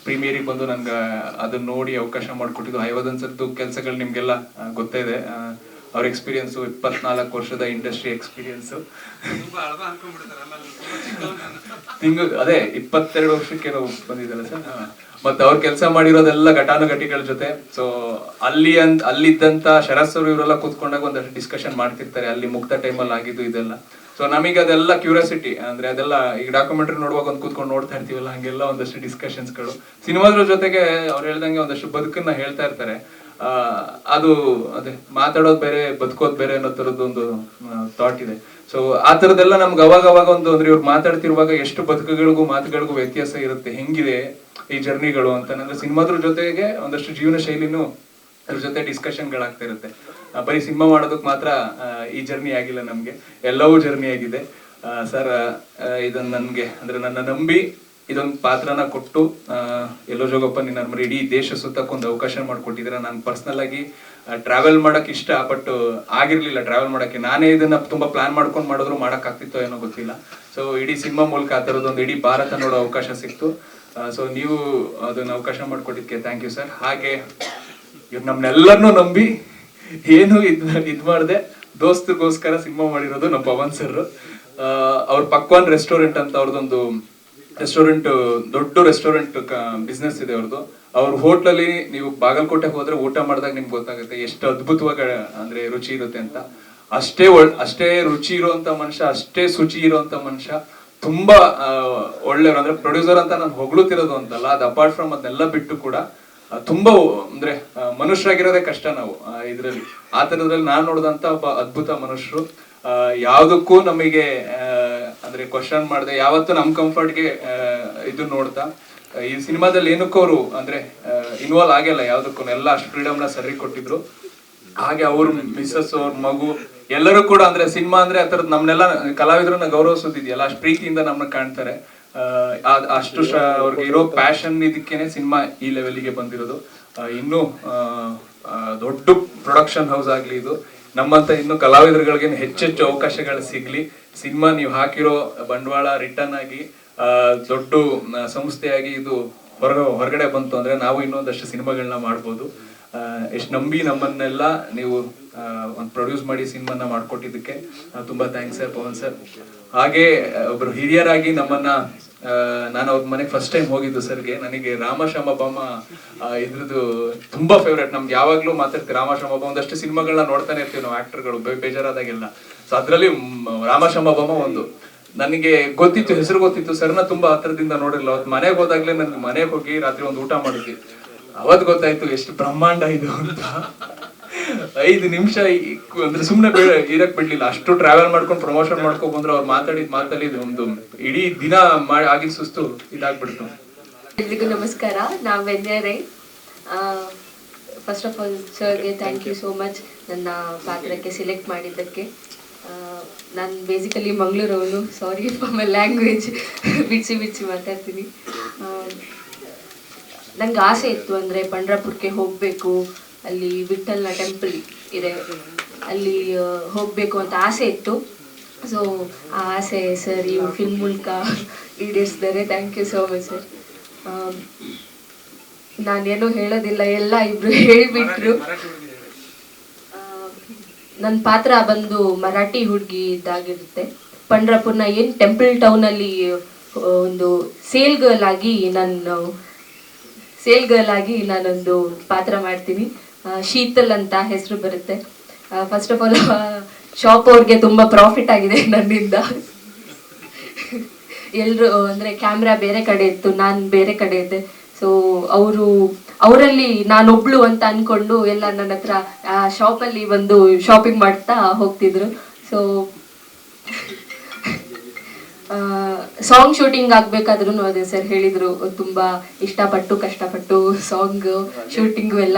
Speaker 6: ಪ್ರೀಮಿಯರಿಗೆ ಬಂದು ನನ್ಗೆ ಅದನ್ನ ನೋಡಿ ಅವಕಾಶ ಮಾಡಿಕೊಟ್ಟಿದ್ದು. ಹಯವದನ್ ಸರ್ದು ಕೆಲಸಗಳು ನಿಮ್ಗೆಲ್ಲ ಗೊತ್ತೇ ಇದೆ. ಅವ್ರ ಎಕ್ಸ್ಪೀರಿಯನ್ಸು 24 ವರ್ಷದ ಇಂಡಸ್ಟ್ರಿ ಎಕ್ಸ್ಪೀರಿಯನ್ಸು. ಅದೇ 22 ವರ್ಷಕ್ಕೆ ಬಂದಿದ್ದಲ್ಲ ಸರ್. ಮತ್ತೆ ಅವ್ರ ಕೆಲಸ ಮಾಡಿರೋದೆಲ್ಲ ಘಟಾನುಘಟಿಗಳ ಜೊತೆ. ಸೊ ಅಲ್ಲಿದ್ದಂತ ಶರತ್ ಸರ್ ಇವರೆಲ್ಲ ಕೂತ್ಕೊಂಡಾಗ ಒಂದಷ್ಟು ಡಿಸ್ಕಷನ್ ಮಾಡ್ತಿರ್ತಾರೆ, ಅಲ್ಲಿ ಮುಕ್ತ ಟೈಮಲ್ಲಿ ಆಗಿದ್ದು ಇದೆಲ್ಲ. ಸೊ ನಮಗೆ ಅದೆಲ್ಲ ಕ್ಯೂರಿಯಾಸಿಟಿ, ಅಂದ್ರೆ ಅದೆಲ್ಲ ಈಗ ಡಾಕ್ಯುಮೆಂಟ್ರಿ ನೋಡುವಾಗ ಒಂದು ಕೂತ್ಕೊಂಡು ನೋಡ್ತಾ ಇರ್ತೀವಲ್ಲ, ಹಂಗೆಲ್ಲ ಒಂದಷ್ಟು ಡಿಸ್ಕಷನ್ಸ್ಗಳು ಸಿನಿಮಾದ್ರ ಜೊತೆಗೆ ಅವ್ರು ಹೇಳ್ದಂಗೆ ಒಂದಷ್ಟು ಬದುಕನ್ನ ಹೇಳ್ತಾ ಇರ್ತಾರೆ. ಅದು ಅದೇ ಮಾತಾಡೋದು ಬೇರೆ ಬದುಕೋದು ಬೇರೆ ಅನ್ನೋ ತರದ್ದು ಒಂದು ಥಾಟ್ ಇದೆ. ಸೊ ಆ ತರದೆಲ್ಲ ನಮ್ಗೆ ಅವಾಗ ಒಂದು ಅಂದ್ರೆ ಇವ್ರು ಮಾತಾಡ್ತಿರುವಾಗ ಎಷ್ಟು ಬದುಕುಗಳಿಗೂ ಮಾತುಗಳಿಗೂ ವ್ಯತ್ಯಾಸ ಇರುತ್ತೆ, ಹೆಂಗಿದೆ ಈ ಜರ್ನಿಗಳು ಅಂತ. ಅಂದ್ರೆ ಸಿನಿಮಾದ್ರ ಜೊತೆಗೆ ಒಂದಷ್ಟು ಜೀವನ ಶೈಲಿನೂ ಅದ್ರ ಜೊತೆ ಡಿಸ್ಕಷನ್ಗಳಾಗ್ತಾ ಇರುತ್ತೆ. ಬರೀ ಸಿನಿಮಾ ಮಾಡೋದಕ್ಕೆ ಮಾತ್ರ ಈ ಜರ್ನಿ ಆಗಿಲ್ಲ, ನಮ್ಗೆ ಎಲ್ಲವೂ ಜರ್ನಿ ಆಗಿದೆ. ಸರ್ ಇದನ್ನ ನನ್ಗೆ ಅಂದ್ರೆ ನನ್ನ ನಂಬಿ ಇದೊಂದು ಪಾತ್ರನ ಕೊಟ್ಟು ಎಲ್ಲೋ ಜೋಗಪ್ಪ ನಿನ್ನ ಇಡೀ ದೇಶ ಸುತ್ತಕ್ಕೊಂದು ಅವಕಾಶ ಮಾಡಿಕೊಟ್ಟಿದ್ದೀರಾ. ನಾನು ಪರ್ಸನಲ್ ಆಗಿ ಟ್ರಾವೆಲ್ ಮಾಡಕ್ ಇಷ್ಟ, ಬಟ್ ಆಗಿರ್ಲಿಲ್ಲ ಟ್ರಾವೆಲ್ ಮಾಡಕ್ಕೆ. ನಾನೇ ಇದನ್ನ ತುಂಬಾ ಪ್ಲಾನ್ ಮಾಡ್ಕೊಂಡು ಮಾಡಿದ್ರು ಮಾಡಕ್ ಆಗ್ತಿತ್ತೋ ಏನೋ ಗೊತ್ತಿಲ್ಲ. ಸೊ ಇಡೀ ಸಿನಿಮಾ ಮೂಲಕ ಆ ತರದೊಂದು ಇಡೀ ಭಾರತ ನೋಡೋ ಅವಕಾಶ ಸಿಕ್ತು. ಸೊ ನೀವು ಅದನ್ನ ಅವಕಾಶ ಮಾಡಿಕೊಟ್ಟಿದ್ದಕ್ಕೆ ಥ್ಯಾಂಕ್ ಯು ಸರ್. ಹಾಗೆ ಇವ್ರು ನಮ್ನೆಲ್ಲರನ್ನೂ ನಂಬಿ ಏನು ಇದ್ ಮಾಡ್ದೆ ದೋಸ್ತರಿಗೋಸ್ಕರ ಸಿನಿಮಾ ಮಾಡಿರೋದು ನಮ್ಮ ಪವನ್ ಸರ್. ಅವ್ರ ಪಕ್ವಾನ್ ರೆಸ್ಟೋರೆಂಟ್ ಅಂತ ಅವ್ರದ್ದೊಂದು ರೆಸ್ಟೋರೆಂಟ್, ದೊಡ್ಡ ರೆಸ್ಟೋರೆಂಟ್ ಬಿಸ್ನೆಸ್ ಇದೆ ಅವ್ರದ್ದು. ಅವ್ರ ಹೋಟ್ಲಲ್ಲಿ ನೀವು ಬಾಗಲಕೋಟೆ ಹೋದ್ರೆ ಊಟ ಮಾಡಿದಾಗ ನಿಮ್ಗೆ ಗೊತ್ತಾಗುತ್ತೆ ಎಷ್ಟು ಅದ್ಭುತವಾಗಿ ಅಂದ್ರೆ ರುಚಿ ಇರುತ್ತೆ ಅಂತ. ಅಷ್ಟೇ ರುಚಿ ಇರುವಂತ ಮನುಷ್ಯ, ಅಷ್ಟೇ ಶುಚಿ ಇರುವಂತ ಮನುಷ್ಯ, ತುಂಬಾ ಒಳ್ಳೆಯವ್ರು. ಅಂದ್ರೆ ಪ್ರೊಡ್ಯೂಸರ್ ಅಂತ ನಾನು ಹೊಗಳುತ್ತಿರೋದು ಅಂತಲ್ಲ, ಅದು ಅಪಾರ್ಟ್ ಫ್ರಮ್ ಅದನ್ನೆಲ್ಲ ಬಿಟ್ಟು ಕೂಡ ತುಂಬಾ ಅಂದ್ರೆ ಮನುಷ್ಯರಾಗಿರೋದೇ ಕಷ್ಟ ನಾವು ಇದ್ರಲ್ಲಿ. ಆ ತರದ್ರಲ್ಲಿ ನಾನು ನೋಡಿದಂತ ಒಬ್ಬ ಅದ್ಭುತ ಮನುಷ್ಯರು. ಯಾವ್ದಕ್ಕೂ ನಮಗೆ ಅಂದ್ರೆ ಕ್ವಶನ್ ಮಾಡದೆ ಯಾವತ್ತೂ ನಮ್ ಕಂಫರ್ಟ್ಗೆ ಇದು ನೋಡ್ತಾ ಈ ಸಿನಿಮಾದಲ್ಲಿ ಏನಕ್ಕೂ ಅವರು ಅಂದ್ರೆ ಇನ್ವಾಲ್ವ್ ಆಗಿಲ್ಲ, ಯಾವ್ದಕ್ಕೂ ಎಲ್ಲ ಅಷ್ಟು ಫ್ರೀಡಮ್ನ ಸರಿ ಕೊಟ್ಟಿದ್ರು. ಹಾಗೆ ಅವ್ರ ಮಿಸ್ಸಸ್, ಅವ್ರ ಮಗು ಎಲ್ಲರೂ ಕೂಡ ಅಂದ್ರೆ ಸಿನಿಮಾ ಅಂದ್ರೆ ಆ ಥರದ್ದು ನಮ್ನೆಲ್ಲ ಕಲಾವಿದರನ್ನ ಗೌರವಿಸೋದಿದೆಯಲ್ಲ, ಅಷ್ಟು ಪ್ರೀತಿಯಿಂದ ನಮ್ಮನ್ನ ಕಾಣ್ತಾರೆ. ಅಷ್ಟು ಅವ್ರಿಗೆ ಇರೋ ಪ್ಯಾಷನ್ ಇದಕ್ಕೇನೆ ಸಿನಿಮಾ ಈ ಲೆವೆಲ್ಗೆ ಬಂದಿರೋದು. ಇನ್ನೂ ದೊಡ್ಡ ಪ್ರೊಡಕ್ಷನ್ ಹೌಸ್ ಆಗ್ಲಿ ಇದು, ನಮ್ಮಂತ ಇನ್ನು ಕಲಾವಿದರುಗಳಿಗೆ ಹೆಚ್ಚೆಚ್ಚು ಅವಕಾಶಗಳು ಸಿಗ್ಲಿ. ಸಿನಿಮಾ ನೀವು ಹಾಕಿರೋ ಬಂಡವಾಳ ರಿಟರ್ನ್ ಆಗಿ ದೊಡ್ಡ ಸಂಸ್ಥೆಯಾಗಿ ಇದು ಹೊರಗಡೆ ಬಂತು ಅಂದ್ರೆ ನಾವು ಇನ್ನೊಂದಷ್ಟು ಸಿನಿಮಾಗಳನ್ನ ಮಾಡ್ಬೋದು. ಎಷ್ಟು ನಂಬಿ ನಮ್ಮನ್ನೆಲ್ಲ ನೀವು ಒಂದು ಪ್ರೊಡ್ಯೂಸ್ ಮಾಡಿ ಸಿನಿಮಾನ ಮಾಡ್ಕೊಟ್ಟಿದ್ದಕ್ಕೆ ತುಂಬಾ ಥ್ಯಾಂಕ್ಸ್ ಸರ್, ಪವನ್ ಸರ್. ಹಾಗೆ ಒಬ್ರು ಹಿರಿಯರಾಗಿ ನಮ್ಮನ್ನ, ನಾನು ಅವ್ರ ಮನೆಗೆ ಫಸ್ಟ್ ಟೈಮ್ ಹೋಗಿದ್ದು ಸರ್ಗೆ. ನನಗೆ ರಾಮಶಾಮಬ್ಬಮ್ಮ ಇದ್ರದ್ದು ತುಂಬಾ ಫೇವ್ರೇಟ್. ನಮ್ಗೆ ಯಾವಾಗ್ಲೂ ಮಾತಾಡ್ತೀವಿ ರಾಮಶಾಮಬ್ಬ, ಒಂದಷ್ಟು ಸಿನಿಮಾಗಳನ್ನ ನೋಡ್ತಾನೆ ಇರ್ತೀವಿ ನಾವು ಆಕ್ಟರ್ಗಳು ಬೇಜಾರಾದಾಗೆಲ್ಲ. ಸೊ ಅದ್ರಲ್ಲಿ ರಾಮಶಾಮಬ್ಬಮ್ಮ ಒಂದು ನನಗೆ ಗೊತ್ತಿತ್ತು, ಹೆಸರು ಗೊತ್ತಿತ್ತು, ಸರ್ನ ತುಂಬಾ ಹತ್ರದಿಂದ ನೋಡಿರಲ್ಲ. ಅವತ್ತು ಮನೆಗೆ ಹೋದಾಗ್ಲೇ ನನ್ಗೆ ಮನೆಗೆ ಹೋಗಿ ರಾತ್ರಿ ಒಂದು ಊಟ ಮಾಡಿದ್ವಿ. ಅವತ್ ಗೊತ್ತಾಯ್ತು ಎಷ್ಟು ಬ್ರಹ್ಮಾಂಡ ಇದು ಅಂತ. 5 ನಿಮಿಷ ಅಂದ್ರೆ ಸುಮ್ನೆ ಇರಕ್ ಬಿಡ್ಲಿಲ್ಲ. ಅಷ್ಟು ಟ್ರಾವೆಲ್ ಮಾಡ್ಕೊಂಡು ಪ್ರಮೋಷನ್ ಮಾಡ್ಕೊಂಡ್ ಬಂದ್ರು. ಅವ್ರು ಮಾತಾಡಿದ್ ಒಂದು ಇಡೀ ದಿನ ಆಗಿದ್ ಸುಸ್ತು ಇದಾಗ್ಬಿಡ್ತು.
Speaker 7: ಎಲ್ರಿಗೂ ನಮಸ್ಕಾರ, ನಾವು ವೆನ್ಯರೇ. ಫಸ್ಟ್ ಆಫ್ ಆಲ್ ಸರ್ಗೆ ಥ್ಯಾಂಕ್ ಯು ಸೋ ಮಚ್ ನನ್ನ ಪಾತ್ರಕ್ಕೆ ಸೆಲೆಕ್ಟ್ ಮಾಡಿದ್ದಕ್ಕೆ. ನಾನು ಬೇಸಿಕಲಿ ಮಂಗಳೂರವಳು, ಸಾರಿ ಫಾರ್ ಮೈ ಲ್ಯಾಂಗ್ವೇಜ್, ಬಿಚ್ಚಿ ಮಾತಾಡ್ತೀನಿ. ನಂಗೆ ಆಸೆ ಇತ್ತು ಅಂದರೆ ಪಂಡ್ರಾಪುರಕ್ಕೆ ಹೋಗಬೇಕು, ಅಲ್ಲಿ ವಿಠಲ್ನ ಟೆಂಪಲ್ ಇದೆ, ಅಲ್ಲಿ ಹೋಗಬೇಕು ಅಂತ ಆಸೆ ಇತ್ತು. ಸೊ ಆ ಆಸೆ ಸರ್ ಈ ಫಿಲ್ಮ್ ಮೂಲಕ ಈಡೇರಿಸಿದ್ದಾರೆ. Thank you so much sir. ನಾನೇನು ಹೇಳೋದಿಲ್ಲ, ಎಲ್ಲ ಇಬ್ರು ಹೇಳಿಬಿಟ್ರು. ನನ್ನ ಪಾತ್ರ ಬಂದು ಮರಾಠಿ ಹುಡುಗಿ ಇದ್ದಾಗಿರುತ್ತೆ. ಪಂಡ್ರಾಪುರ್ನ ಏನು ಟೆಂಪಲ್ ಟೌನಲ್ಲಿ ಒಂದು ಸೇಲ್ ಗರ್ಲ್ ಆಗಿ ನಾನೊಂದು ಪಾತ್ರ ಮಾಡ್ತೀನಿ. ಶೀತಲ್ ಅಂತ ಹೆಸರು ಬರುತ್ತೆ. ಫಸ್ಟ್ ಆಫ್ ಆಲ್ ಶಾಪ್ ಅವ್ರಿಗೆ ತುಂಬ ಪ್ರಾಫಿಟ್ ಆಗಿದೆ ನನ್ನಿಂದ. ಎಲ್ಲರೂ ಅಂದರೆ ಕ್ಯಾಮ್ರಾ ಬೇರೆ ಕಡೆ ಇತ್ತು, ನಾನು ಬೇರೆ ಕಡೆ ಇದ್ದೆ. ಸೊ ಅವರಲ್ಲಿ ನಾನೊಬ್ಳು ಅಂತ ಅಂದ್ಕೊಂಡು ಎಲ್ಲ ನನ್ನ ಹತ್ರ ಶಾಪಲ್ಲಿ ಬಂದು ಶಾಪಿಂಗ್ ಮಾಡ್ತಾ ಹೋಗ್ತಿದ್ರು. ಸೊ ಸಾಂಗ್ ಶೂಟಿಂಗ್ ಆಗಬೇಕಾದ್ರೂ ಅದೇ ಸರ್ ಹೇಳಿದರು, ತುಂಬ ಇಷ್ಟಪಟ್ಟು ಕಷ್ಟಪಟ್ಟು ಸಾಂಗ್ ಶೂಟಿಂಗು ಎಲ್ಲ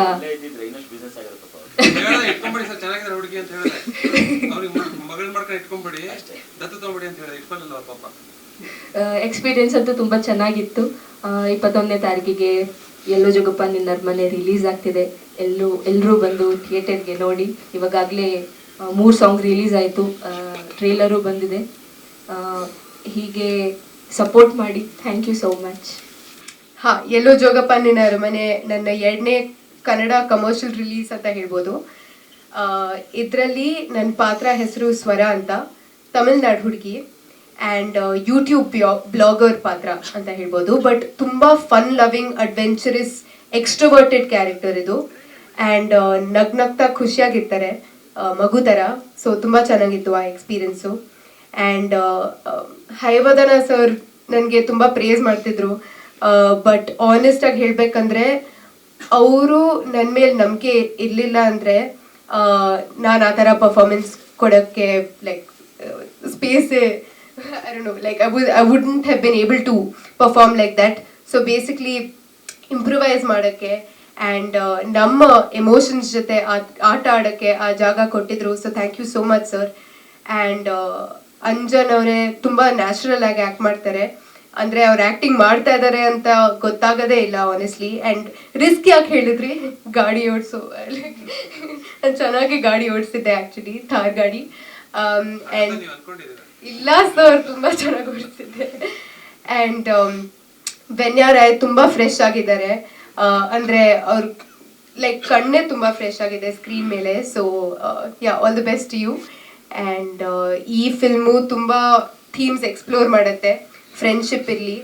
Speaker 7: ಎಕ್ಸ್ಪೀರಿಯನ್ಸ್ ಅಂತೂ ತುಂಬ ಚೆನ್ನಾಗಿತ್ತು. 21ನೇ ತಾರೀಕಿಗೆ ಎಲ್ಲೋ ಜೋಗಪ್ಪ ನಿನ್ನ ಮನೆ ರಿಲೀಸ್ ಆಗ್ತಿದೆ. ಎಲ್ಲರೂ ಬಂದು ಥಿಯೇಟರ್ಗೆ ನೋಡಿ. ಇವಾಗಲೇ 3 ಸಾಂಗ್ ರಿಲೀಸ್ ಆಯಿತು, ಟ್ರೇಲರು ಬಂದಿದೆ. ಹೀಗೆ ಸಪೋರ್ಟ್ ಮಾಡಿ. Thank you so much.
Speaker 8: ಎಲ್ಲೋ ಜೋಗಪ್ಪ ನಿನ್ನ ಮನೆ ನನ್ನ 2ನೇ ಕನ್ನಡ ಕಮರ್ಷಿಯಲ್ ರಿಲೀಸ್ ಅಂತ ಹೇಳ್ಬೋದು. ಇದರಲ್ಲಿ ನನ್ನ ಪಾತ್ರ ಹೆಸರು ಸ್ವರ ಅಂತ, ತಮಿಳ್ನಾಡು ಹುಡುಗಿ ಆ್ಯಂಡ್ ಯೂಟ್ಯೂಬ್ ಬ್ಲಾಗರ್ ಪಾತ್ರ ಅಂತ ಹೇಳ್ಬೋದು. ಬಟ್ ತುಂಬ ಫನ್ ಲವಿಂಗ್ ಅಡ್ವೆಂಚರಸ್ ಎಕ್ಸ್ಟ್ರೋವರ್ಟೆಡ್ ಕ್ಯಾರೆಕ್ಟರ್ ಇದು. ಆ್ಯಂಡ್ ನಗ್ನಗ್ತಾ ಖುಷಿಯಾಗಿರ್ತಾರೆ ಮಗು ಥರ. ಸೊ ತುಂಬ ಚೆನ್ನಾಗಿತ್ತು ಆ ಎಕ್ಸ್ಪೀರಿಯನ್ಸು. ಆ್ಯಂಡ್ ಹಯವದನ ಸರ್ ನನಗೆ ತುಂಬ ಪ್ರೇಸ್ ಮಾಡ್ತಿದ್ರು. ಬಟ್ ಆನೆಸ್ಟಾಗಿ ಹೇಳಬೇಕಂದ್ರೆ ಅವರು ನನ್ನ ಮೇಲೆ ನಂಬಿಕೆ ಇರಲಿಲ್ಲ ಅಂದರೆ ನಾನು ಆ ಥರ ಪರ್ಫಾರ್ಮೆನ್ಸ್ ಕೊಡೋಕ್ಕೆ like ಸ್ಪೇಸೇ I don't know, like I wouldn't have been able to perform like that. So basically improvise ಮಾಡೋಕ್ಕೆ ಆ್ಯಂಡ್ ನಮ್ಮ ಎಮೋಷನ್ಸ್ ಜೊತೆ ಆಟ ಆಡೋಕ್ಕೆ ಆ ಜಾಗ ಕೊಟ್ಟಿದ್ರು. So thank you so much sir. And Anjan ಅವರೇ ತುಂಬ ನ್ಯಾಚುರಲ್ ಆಗಿ ಆ್ಯಕ್ಟ್ ಮಾಡ್ತಾರೆ. ಅಂದರೆ ಅವ್ರು ಆ್ಯಕ್ಟಿಂಗ್ ಮಾಡ್ತಾ ಇದ್ದಾರೆ ಅಂತ ಗೊತ್ತಾಗೋದೇ ಇಲ್ಲ ಆನೆಸ್ಟ್ಲಿ. ಆ್ಯಂಡ್ ರಿಸ್ಕ್ ಯಾಕೆ ಹೇಳಿದ್ರಿ, ಗಾಡಿ ಓಡಿಸೋ ನಾನು ಚೆನ್ನಾಗಿ ಗಾಡಿ ಓಡಿಸಿದ್ದೆ ಆ್ಯಕ್ಚುಲಿ, ಥಾರ್ ಗಾಡಿ. ಆ್ಯಂಡ್ ಇಲ್ಲ ಸರ್, ತುಂಬ ಚೆನ್ನಾಗಿ ಓಡಿಸಿದ್ದೆ. ಆ್ಯಂಡ್ ವೆನ್ಯಾ ರಾಯ್ ತುಂಬ ಫ್ರೆಶ್ ಆಗಿದ್ದಾರೆ. ಅಂದರೆ ಅವ್ರ ಲೈಕ್ ಕಣ್ಣೇ ತುಂಬ ಫ್ರೆಶ್ ಆಗಿದೆ ಸ್ಕ್ರೀನ್ ಮೇಲೆ. So yeah, all the best you. And ಈ ಫಿಲ್ಮು ತುಂಬ ಥೀಮ್ಸ್ ಎಕ್ಸ್ಪ್ಲೋರ್ ಮಾಡುತ್ತೆ. ಫ್ರೆಂಡ್ಶಿಪ್ ಇರಲಿ,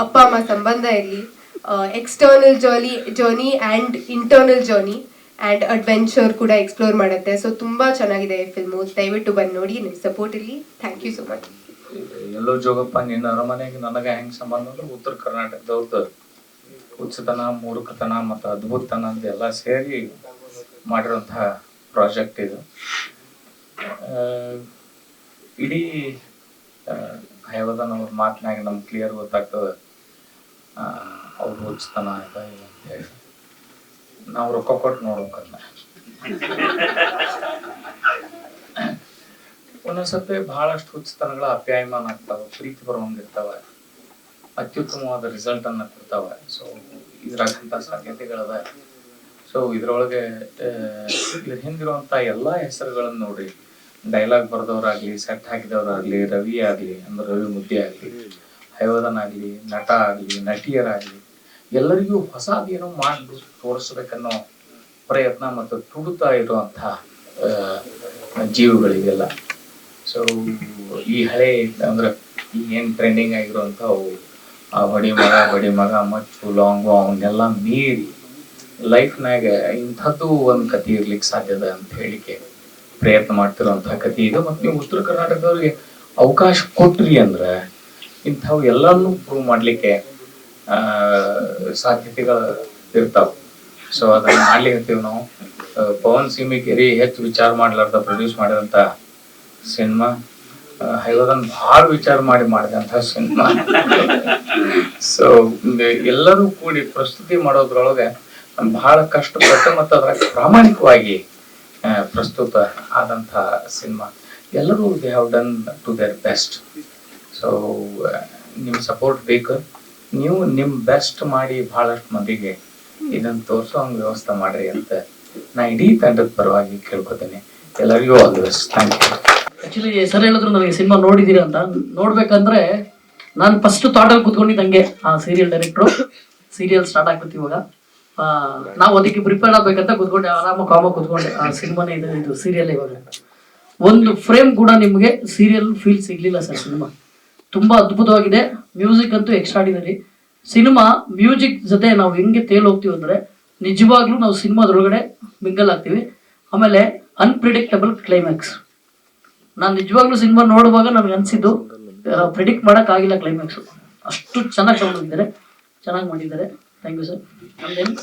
Speaker 8: ಅಪ್ಪ ಅಮ್ಮ ಸಂಬಂಧ ಇರಲಿ, external journey and internal journey and adventure ಕೂಡ ಎಕ್ಸ್ಪ್ಲೋರ್ ಮಾಡುತ್ತೆ. ಸೊ ತುಂಬ ಚೆನ್ನಾಗಿದೆ ಈ ಫಿಲ್ಮು. ದಯವಿಟ್ಟು ಬಂದು ನೋಡಿ, ನಿಮ್ಮ ಸಪೋರ್ಟ್ ಇರಲಿ. Thank you so much.
Speaker 6: ಎಲ್ಲೋ ಜೋಗಪ್ಪ ನಿನ್ನ ಅರಮನೆಗೆ ನನಗೆ ಹೆಂಗೆ ಸಂಬಂಧ ಅಂದ್ರೆ ಉತ್ತರ ಕರ್ನಾಟಕದವ್ರದ್ದು ಹುಚ್ಚತನ, ಮೂರ್ಖತನ ಮತ್ತು ಅದ್ಭುತತನ ಅಂತ ಎಲ್ಲ ಸೇರಿ ಮಾಡಿರುವಂತಹ ಪ್ರಾಜೆಕ್ಟ್ ಇದು. ಇಡೀ ಹಯವದನ್ ಅವ್ರ ಮಾತಿನಾಗ ನಮ್ಗೆ ಕ್ಲಿಯರ್ ಗೊತ್ತಾಗ್ತದೆ ಅವ್ರ ಹುಚ್ಚತನ ಆಯ್ತಾ ಇಲ್ಲ ಅಂತ ಹೇಳಿ. ನಾವು ರೊಕ್ಕ ಕೊಟ್ಟು ನೋಡ್ಬೇಕನ್ನ ಒಂದೊಂದ್ಸತಿ ಬಹಳಷ್ಟು ಹುಚ್ಚತನಗಳ ಅಪ್ಯಾಯಮಾನ ಆಗ್ತಾವ, ಪ್ರೀತಿ ಬರುವಂಗಿರ್ತಾವ, ಅತ್ಯುತ್ತಮವಾದ ರಿಸಲ್ಟ್ ಅನ್ನ ಕೊಡ್ತಾವ. ಸೊ ಇದ್ರಾಗಂತ ಸಾಧ್ಯತೆಗಳದ. ಸೊ ಇದ್ರೊಳಗೆ ಇದ್ರ ಹಿಂದಿರುವಂತ ಎಲ್ಲಾ ಹೆಸರುಗಳನ್ನ ನೋಡ್ರಿ, ಡೈಲಾಗ್ ಬರೆದವ್ರಾಗ್ಲಿ, ಸೆಟ್ ಹಾಕಿದವ್ರಾಗ್ಲಿ, ರವಿ ಆಗ್ಲಿ ಅಂದ್ರೆ ರವಿ ಮುದ್ದೆ ಆಗ್ಲಿ, ಹಯವದನ್ ಆಗ್ಲಿ, ನಟ ಆಗ್ಲಿ, ನಟಿಯರಾಗ್ಲಿ, ಎಲ್ಲರಿಗೂ ಹೊಸದೇನೋ ಮಾಡಿ ತೋರಿಸ್ಬೇಕನ್ನೋ ಪ್ರಯತ್ನ ಮತ್ತು ತುಡುತ್ತಾ ಇರುವಂತಹ ಜೀವಗಳಿಗೆಲ್ಲ. ಸೊ ಈ ಹಳೆ ಅಂದ್ರೆ ಈ ಏನ್ ಟ್ರೆಂಡಿಂಗ್ ಆಗಿರುವಂಥವು ಬಡಿ ಮಗ ಮಚ್ಚು ಲಾಂಗು ಅವನ್ನೆಲ್ಲ ಮೀರಿ ಲೈಫ್ನಾಗ ಇಂಥದ್ದು ಒಂದು ಕತೆ ಇರ್ಲಿಕ್ಕೆ ಸಾಧ್ಯದ ಅಂತ ಹೇಳಿಕೆ ಪ್ರಯತ್ನ ಮಾಡ್ತಿರುವಂತಹ ಕತೆ ಇದು. ಮತ್ತು ನೀವು ಉತ್ತರ ಕರ್ನಾಟಕದವ್ರಿಗೆ ಅವಕಾಶ ಕೊಟ್ರಿ ಅಂದ್ರೆ ಇಂಥವು ಎಲ್ಲಾನು ಪ್ರೂವ್ ಮಾಡ್ಲಿಕ್ಕೆ ಸಾಧ್ಯತೆಗಳು ಇರ್ತಾವ. ಸೊ ಅದನ್ನ ಮಾಡ್ಲಿಕ್ಕೆ ನಾವು ಪವನ್ ಸಿಮಿಕೇರಿ ಹೆಚ್ಚು ವಿಚಾರ ಮಾಡ್ಲಾರ್ದ ಪ್ರೊಡ್ಯೂಸ್ ಮಾಡಿದಂತ ಸಿನಿಮಾ, ಹೈವದನ್ ಭಾಳ ವಿಚಾರ ಮಾಡಿದಂತ ಸಿನಿಮಾ. ಸೊ ಎಲ್ಲರೂ ಕೂಡಿ ಪ್ರಸ್ತುತಿ ಮಾಡೋದ್ರೊಳಗೆ ಬಹಳ ಕಷ್ಟಪಟ್ಟು ಮತ್ತು ಅದ್ರ ಪ್ರಾಮಾಣಿಕವಾಗಿ ಪ್ರಸ್ತುತ ಆದಂತ ಸಿನಿಮಾ. ಎಲ್ಲರೂ they have done to their best. So ನಿಮ್ಮ ಸಪೋರ್ಟ್ ಬೇಕು. ನೀವು ನಿಮ್ಮ ಬೆಸ್ಟ್ ಮಾಡಿ ಬಹಳಷ್ಟು ಮಂದಿಗೆ ಇದನ್ನು ತೋರಿಸೋ ಹಂಗೆ ವ್ಯವಸ್ಥೆ ಮಾಡ್ರಿ ಅಂತ ನಾ ಇಡೀ ತಂಡದ ಪರವಾಗಿ ಕೇಳ್ಕೊತೇನೆ. ಎಲ್ಲರಿಗೂ all the best. Thank you.
Speaker 9: Actually sir ಹೇಳಿದ್ರು ನನಗೆ ಸಿನಿಮಾ ನೋಡಿದ್ದೀರಾ ಅಂತ. ನೋಡ್ಬೇಕಂದ್ರೆ ನಾನು ಫಸ್ಟ್ ಥಾಟಲ್ಲಿ ಕೂತ್ಕೊಂಡಿದ್ದಂಗೆ ಆ ಸೀರಿಯಲ್ ಡೈರೆಕ್ಟ್ರು ಸೀರಿಯಲ್ ಸ್ಟಾರ್ಟ್ ಆಗ್ತೈತಿ ಇವಾಗ, ನಾವು ಅದಕ್ಕೆ ಪ್ರಿಪೇರ್ ಆಗ್ಬೇಕಂತ ಕೂತ್ಕೊಂಡೆ, ಆರಾಮ ಕೂತ್ಕೊಂಡೆ. ಆ ಸಿನಿಮಾನೇ ಇದು ಸೀರಿಯಲ್. ಇವಾಗ ಒಂದು ಫ್ರೇಮ್ ಕೂಡ ನಿಮಗೆ ಸೀರಿಯಲ್ ಫೀಲ್ ಸಿಗ್ಲಿಲ್ಲ ಸರ್. ಸಿನಿಮಾ ತುಂಬಾ ಅದ್ಭುತವಾಗಿದೆ. ಮ್ಯೂಸಿಕ್ ಅಂತೂ ಎಕ್ಸ್ಟ್ರಾಡಿನರಿ. ಸಿನಿಮಾ ಮ್ಯೂಸಿಕ್ ಜೊತೆ ನಾವು ಹೆಂಗೆ ತೇಲ್ ಹೋಗ್ತೀವಿ ಅಂದ್ರೆ ನಿಜವಾಗ್ಲೂ ನಾವು ಸಿನಿಮಾದೊಳಗಡೆ ಮಿಂಗಲ್ ಆಗ್ತೀವಿ. ಆಮೇಲೆ ಅನ್ಪ್ರಿಡಿಕ್ಟಬಲ್ ಕ್ಲೈಮ್ಯಾಕ್ಸ್. ನಾನು ನಿಜವಾಗ್ಲೂ ಸಿನಿಮಾ ನೋಡುವಾಗ ನನಗೆ ಅನ್ಸಿದ್ದು ಪ್ರಿಡಿಕ್ಟ್ ಮಾಡಕ್ ಆಗಿಲ್ಲ ಕ್ಲೈಮ್ಯಾಕ್ಸು. ಅಷ್ಟು ಚೆನ್ನಾಗಿ ತಗೊಂಡಿದ್ದಾರೆ, ಚೆನ್ನಾಗಿ ಮಾಡಿದ್ದಾರೆ. Thank you sir. ನಮ್ದೇನು